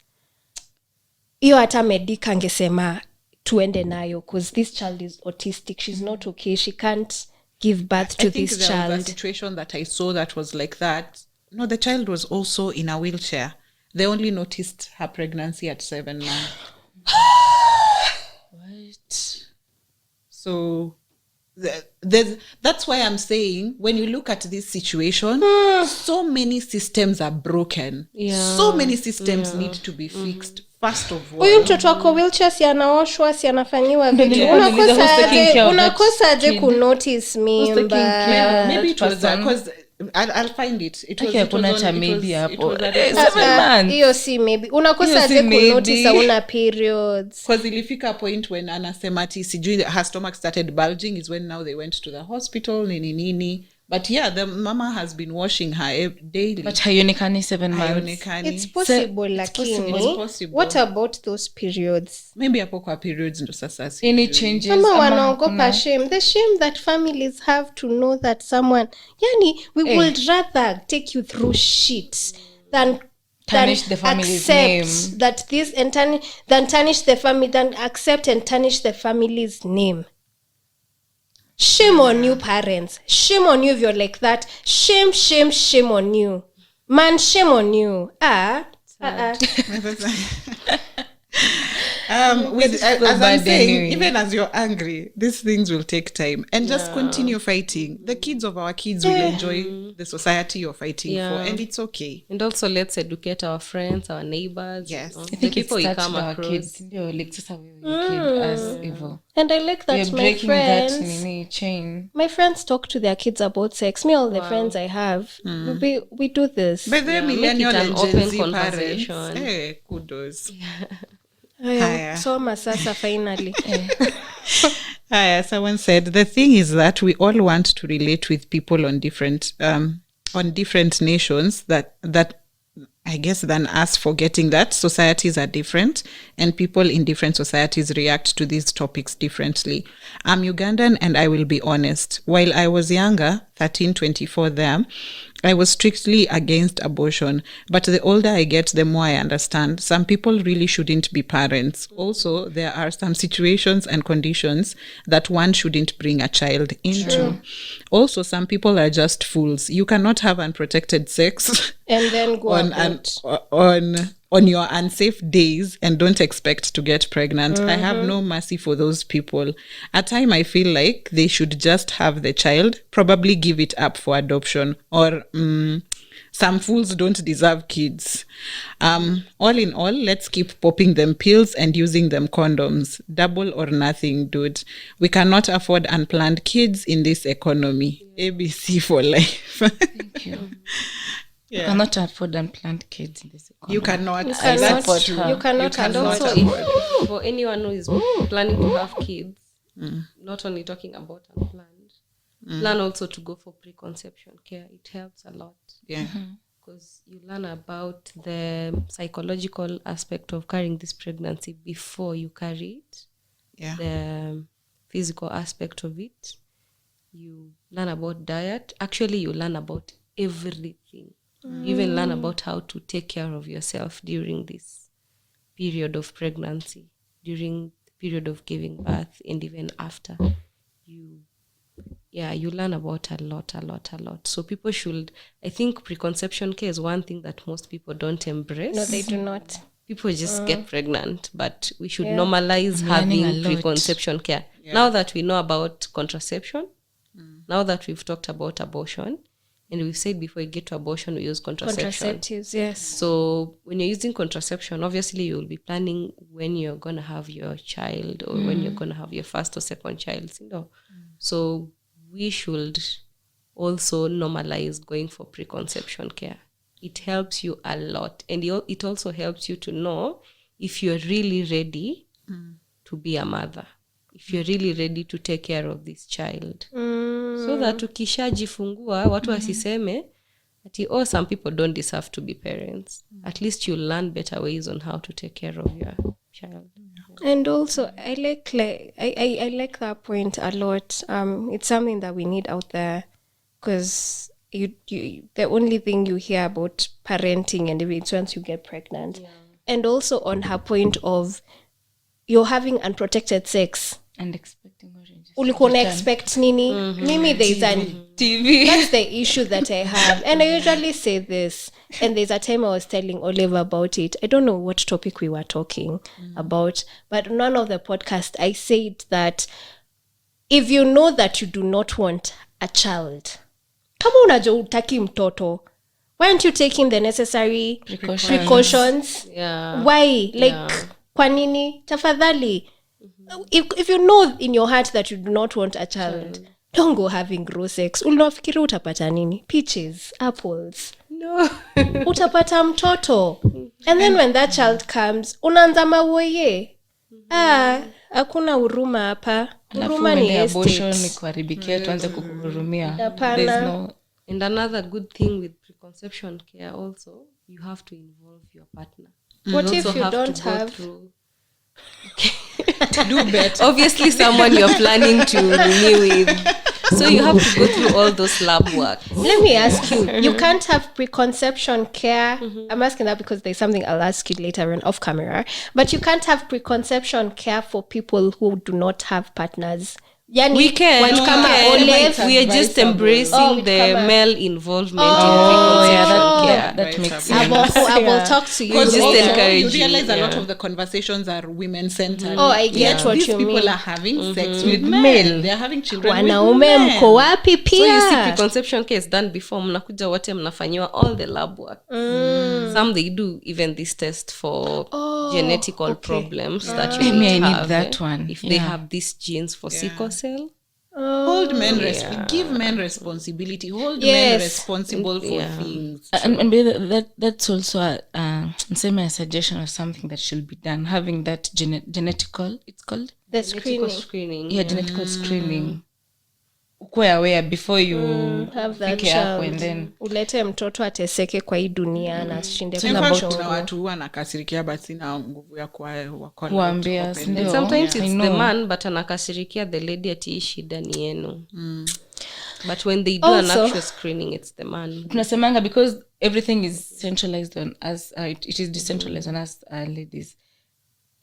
hiyo hata medic angesema tuende nayo because this child is autistic. She's not okay. She can't give birth to I think this there was a child. situation that I saw that was like that. No, the child was also in a wheelchair. They only noticed her pregnancy at 7 months. what? So that's why I'm saying when you look at this situation, so many systems are broken. So many systems need to be fixed. First of all, Huyu mtoto wako wheelchair si anaoshwa si anafanyiwa vitu. nilikuwa nauliza who's taking care of that Unakosaje kid? kunotice mimba? maybe it was person. because I'll find it. It was Okay, it was hakuna on- cha it maybe was- hapo. it was Eh, at- 7 months. Hiyo si maybe. Unakosaje Hiyo si maybe. kunotice hauna periods? Because ilifika point when anasema ati sijui her stomach started bulging is when now they went to the hospital nini. But yeah, the mama has been washing her daily. But haionekani 7 months. Haionekani. It's possible, lakini. It's possible. What about those periods? Maybe hapo kwa periods ndo sasa si- Any changes Kama ama wanaogopa hakuna? shame, the shame that families have to know that someone, yani we would rather take you through shit than Tarnish the family's accept name. that this and than tarnish the family, than accept and tarnish the family's name. Shame on you, parents. Shame on you if you're like that. Shame on you. Man, shame on you. As so I'm bad saying, anyway. even as you're angry, these things will take time and just continue fighting. The kids of our kids will enjoy the society you're fighting for, and it's okay. And also let's educate our friends, our neighbors. Yes. you know, I think the it people you starts come with our across. kids. Ndio, like sasa wewe kid as evil. And I like that We're my breaking that friends, chain. my friends talk to their kids about sex. Me, all the friends I have, we do this. But the millennial make it an and Gen open Z parents, conversation. kudos. Haya, soma sasa finally. Someone said the thing is that we all want to relate with people on different nations that I guess, than us forgetting that societies are different and people in different societies react to these topics differently. I'm Ugandan and I will be honest. While I was younger, 13, 24 there, I was strictly against abortion. But the older I get, the more I understand. Some people really shouldn't be parents. Also, there are some situations and conditions that one shouldn't bring a child into. True. Also, some people are just fools. You cannot have unprotected sex and then go on your unsafe days and don't expect to get pregnant. I have no mercy for those people. At time, I feel like they should just have the child, probably give it up for adoption, or some fools don't deserve kids. All in all, let's keep popping them pills and using them condoms. Double or nothing, dude. We cannot afford unplanned kids in this economy. ABC for life. Thank you. You cannot afford unplanned kids in this economy. You cannot. You cannot. You cannot. And also, if, for anyone who is planning to have kids, not only talking about unplanned, plan also to go for preconception care. It helps a lot. Yeah. Because you learn about the psychological aspect of carrying this pregnancy before you carry it. Yeah. The physical aspect of it. You learn about diet. Actually, you learn about everything. You even learn about how to take care of yourself during this period of pregnancy, during the period of giving birth, and even after. You learn about a lot. So people should, I think preconception care is one thing that most people don't embrace. No, they do not. People just get pregnant, but we should normalize having preconception care. Yeah. Now that we know about contraception, now that we've talked about abortion, and we've said before you get to abortion, we use contraception. Contraceptives, yes. So when you're using contraception, obviously you'll be planning when you're going to have your child or when you're going to have your first or second child. You know? So we should also normalize going for preconception care. It helps you a lot. And it also helps you to know if you're really ready to be a mother. If you're really ready to take care of this child. So that ukishajifungua, watu wasiseme, some people don't deserve to be parents. At least you'll learn better ways on how to take care of your child. And also, I like that point a lot. It's something that we need out there, because you the only thing you hear about parenting and it's once you get pregnant. Yeah. And also on her point of you're having unprotected sex. And expecting oranges. Ulikuwa na expect nini? Mimi there's a TV. That's the issue that I have. And I usually say this. And there's a time I was telling Oliver about it. I don't know what topic we were talking about. But none of the podcast, I said that if you know that you do not want a child, kama unajua utaki mtoto, why aren't you taking the necessary precautions? Yeah. Why? Kwa nini? Tafadhali. If you know in your heart that you do not want a child, don't go having raw sex. Unafikiri utapata nini? Peaches, apples. No. Utapata mtoto. And then when that child comes, unaanza mawoye. Hakuna huruma hapa. Huruma ni abortion ni kuharibikia tuanze kukuhurumia. And another good thing with preconception care also, you have to involve your partner. What if you don't have? Do better. Obviously someone you're planning to renew with. So you have to go through all those lab work. Let me ask you, you can't have preconception care. I'm asking that because there's something I'll ask you later on off camera. But you can't have preconception care for people who do not have partners. Yani, we can. We are just embracing the male involvement in preconception care. That makes sense. I will talk to you. Just encourage you realize a lot of the conversations are women-centered. I get what these you mean. These people are having sex with men. They are having children wanaume with men. Mko wapi pia? So you see preconception care is done before. Mnakuja wote mnafanyiwa all the lab work. Some they do even this test for genetical problems that you need to have. Need that one. If they have these genes for sickle cell. Hold men give men responsibility. Hold men responsible for things. And that's also a suggestion of something that should be done. Having that genetical, it's called the screening. Yeah, genetical screening. ukue aware before you have that fike hapo and child. then Ulete mtoto ateseke kwa hii dunia na ashinde In fact, kwa kuna watu huwa nakasirikia but sina nguvu ya kuambia, sindio? Sometimes I it's know. the man but anakasirikia the lady ati hii shida ni yenu. But when they do an Also- actual screening, it's the man. tunasemanga because everything is centralized on us, it is decentralized on us ladies,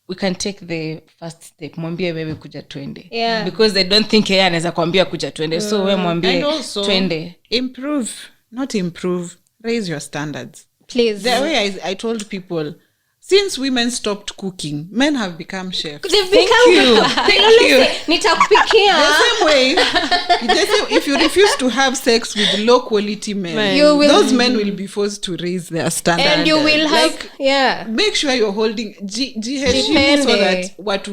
we can take the first step, mwambie wewe kuja twende. Yeah. Because they don't think yeye anaweza kuambia kuja twende, so we mwambie And also twende. improve, raise your standards. please. The way I told people, since women stopped cooking, men have become chefs. They've become Thank you. nitakupikia. The same way, if you refuse to have sex with low quality men, You will- those men will be forced to raise their standards. And you will have Like, make sure you're holding jiheshimu so that watu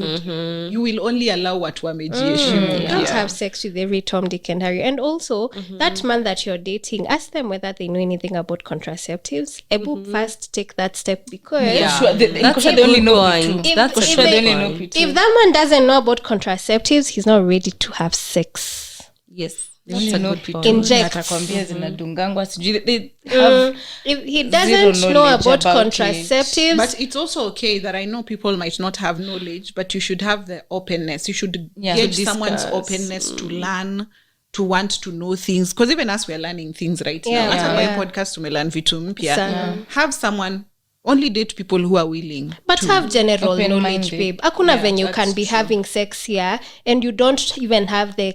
you will only allow watu wamejiheshimu. don't have sex with every Tom, Dick and Harry. And also that man that you're dating, ask them whether they know anything about contraceptives. Ebu first take that step because Yeah. Sure, That's a they only good know point. P2. That's a If good they- they only know point. P2. if that man doesn't know about contraceptives, he's not ready to have sex. Yes. They only That's a know good P2. point. Inject. Atakwambia zinadungangwa sijui they have If he zero doesn't know knowledge about about contraceptives, But it's also okay that I know people might not have knowledge, but you should have the openness. You should gauge to someone's discuss. openness to learn, to want to know things. Because even us, we're learning things right Yeah, now. Hata yeah. my podcast, tumelearn vitu mpya. Sana. Have someone, only date people who are willing. but have general open-minded. knowledge, babe. Hakuna venye you can be having sex here and you don't even have the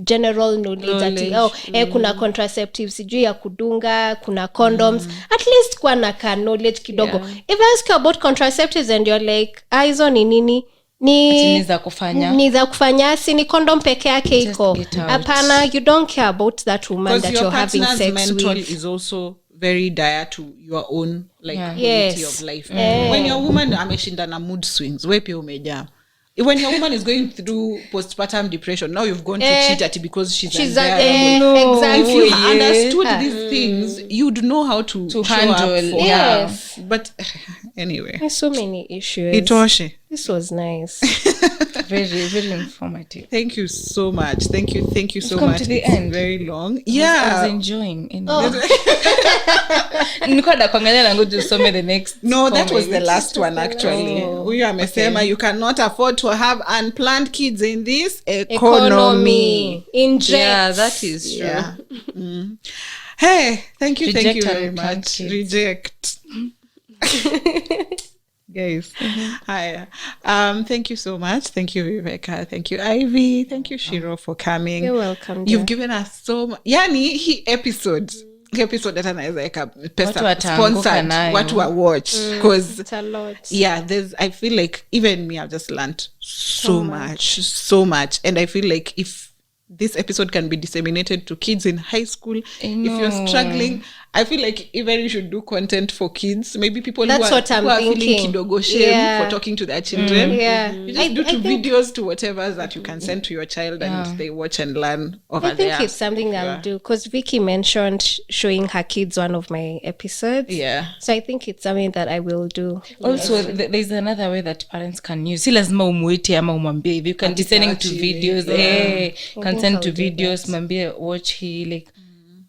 general knowledge ati, kuna contraceptives sijui ya kudunga, kuna condoms. At least kuwa na ka knowledge kidogo. Yeah. If I ask you about contraceptives and you're like, hizo ni nini? Ni za kufanya. Ni za kufanya, si ni condom peke yake iko. get out. Hapana, you don't care about that woman Because that your you're having partner's sex mental with. is also very dire to your own quality Yes. of life. When your woman ameshinda na mood swings, we pia umejaa. When your woman is going through postpartum depression, now you've gone to cheat at it because she's unbearable. Exactly. If you understood these things, you'd know how to show handle, up for Yes. her. But anyway, There's so many issues. Itoshe. This was nice. Very, very informative. Thank you so much. Thank you so come much. to the It's end. very long. I Yeah. was enjoying. Nilikuwa nakuangalia na ngoja usome the next. No, that was the comment. last one actually. Huyu amesema you cannot afford to have unplanned kids in this economy. Inject. Yeah, that is true. Yeah. Hey, thank you Reject very unplanned much. kids. Reject. Guys. Hi. Thank you so much. Thank you, Viveca. Thank you, Ivy. Thank you, Ciru, for coming. You're welcome, You've dear. given us so much. Yani, hii episode hata naweza eka Watu pesa wataanguka sponsored, nayo. watu wa watch. Because It's a lot. yeah, I feel like even me, I've just learned so much. And I feel like if this episode can be disseminated to kids in high school, if you're struggling, I feel like even you should do content for kids. Maybe people That's who what I'm are feeling thinking. kidogo shame Yeah. for talking to their children. Yeah. You just do two videos to whatever that you can send to your child and they watch and learn over I think there. it's something that I'll do because Vicky mentioned showing her kids one of my episodes. Yeah. So I think it's something that I will do. Also, there's another way that parents can use. Si lazima umwite ama umwambie hivi. You can be sending to videos. Can send I'll to do videos. Mwambie watch he like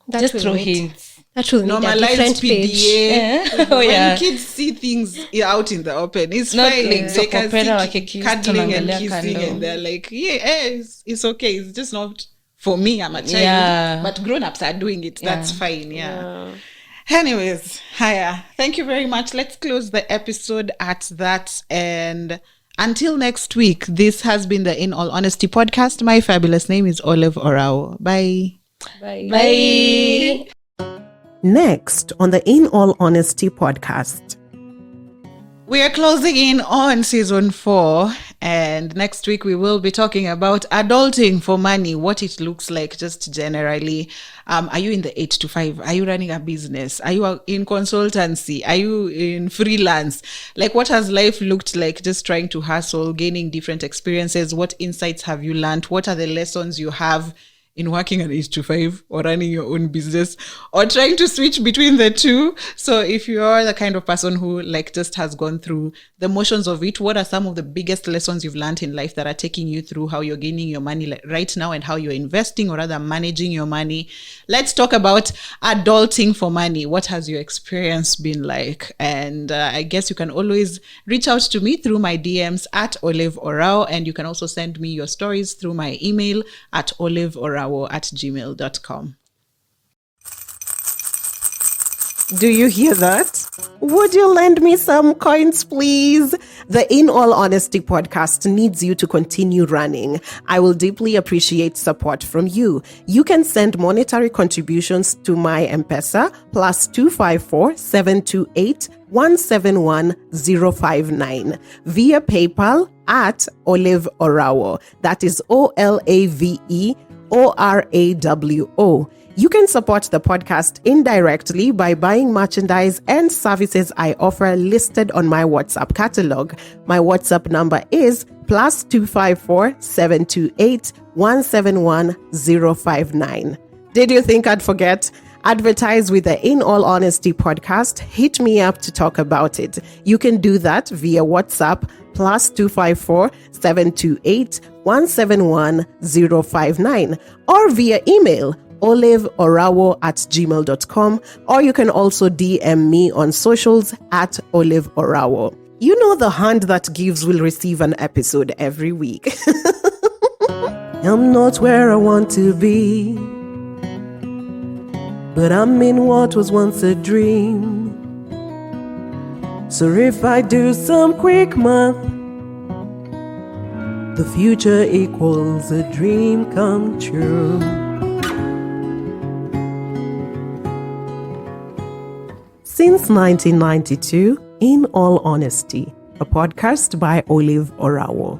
That just will throw need- hints. That will need a Normalize different page. PDA. Oh, When yeah. kids see things out in the open, it's Not fine. like They can soap opera see wakikiss, cuddling and tunaangalia kissing kando. and they're like, it's okay. It's just not for me. I'm a child. Yeah. But grown-ups are doing it. That's fine. Yeah. Anyways, hiya. Thank you very much. Let's close the episode at that. And until next week, this has been the In All Honesty podcast. My fabulous name is OLAVEORAWO. Bye. Bye. Next on the In All Honesty podcast. We are closing in on season 4, and next week we will be talking about adulting for money, what it looks like just generally. Are you in the 8 to 5? Are you running a business? Are you in consultancy? Are you in freelance? Like, what has life looked like just trying to hustle, gaining different experiences? What insights have you learned? What are the lessons you have in working an 8 to 5 or running your own business or trying to switch between the two. So if you're the kind of person who like just has gone through the motions of it, what are some of the biggest lessons you've learned in life that are taking you through how you're gaining your money right now and how you're investing or rather managing your money? Let's talk about adulting for money. What has your experience been like? And I guess you can always reach out to me through my DMs at OLAVEORAWO, and you can also send me your stories through my email at olaveorawo@gmail.com. Do you hear that? Would you lend me some coins, please? The In All Honesty podcast needs you to continue running. I will deeply appreciate support from you. You can send monetary contributions to my Mpesa +254 728 171 059 via PayPal at OLAVEORAWO. That is OLAVEORAWO. You can support the podcast indirectly by buying merchandise and services I offer listed on my WhatsApp catalog. My WhatsApp number is +254 728 171 059. Did you think I'd forget? Advertise with the In All Honesty podcast. Hit me up to talk about it. You can do that via WhatsApp +254 728 171 059 or via email olaveorawo@gmail.com, or you can also DM me on socials at olaveorawo. You know, the hand that gives will receive an episode every week. I'm not where I want to be, but I'm in what was once a dream. So if I do some quick math, the future equals a dream come true. Since 1992, In All Honesty, a podcast by OLAVEORAWO.